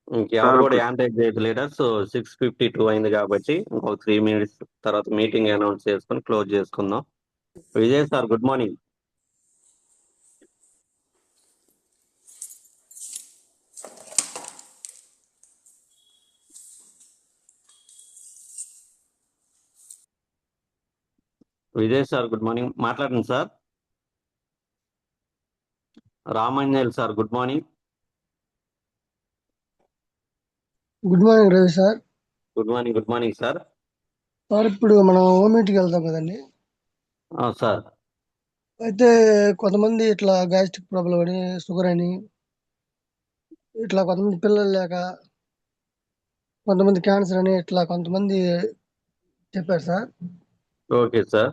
ఇంకెవరు కూడా యాంటేక్ చేయదు లీడర్స్. 6:52 అయింది కాబట్టి ఇంకొక 3 minutes తర్వాత మీటింగ్ అనౌన్స్ చేసుకొని క్లోజ్ చేసుకుందాం. Vijay sir, good morning. Vijay sir, good morning, మాట్లాడండి sir. Ramanjaneyulu sir, good morning. Good morning Ravi sir. Good morning sir. Sir ఇప్పుడు మనం ఓమీటీకి వెళ్తాం కదండి. సార్. అయితే కొంతమంది ఇట్లా గ్యాస్ట్రిక్ ప్రాబ్లం అని, షుగర్ అని, ఇట్లా కొంతమంది పిల్లలు లేక, కొంతమంది క్యాన్సర్ అని, ఇట్లా కొంతమంది చెప్పారు సార్. Okay sir.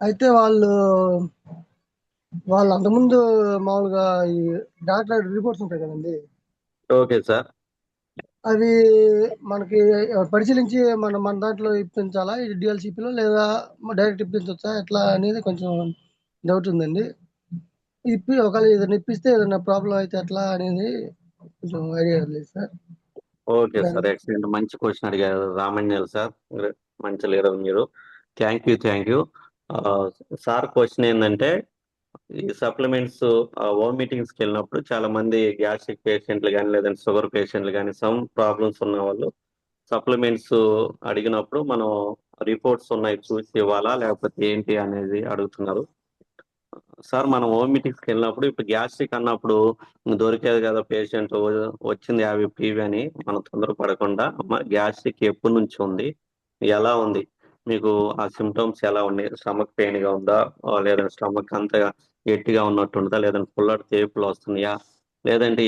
అయితే వాళ్ళు అంతకుముందు మామూలుగా ఈ డాక్టర్ రిపోర్ట్స్ ఉంటాయి కదండి, ఓకే సార్. అవి మనకి పరిశీలించి మన దాంట్లో ఇప్పించాలా ఈ డిఎల్సిపిలో, లేదా డైరెక్ట్ ఇప్పించవచ్చా ఎట్లా అనేది కొంచెం డౌట్ ఉందండి. ఒకవేళ ఏదైనా ఇప్పిస్తే ఏదైనా ప్రాబ్లం అయితే ఎట్లా అనేది కొంచెం ఐడియా లేదు సార్. ఓకే సార్, ఎక్సలెంట్, మంచి క్వశ్చన్ అడిగారు రామాంజనేయులు సార్. మంచి లీడర్ మీరు. Thank you. సార్ క్వశ్చన్ ఏంటంటే, ఈ సప్లిమెంట్స్ హోమ్ మీటింగ్స్కి వెళ్ళినప్పుడు చాలా మంది గ్యాస్ట్రిక్ పేషెంట్లు కానీ, లేదంటే షుగర్ పేషెంట్లు కానీ, సమ్ ప్రాబ్లమ్స్ ఉన్న వాళ్ళు సప్లిమెంట్స్ అడిగినప్పుడు మనం రిపోర్ట్స్ ఉన్నాయి చూసి ఇవ్వాలా లేకపోతే ఏంటి అనేది అడుగుతున్నారు. సార్ మనం హోమ్ మీటింగ్స్కి వెళ్ళినప్పుడు ఇప్పుడు గ్యాస్ట్రిక్ అన్నప్పుడు దొరికేది కదా పేషెంట్ వచ్చింది 50 పీవీ అని మనం తొందరపడకుండా అమ్మ గ్యాస్ట్రిక్ ఎప్పటి నుంచి ఉంది, ఎలా ఉంది, మీకు ఆ సిమ్టమ్స్ ఎలా ఉన్నాయి, స్టమక్ పెయిన్ గా ఉందా, లేదా స్టమక్ అంతా గట్టిగా ఉన్నట్టుందా, లేదంటే పుల్లటి తేపులు వస్తున్నాయా, లేదంటే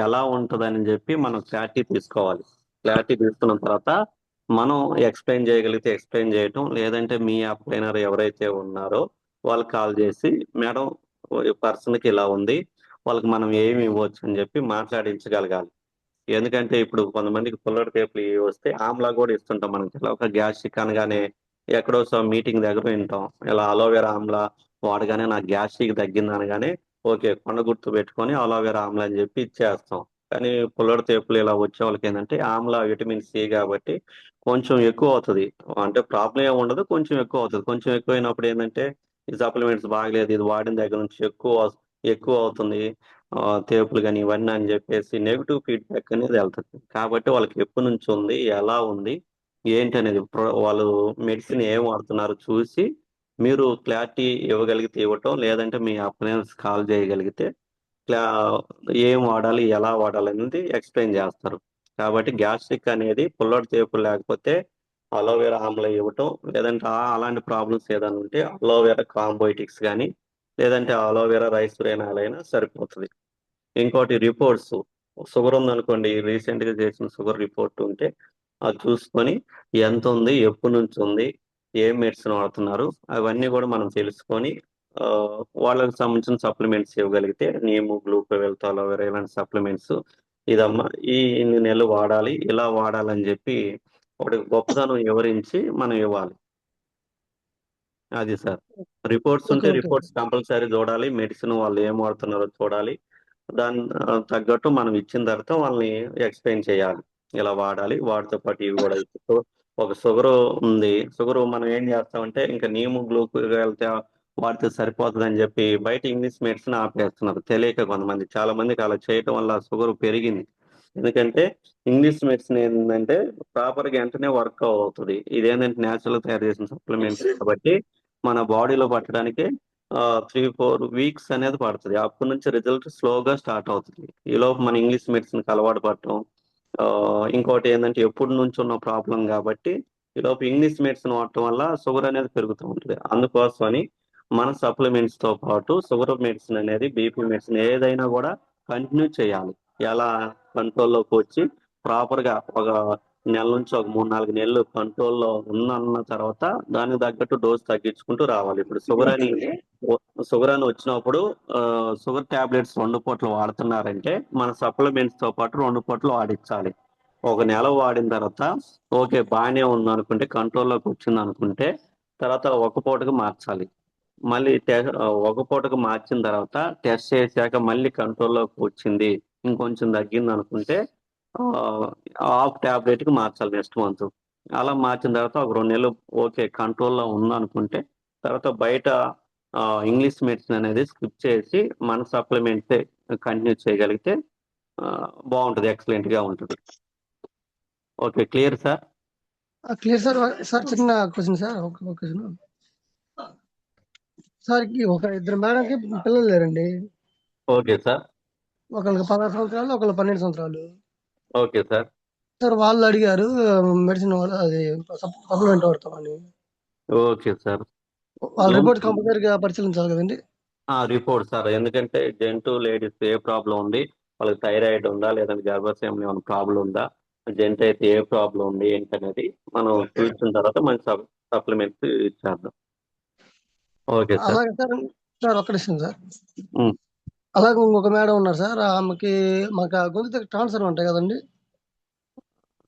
ఎలా ఉంటుందని చెప్పి మనం క్లారిటీ తీసుకోవాలి. క్లారిటీ తీసుకున్న తర్వాత మనం ఎక్స్ప్లెయిన్ చేయగలిగితే ఎక్స్ప్లెయిన్ చేయటం, లేదంటే మీ అప్లైనర్ ఎవరైతే ఉన్నారో వాళ్ళకి కాల్ చేసి మేడం ఈ పర్సన్కి ఇలా ఉంది, వాళ్ళకి మనం ఏమి ఇవ్వచ్చు అని చెప్పి మాట్లాడించగలగాలి. ఎందుకంటే ఇప్పుడు కొంతమందికి పుల్లటి తేపులు ఇవి వస్తే ఆమ్లా కూడా ఇస్తుంటాం. మనకి ఇలా ఒక గ్యాస్ట్రిక్ అనగానే ఎక్కడో మీటింగ్ దగ్గర వింటాం, ఇలా అలోవెరా ఆమ్లా వాడగానే నాకు గ్యాస్ట్రిక్ తగ్గింది అనగానే ఓకే కొండ గుర్తు పెట్టుకొని అలోవెరా ఆమ్లా అని చెప్పి ఇచ్చేస్తాం. కానీ పుల్లటి తేపులు ఇలా వచ్చే వాళ్ళకి ఏంటంటే ఆమ్లా విటమిన్ సి కాబట్టి కొంచెం ఎక్కువ అవుతుంది. అంటే ప్రాబ్లం ఏమి ఉండదు, కొంచెం ఎక్కువ అవుతుంది. కొంచెం ఎక్కువైనప్పుడు ఏంటంటే ఈ సప్లిమెంట్స్ బాగలేదు, ఇది వాడిన దగ్గర నుంచి ఎక్కువ ఎక్కువ అవుతుంది తేపులు కానీ ఇవన్నీ అని చెప్పేసి నెగిటివ్ ఫీడ్బ్యాక్ అనేది వెళ్తుంది. కాబట్టి వాళ్ళకి ఎప్పటి నుంచి ఉంది, ఎలా ఉంది, ఏంటి అనేది వాళ్ళు మెడిసిన్ ఏం వాడుతున్నారు చూసి మీరు క్లారిటీ ఇవ్వగలిగితే ఇవ్వటం, లేదంటే మీ అప్లయన్స్ కాల్ చేయగలిగితే క్లా ఏం వాడాలి, ఎలా వాడాలి అనేది ఎక్స్ప్లెయిన్ చేస్తారు. కాబట్టి గ్యాస్ట్రిక్ అనేది పుల్లటి తేపులు లేకపోతే అలోవెరా ఆమ్లా ఇవ్వటం, లేదంటే అలాంటి ప్రాబ్లమ్స్ ఏదైనా ఉంటే అలోవెరా కాంబోటిక్స్ కానీ లేదంటే అలోవెరా రైస్ బ్రేనాల్ అయినా సరిపోతుంది. ఇంకోటి రిపోర్ట్స్, షుగర్ ఉందనుకోండి, రీసెంట్ గా చేసిన షుగర్ రిపోర్ట్ ఉంటే అది చూసుకొని ఎంత ఉంది, ఎప్పటి నుంచి ఉంది, ఏం మెడిసిన్ వాడుతున్నారు, అవన్నీ కూడా మనం తెలుసుకొని ఆ, వాళ్ళకి సంబంధించిన సప్లిమెంట్స్ ఇవ్వగలిగితే నీము గ్లూకోవెల్త్ అలోవెరా ఇలాంటి సప్లిమెంట్స్ ఇదమ్మా ఇన్ని నెలలు వాడాలి, ఇలా వాడాలని చెప్పి ఒకటి గొప్పతనం వివరించి మనం ఇవ్వాలి. అది సార్. రిపోర్ట్స్ ఓకే ఉంటే ఓకే రిపోర్ట్స్ కంపల్సరీ చూడాలి, మెడిసిన్ వాళ్ళు ఏం వాడుతున్నారో చూడాలి, దాని తగ్గట్టు మనం ఇచ్చిన తర్వాత వాళ్ళని ఎక్స్ప్లెయిన్ చేయాలి, ఇలా వాడాలి, వాటితో పాటు ఇవి కూడా ఇప్పుడు ఒక షుగర్ ఉంది, షుగర్ మనం ఏం చేస్తామంటే ఇంకా నీము గ్లూకోజ్ వెళ్తే వాడితే సరిపోతుంది అని చెప్పి బయట ఇంగ్లీష్ మెడిసిన్ ఆపేస్తున్నారు తెలియక. కొంతమంది చాలా మందికి అలా చేయటం వల్ల షుగర్ పెరిగింది. ఎందుకంటే ఇంగ్లీష్ మెడిసిన్ ఏంటంటే ప్రాపర్ గా వెంటనే వర్క్ అవుతుంది, ఇదేంటంటే న్యాచురల్ గా తయారు చేసిన సప్లిమెంట్స్ కాబట్టి మన బాడీలో పట్టడానికి 3-4 వీక్స్ అనేది పడుతుంది. అప్పటి నుంచి రిజల్ట్ స్లోగా స్టార్ట్ అవుతుంది. ఈ లోపు మన ఇంగ్లీష్ మెడిసిన్ అలవాటు పడటం, ఆ, ఇంకోటి ఏంటంటే ఎప్పటి నుంచి ఉన్న ప్రాబ్లం కాబట్టి ఈ లోపు ఇంగ్లీష్ మెడిసిన్ వాడటం వల్ల షుగర్ అనేది పెరుగుతూ ఉంటుంది. అందుకోసమని మన సప్లిమెంట్స్ తో పాటు షుగర్ మెడిసిన్ అనేది బీపీ మెడిసిన్ ఏదైనా కూడా కంటిన్యూ చేయాలి. ఎలా కంట్రోల్లోకి వచ్చి ప్రాపర్ గా ఒక నెల నుంచి ఒక 3-4 నెలలు కంట్రోల్లో ఉన్న తర్వాత దానికి తగ్గట్టు డోస్ తగ్గించుకుంటూ రావాలి. ఇప్పుడు షుగర్ అని వచ్చినప్పుడు షుగర్ టాబ్లెట్స్ 2 పూటలు వాడుతున్నారంటే మన సప్లిమెంట్స్ తో పాటు 2 పూటలు వాడించాలి. ఒక నెల వాడిన తర్వాత ఓకే బాగానే ఉంది అనుకుంటే, కంట్రోల్లోకి వచ్చింది అనుకుంటే తర్వాత ఒక పూటకు మార్చాలి. మళ్ళీ ఒక పూటకు మార్చిన తర్వాత టెస్ట్ చేశాక మళ్ళీ కంట్రోల్లోకి వచ్చింది, ఇంకొంచెం తగ్గింది అనుకుంటే హాఫ్ టాబ్లెట్ కి మార్చాలి నెక్స్ట్ మంత్. అలా మార్చిన తర్వాత ఒక 2 నెలలు ఓకే కంట్రోల్లో ఉంది అనుకుంటే తర్వాత బయట ఇంగ్లీష్ మెడిసిన్ అనేది స్కిప్ చేసి మన సప్లిమెంట్ కంటిన్యూ చేయగలిగితే బాగుంటుంది, ఎక్సలెంట్ గా ఉంటుంది. Okay clear sir. Clear sir. Sir చిన్న క్వశ్చన్ సార్, ఒక క్వశ్చన్ సార్. ఒక ఇద్దరు మేడంకి పిల్లలు లేరండి. Okay sir. ఒకళ్ళకి 16 సంవత్సరాలు, ఒకళ్ళు 12 సంవత్సరాలు. Okay sir. సార్ వాళ్ళు అడిగారు మెడిసిన్ అది సప్లిమెంట్ వాడతామని. Okay sir. వాళ్ళ రిపోర్ట్ కంపల్సరీగా పరిశీలించాలి కదండి. రిపోర్ట్ సార్, ఎందుకంటే జెంటు లేడీస్ ఏ ప్రాబ్లం ఉంది, వాళ్ళకి థైరాయిడ్ ఉందా, లేదంటే గర్భాశయంలో ఏమైనా ప్రాబ్లం ఉందా, జెంట్ అయితే ఏ ప్రాబ్లం ఉంది ఏంటనేది మనం చూసిన తర్వాత మంచి సప్లిమెంట్స్ ఇచ్చేద్దాం. Okay sir. అలాగే సార్. సార్ ఒక్క నిమిషం సార్. ఉమ్. అలాగే ఇంకొక మేడం ఉన్నారు సార్, ఆమెకి మాకు ఆ గొంతు ట్రాన్స్ఫర్ ఉంటాయి కదండి.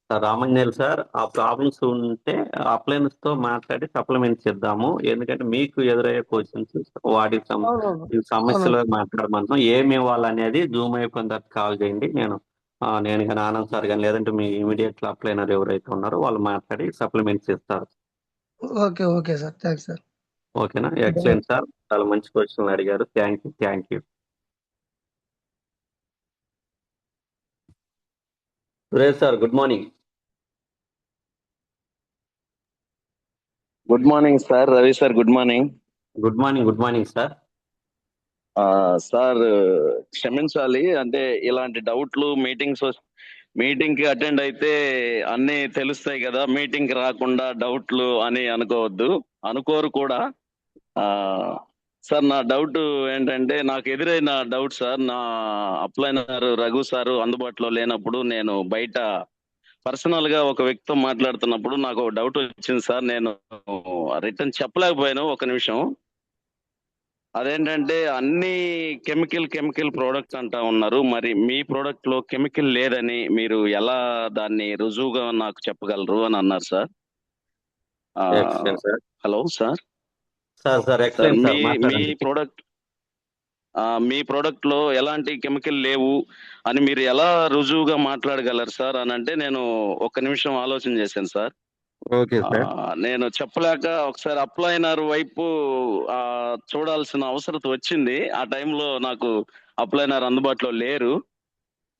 సార్ రామంజనేయులు సార్, ఆ ప్రాబ్లమ్స్ ఉంటే అప్లయన్స్ తో మాట్లాడి సప్లిమెంట్స్ ఇద్దాము. ఎందుకంటే మీకు ఎదురయ్యే క్వశ్చన్స్ వాటికి అవునవును ఈ సమస్యలు అవునండి. మాట్లాడమంటాం. ఏమి ఇవ్వాలనేది జూమ్ అయిపోయిన తర్వాత కాల్ చేయండి. నేను కానీ ఆనంద్ సార్ కానీ లేదంటే మీ ఇమీడియట్ అప్లైనర్ ఎవరైతే ఉన్నారో వాళ్ళు మాట్లాడి సప్లిమెంట్స్ ఇస్తారు. Okay okay sir. Thanks sir. ఓకేనా? ఎక్సలెంట్ సార్, చాలా మంచి క్వశ్చన్లు అడిగారు. Thank you. Suresh sir good morning. Good morning sir. Ravi sir good morning. Good morning sir. Sir క్షమించాలి, అంటే ఇలాంటి డౌట్లు మీటింగ్ కి అటెండ్ అయితే అన్ని తెలుస్తాయి కదా, మీటింగ్ కి రాకుండా డౌట్లు అని అనుకోవద్దు, అనుకోరు కూడా. ఆ సార్, నా డౌట్ ఏంటంటే, నాకు ఎదురైన డౌట్ సార్, నా అప్లైనర్ రఘు సారు అందుబాటులో లేనప్పుడు నేను బయట పర్సనల్ గా ఒక వ్యక్తితో మాట్లాడుతున్నప్పుడు నాకు ఒక డౌట్ వచ్చింది సార్. నేను రిటర్న్ చెప్పలేకపోయాను. ఒక నిమిషం. అదేంటంటే, అన్ని కెమికల్ ప్రోడక్ట్స్ అంటా ఉన్నారు, మరి మీ ప్రోడక్ట్ లో కెమికల్ లేదని మీరు ఎలా దాన్ని రుజువుగా నాకు చెప్పగలరు అని అన్నారు sir. Excellent sir. Hello sir. Sir sir, excellent మీ సార్, మీ మాట్లాడండి. మీ ప్రోడక్ట్ లో ఎలాంటి కెమికల్ లేవు అని మీరు ఎలా రుజువుగా మాట్లాడగలరు సార్ అని అంటే, నేను ఒక్క నిమిషం ఆలోచన చేశాను సార్. Okay sir. నేను చెప్పలేక ఒకసారి అప్లైనర్ వైపు చూడాల్సిన అవసరం వచ్చింది. ఆ టైంలో నాకు అప్లైనర్ అందుబాటులో లేరు.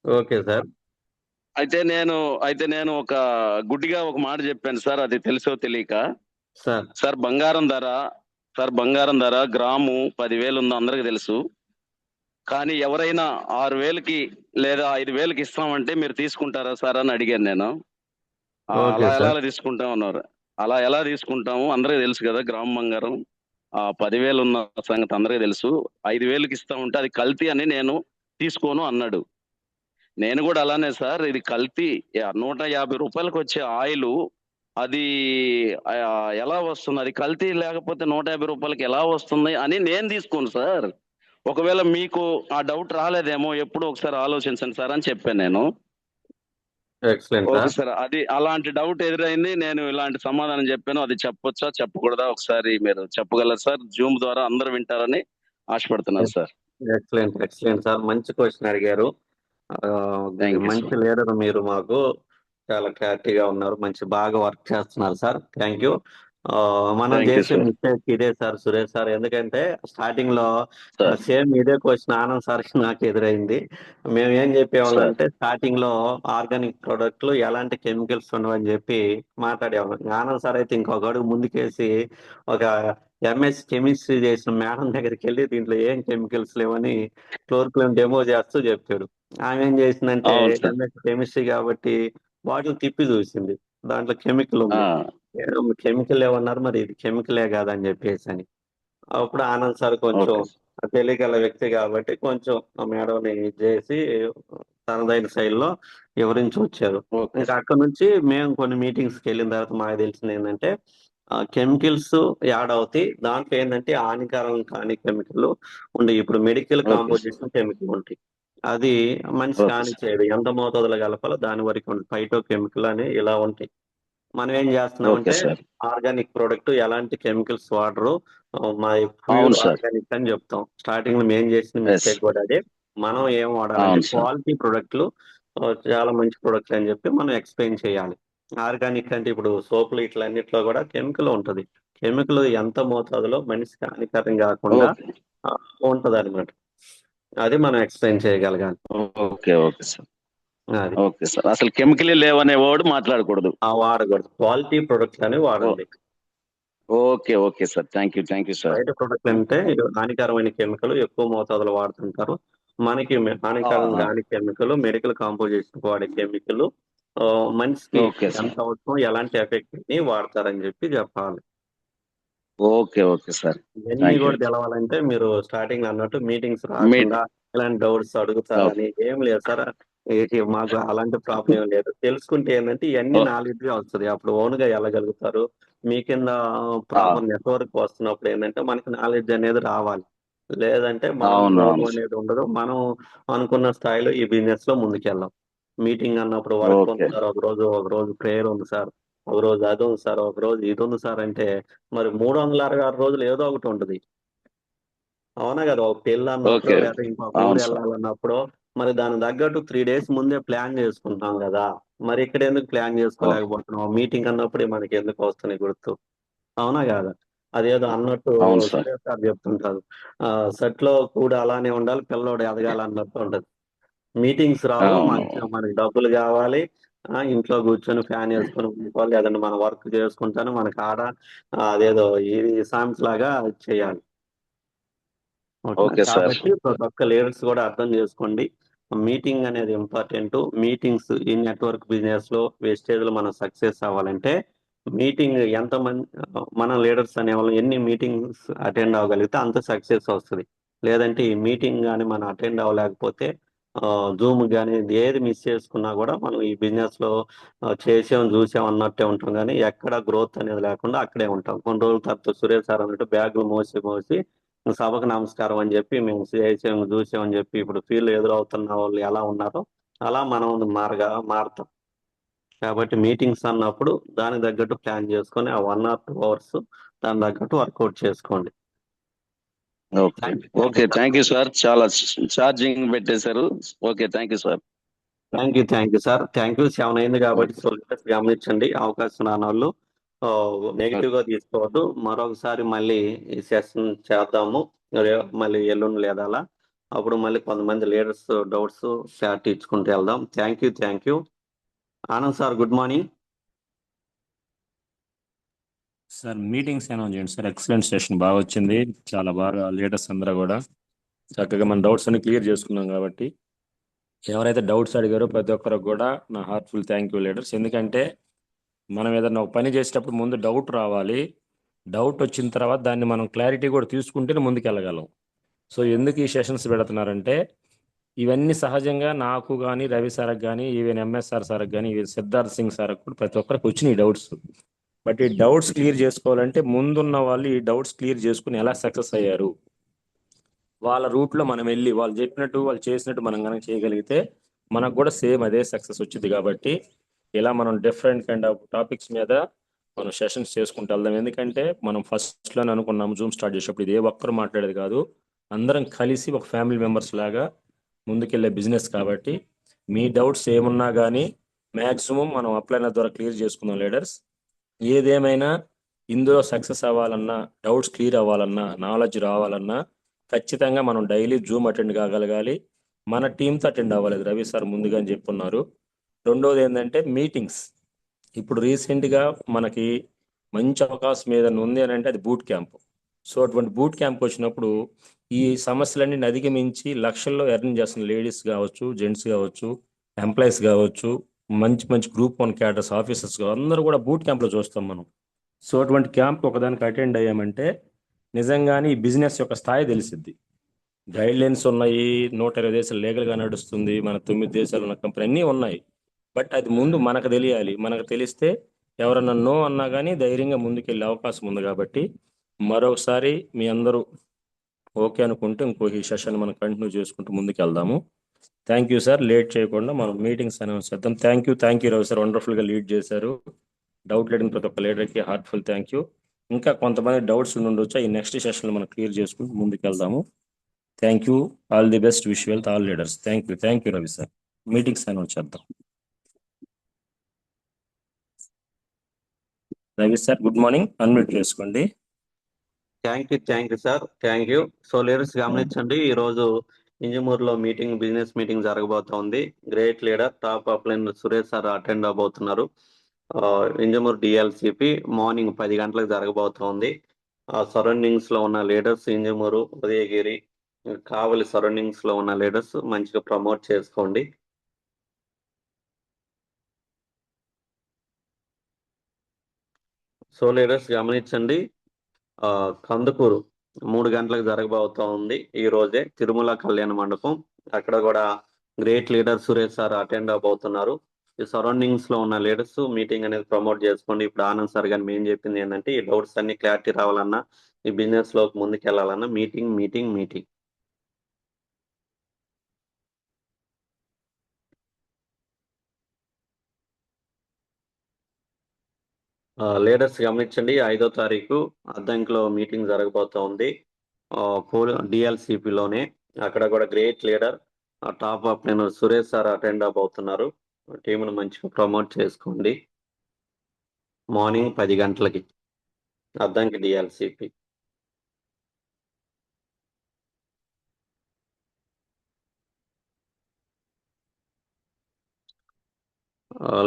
Okay sir. అయితే నేను ఒక గుడ్డిగా ఒక మాట చెప్పాను సార్, అది తెలుసో తెలియక. సార్, బంగారం ధర గ్రాము 10,000 ఉందో అందరికి తెలుసు. కానీ ఎవరైనా 6,000కి లేదా 5,000కి ఇస్తామంటే మీరు తీసుకుంటారా సార్ అని అడిగాను నేను. ఓకే అలా సార్. తీసుకుంటాం అన్నారు. అలా ఎలా తీసుకుంటాము, అందరికీ తెలుసు కదా, గ్రామ్ బంగారం 10,000 ఉన్న సంగతి అందరికీ తెలుసు. 5,000కి ఇస్తామంటే అది కల్తీ అని నేను తీసుకోను అన్నాడు. నేను కూడా అలానే సార్, ఇది కల్తీ, 150 రూపాయలకు వచ్చే ఆయిల్ అది ఎలా వస్తుంది, అది కల్తీ లేకపోతే 150 రూపాయలకి ఎలా వస్తుంది అని నేను తీసుకోను సార్. ఒకవేళ మీకు ఆ డౌట్ రాలేదేమో, ఎప్పుడు ఒకసారి ఆలోచించండి సార్ అని చెప్పాను నేను. Excellent okay sir. సార్, అది అలాంటి డౌట్ ఎదురైంది, నేను ఇలాంటి సమాధానం చెప్పాను. అది చెప్పొచ్చా చెప్పకూడదా ఒకసారి మీరు చెప్పగలరు సార్? జూమ్ ద్వారా అందరూ వింటారని ఆశపడుతున్నాను సార్. ఎక్సలెంట్ సార్, మంచి క్వశ్చన్ అడిగారు. థ్యాంక్ యూ మంచి సార్. లీడర్ మీరు, మాకు చాలా క్లారిటీగా ఉన్నారు, మంచి బాగా వర్క్ చేస్తున్నారు సార్. Thank you. మనం థ్యాంక్ యూ చేసే సార్. మిస్టేక్ ఇదే సార్, సురేష్ సార్. ఎందుకంటే స్టార్టింగ్ లో సార్ సేమ్ ఇదే క్వశ్చన్ ఆనంద్ సార్ నాకు ఎదురైంది. మేము ఏం చెప్పేవాళ్ళం సార్ అంటే, స్టార్టింగ్ లో ఆర్గానిక్ ప్రొడక్ట్లు ఎలాంటి కెమికల్స్ ఉండవని చెప్పి మాట్లాడేవాళ్ళం. ఆనంద్ సార్ అయితే ఇంకొక అడుగు ముందుకేసి ఒక ఎంఎస్ కెమిస్ట్రీ చేసిన మేడం దగ్గరికి వెళ్ళి దీంట్లో ఏం కెమికల్స్ లేవని క్లోరోక్విన్ డెమో చేస్తూ చెప్పాడు. ఆమె ఏం చేసిందంటే, అవును సార్. ఎంఎస్ కెమిస్ట్రీ కాబట్టి బాటిల్ తిప్పి చూసింది, దాంట్లో కెమికల్ ఉంది. కెమికల్ ఏమన్నారు, మరి ఇది కెమికలే కాదని చెప్పేసి అని. అప్పుడు ఆనంద్ సార్ కొంచెం ఓకే తెలియగల వ్యక్తి కాబట్టి కొంచెం ఆ మేడంని ఇది చేసి తనదైన శైలిలో వివరించి వచ్చారు. ఓకే ఇంకా అక్కడ నుంచి మేము కొన్ని మీటింగ్స్కి వెళ్ళిన తర్వాత మాకు తెలిసింది ఏంటంటే, కెమికల్స్ యాడ్ అవుతాయి, దాంట్లో ఏంటంటే హానికరం కాని కెమికల్ ఉండే. ఇప్పుడు medical okay sir. Composition chemical ఉంటాయి, అది మనిషికి ఓకే హాని సార్. చేయదు, ఎంత మోతాదులో కలపాలో దాని వరకు ఉంటుంది. ఫైటో కెమికల్ అని ఇలా ఉంటాయి. మనం ఏం ఓకే చేస్తున్నామంటే, సార్. ఆర్గానిక్ ప్రోడక్ట్ ఎలాంటి కెమికల్స్ వాడరు, మా ప్యూర్ అవును సార్. ఆర్గానిక్ అని చెప్తాం. స్టార్టింగ్ లో మేము చేసిన ఎస్. మిస్టేక్ కూడా అదే. మనం ఏం వాడాలంటే అవును సార్. క్వాలిటీ ప్రొడక్ట్లు, చాలా మంచి ప్రొడక్ట్లు అని చెప్పి మనం ఎక్స్ప్లెయిన్ చేయాలి. ఆర్గానిక్ అంటే ఇప్పుడు సోపులు ఇట్లన్నిట్లో కూడా కెమికల్ ఉంటది. కెమికల్ ఎంత మోతాదులో మనిషికి హానికరం కాకుండా ఓకే ఉంటది అనమాట. అది మనం ఎక్స్ప్లెయిన్ చేయగలగాలి. Okay okay sir. అది ఓకే సార్, అసలు కెమికల్ లేవనే వర్డ్ మాట్లాడకూడదు. వాడకూడదు, క్వాలిటీ ప్రొడక్ట్స్ అని వాడండి. Okay okay sir, thank you sir. బయట ప్రొడక్ట్ అంటే హానికరమైన కెమికల్ ఎక్కువ మోతాదులో వాడుతుంటారు. మనకి హానికరం కాని కెమికల్, మెడికల్ కాంపోజిషన్ వాడే కెమికల్ మనిషికి ఓకే సార్. ఎంత అవసరం, ఎలాంటి ఎఫెక్ట్ ని వాడతారని చెప్పాలి. ఓకే ఓకే సార్, ఇవన్నీ థ్యాంక్ యూ. కూడా తెలవాలంటే మీరు స్టార్టింగ్ అన్నట్టు మీటింగ్స్ రాకుండా ఇలాంటి డౌట్స్ అడుగుతారని ఏం లేదు సార్. మాకు అలాంటి ప్రాబ్లం ఏం లేదు. తెలుసుకుంటే ఏంటంటే ఇవన్నీ నాలెడ్జ్ వస్తుంది, అప్పుడు ఓన్ గా వెళ్ళగలుగుతారు. మీ కింద ప్రాపర్ నెట్వర్క్ వస్తున్నప్పుడు ఏంటంటే మనకి నాలెడ్జ్ అనేది రావాలి. లేదంటే మనం అవును గ్రోత్ అవును సార్. అనేది ఉండదు, మనం అనుకున్న స్థాయిలో ఈ బిజినెస్ లో ముందుకెళ్ళాం. మీటింగ్ అన్నప్పుడు వర్క్ ఉంది ఓకే సార్, ఒక రోజు ప్రేయర్ ఉంది సార్, ఒక రోజు అది ఉంది సార్, ఒక రోజు ఇది ఉంది సార్ అంటే మరి 366 రోజులు ఏదో ఒకటి ఉంటుంది. అవునా కదా? ఒక పెళ్ళి అన్నప్పుడు ఓకే లేదా ఇంకొక ఊరు అవును సార్. వెళ్ళాలన్నప్పుడు మరి దాని తగ్గట్టు 3 days ముందే ప్లాన్ చేసుకుంటాం కదా. మరి ఇక్కడ ఎందుకు ప్లాన్ చేసుకోలేకపోతున్నాం? మీటింగ్ అన్నప్పుడే మనకి ఎందుకు వస్తున్నాయి గుర్తు? అవునా కాదా? అదేదో అన్నట్టు అవును సార్. సురేష్ సార్ చెప్తుంటారు, సెట్లో కూడా అలానే ఉండాలి, పిల్లోడు ఎదగాలి అన్నట్టు ఉంటది. మీటింగ్స్ రావు, అవును మనకి డబ్బులు కావాలి, ఇంట్లో కూర్చొని ఫ్యాన్ వేసుకొని ఉండిపోవాలి, లేదంటే మన వర్క్ చేసుకుంటాను మనకి ఆడ అదేదో ఇది సామెత లాగా చేయాలి. Okay sir. కాబట్టి ప్రతి ఒక్క లీడర్స్ కూడా అర్థం చేసుకోండి, మీటింగ్ అనేది ఇంపార్టెంట్. మీటింగ్స్ ఈ నెట్వర్క్ బిజినెస్ లో వేస్టేజ్ లో మనం సక్సెస్ అవ్వాలంటే మీటింగ్ ఎంతమంది మన లీడర్స్ అనేవాళ్ళు ఎన్ని మీటింగ్స్ అటెండ్ అవ్వగలిగితే అంత సక్సెస్ వస్తుంది. లేదంటే ఈ మీటింగ్ కానీ మనం అటెండ్ అవ్వలేకపోతే జూమ్ కానీ ఏది మిస్ చేసుకున్నా కూడా మనం ఈ బిజినెస్ లో చేసాం చూసాం అన్నట్టే ఉంటాం, కానీ ఎక్కడ గ్రోత్ అనేది లేకుండా అక్కడే ఉంటాం. కొన్ని రోజుల తర్వాత సురేష్ సార్ అన్నట్టు బ్యాగులు మోసి సభకు నమస్కారం అని చెప్పి మేము చేసాం చూసాం అని చెప్పి ఇప్పుడు ఫీల్డ్ ఎదురవుతున్న వాళ్ళు ఎలా ఉన్నారో అలా మనం మారుతాం. కాబట్టి మీటింగ్స్ అన్నప్పుడు దానికి తగ్గట్టు ప్లాన్ చేసుకొని ఆ 1 or 2 hours దాని తగ్గట్టు వర్కౌట్ చేసుకోండి. Okay okay, thank you sir. చాలా ఛార్జింగ్ పెట్టేశారు. Okay, thank you sir. Thank you sir. Thank you. 7 అయింది కాబట్టి సోల్జర్స్ గమనించండి, అవకాశం రాని వాళ్ళు నెగిటివ్ గా తీసుకోవద్దు. మరొకసారి మళ్ళీ ఈ సెషన్ చేద్దాము, మళ్ళీ ఎల్లుండి లేదా అలా. అప్పుడు మళ్ళీ కొంతమంది లీడర్స్ డౌట్స్ క్లారిటీ ఇచ్చుకుంటూ వెళ్దాం. Thank you. Anand sir, good morning sir. Meetings announce చేయండి సార్. ఎక్సలెంట్ సెషన్, బాగా వచ్చింది. చాలా బాగా లీడర్స్ అందరూ కూడా చక్కగా మన డౌట్స్ అన్ని క్లియర్ చేసుకున్నాం. కాబట్టి ఎవరైతే డౌట్స్ అడిగారో ప్రతి ఒక్కరికి కూడా నా హార్ట్ఫుల్ థ్యాంక్ యూ లీడర్స్. ఎందుకంటే మనం ఏదైనా ఒక పని చేసేటప్పుడు ముందు డౌట్ రావాలి. డౌట్ వచ్చిన తర్వాత దాన్ని మనం క్లారిటీ కూడా తీసుకుంటేనే ముందుకు వెళ్ళగలం. సో ఎందుకు ఈ సెషన్స్ పెడుతున్నారంటే ఇవన్నీ సహజంగా నాకు కానీ, రవి సార్కి కానీ, ఈవెన్ ఎంఎస్ఆర్ సార్కి కానీ, ఈవెన్ సిద్ధార్థ్ సింగ్ సార్కి కూడా ప్రతి ఒక్కరికి వచ్చినాయి డౌట్స్. బట్ ఈ డౌట్స్ క్లియర్ చేసుకోవాలంటే ముందున్న వాళ్ళు ఈ డౌట్స్ క్లియర్ చేసుకుని ఎలా సక్సెస్ అయ్యారు, వాళ్ళ రూట్లో మనం వెళ్ళి వాళ్ళు చెప్పినట్టు వాళ్ళు చేసినట్టు మనం కనుక చేయగలిగితే మనకు కూడా సేమ్ అదే సక్సెస్ వచ్చింది. కాబట్టి ఇలా మనం డిఫరెంట్ కైండ్ ఆఫ్ టాపిక్స్ మీద మనం సెషన్స్ చేసుకుంటూ వెళ్దాం. ఎందుకంటే మనం ఫస్ట్లోనే అనుకున్నాము జూమ్ స్టార్ట్ చేసేటప్పుడు ఇది ఏ ఒక్కరు మాట్లాడేది కాదు, అందరం కలిసి ఒక ఫ్యామిలీ మెంబర్స్ లాగా ముందుకెళ్ళే బిజినెస్. కాబట్టి మీ డౌట్స్ ఏమున్నా కానీ మ్యాక్సిమం మనం అప్లైన్ ద్వారా క్లియర్ చేసుకుందాం లీడర్స్. ఏదేమైనా ఇందులో సక్సెస్ అవ్వాలన్నా, డౌట్స్ క్లియర్ అవ్వాలన్నా, నాలెడ్జ్ రావాలన్నా ఖచ్చితంగా మనం డైలీ జూమ్ అటెండ్ కాగలగాలి. మన టీంతో అటెండ్ అవ్వాలి, రవి సార్ ముందుగానే చెప్పున్నారు. రెండోది ఏంటంటే మీటింగ్స్. ఇప్పుడు రీసెంట్గా మనకి మంచి అవకాశం ఏదైనా ఉంది అని అంటే అది బూట్ క్యాంప్. సో అటువంటి బూట్ క్యాంప్ వచ్చినప్పుడు ఈ సమస్యలన్నీ అధిగమించి లక్షల్లో ఎర్న్ చేస్తున్న లేడీస్ కావచ్చు, జెంట్స్ కావచ్చు, ఎంప్లాయీస్ కావచ్చు, మంచి మంచి గ్రూప్ 1 క్యాడర్స్ ఆఫీసర్స్ అందరూ కూడా బూట్ క్యాంప్లో చూస్తాం మనం. సో అటువంటి క్యాంప్ ఒకదానికి అటెండ్ అయ్యామంటే నిజంగానే ఈ బిజినెస్ యొక్క స్థాయి తెలిసిద్ది. గైడ్ లైన్స్ ఉన్నాయి, 120 దేశాలు లీగల్గా నడుస్తుంది, మన 9 దేశాలు ఉన్న కంపెనీ అన్నీ ఉన్నాయి. బట్ అది ముందు మనకు తెలియాలి. మనకు తెలిస్తే ఎవరన్నా నో అన్నా కానీ ధైర్యంగా ముందుకెళ్ళే అవకాశం ఉంది. కాబట్టి మరొకసారి మీ అందరూ ఓకే అనుకుంటే ఇంకో ఈ సెషన్ మనం కంటిన్యూ చేసుకుంటూ ముందుకు వెళ్దాము. Thank you sir. లేట్ చేయకుండా మనం మీటింగ్స్ అనౌన్స్ చేద్దాం. థ్యాంక్ యూ రవి సార్, వండర్ఫుల్గా లీడ్ చేశారు. డౌట్ లేని ప్రతి ఒక్క లీడర్కి హార్ట్ఫుల్ థ్యాంక్ యూ. ఇంకా కొంతమంది డౌట్స్ ఉండొచ్చా, ఈ నెక్స్ట్ సెషన్లో మనం క్లియర్ చేసుకుంటూ ముందుకు వెళ్దాము. Thank you. All the best. Wish wealth all leaders. Thank you Ravi sir. Meetings announce చేద్దాం. Ravi sir good morning, unmute చేసుకోండి. Thank you sir. So leaders గమనించండి, ఈ రోజు ఇంజమూరులో బిజినెస్ మీటింగ్ జరగబోతోంది. Great leader top upline Suresh sir attend అవబోతున్నారు. Injamuru DLCP morning 10 గంటలకు జరగబోతోంది. సరౌండింగ్స్ లో ఉన్న లీడర్స్, ఇంజమూరు, ఉదయగిరి, కావలి సరౌండింగ్స్ లో ఉన్న లీడర్స్ మంచిగా ప్రమోట్ చేసుకోండి. సో లీడర్స్ గమనించండి, కందుకూరు 3 గంటలకు జరగబోతా ఉంది ఈ రోజే, తిరుమల కళ్యాణ మండపం. అక్కడ కూడా great leader Suresh sir attend అవబోతున్నారు. ఈ సరౌండింగ్స్ లో ఉన్న లీడర్స్ మీటింగ్ అనేది ప్రమోట్ చేసుకోండి. ఇప్పుడు ఆనంద్ సార్ గారు మేము చెప్పింది ఏంటంటే ఈ డౌట్స్ అన్ని క్లారిటీ రావాలన్నా, ఈ బిజినెస్ లోకి ముందుకు వెళ్ళాలన్నా మీటింగ్. లీడర్స్ గమనించండి, 5వ తారీఖు అద్దంకిలో మీటింగ్ జరగబోతా ఉంది డిఎల్సిపిలోనే. అక్కడ కూడా గ్రేట్ లీడర్ టాప్ అప్ నేను సురేష్ సార్ అటెండ్ అవబోతున్నారు. టీంను మంచిగా ప్రమోట్ చేసుకోండి. మార్నింగ్ 10 గంటలకి అద్దంకి డిఎల్సిపి.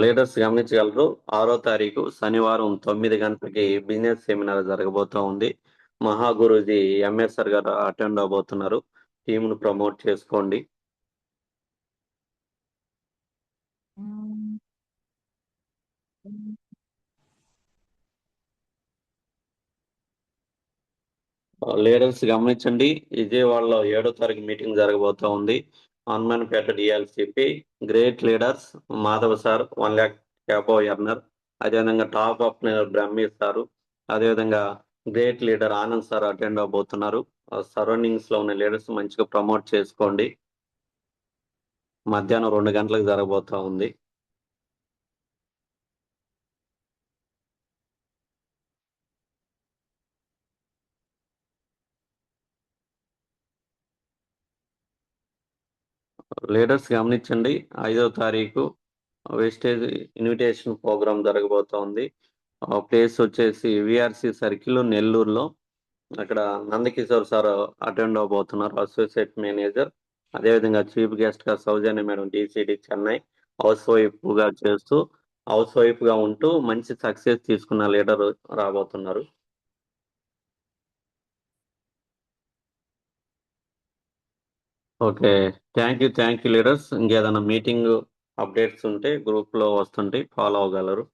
లీడర్స్ గమనించగలరు, 6వ తారీఖు శనివారం 9 గంటలకి బిజినెస్ సెమినార్ జరగబోతా ఉంది. మహాగురుజీ ఎంఎస్ఆర్ గారు అటెండ్ అవబోతున్నారు. టీంను ప్రమోట్ చేసుకోండి. లీడర్స్ గమనించండి, విజయవాడలో 7వ తారీఖు మీటింగ్ జరగబోతా ఉంది. Hanumanpeta DLCP great leaders Madhav sir 1 lakh క్యాబో ఎర్నర్, అదేవిధంగా టాప్ ఆఫ్ బ్రహ్మీ సారు, అదేవిధంగా great leader Anand sir attend అవబోతున్నారు. సరౌండింగ్స్ లో ఉన్న లీడర్స్ మంచిగా ప్రమోట్ చేసుకోండి. మధ్యాహ్నం 2 గంటలకు జరగబోతా ఉంది. లీడర్స్ గమనించండి, 5వ తారీఖు వెస్టేజ్ ఇన్విటేషన్ ప్రోగ్రామ్ జరగబోతోంది. ప్లేస్ వచ్చేసి విఆర్సి సర్కిల్ నెల్లూరులో. అక్కడ నందకిషోర్ సార్ అటెండ్ అవబోతున్నారు, అసోసియేట్ మేనేజర్. అదేవిధంగా చీఫ్ గెస్ట్ గా Soujanya madam DCD Chennai house wife గా ఉంటూ మంచి సక్సెస్ తీసుకున్న లీడర్ రాబోతున్నారు. Okay, thank you leaders. ఇంకేదైనా మీటింగ్ అప్డేట్స్ ఉంటే గ్రూప్ లో వస్తుంటే ఫాలో అవ్వగలరు.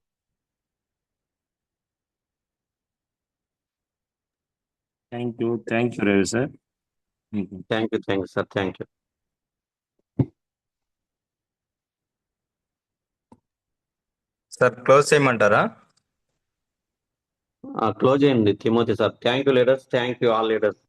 Thank you Ravi sir. Thank you sir, thank you. Sir close చేయమంటారా? క్లోజ్ చేయండి Timothy sir. Thank you leaders, thank you all leaders.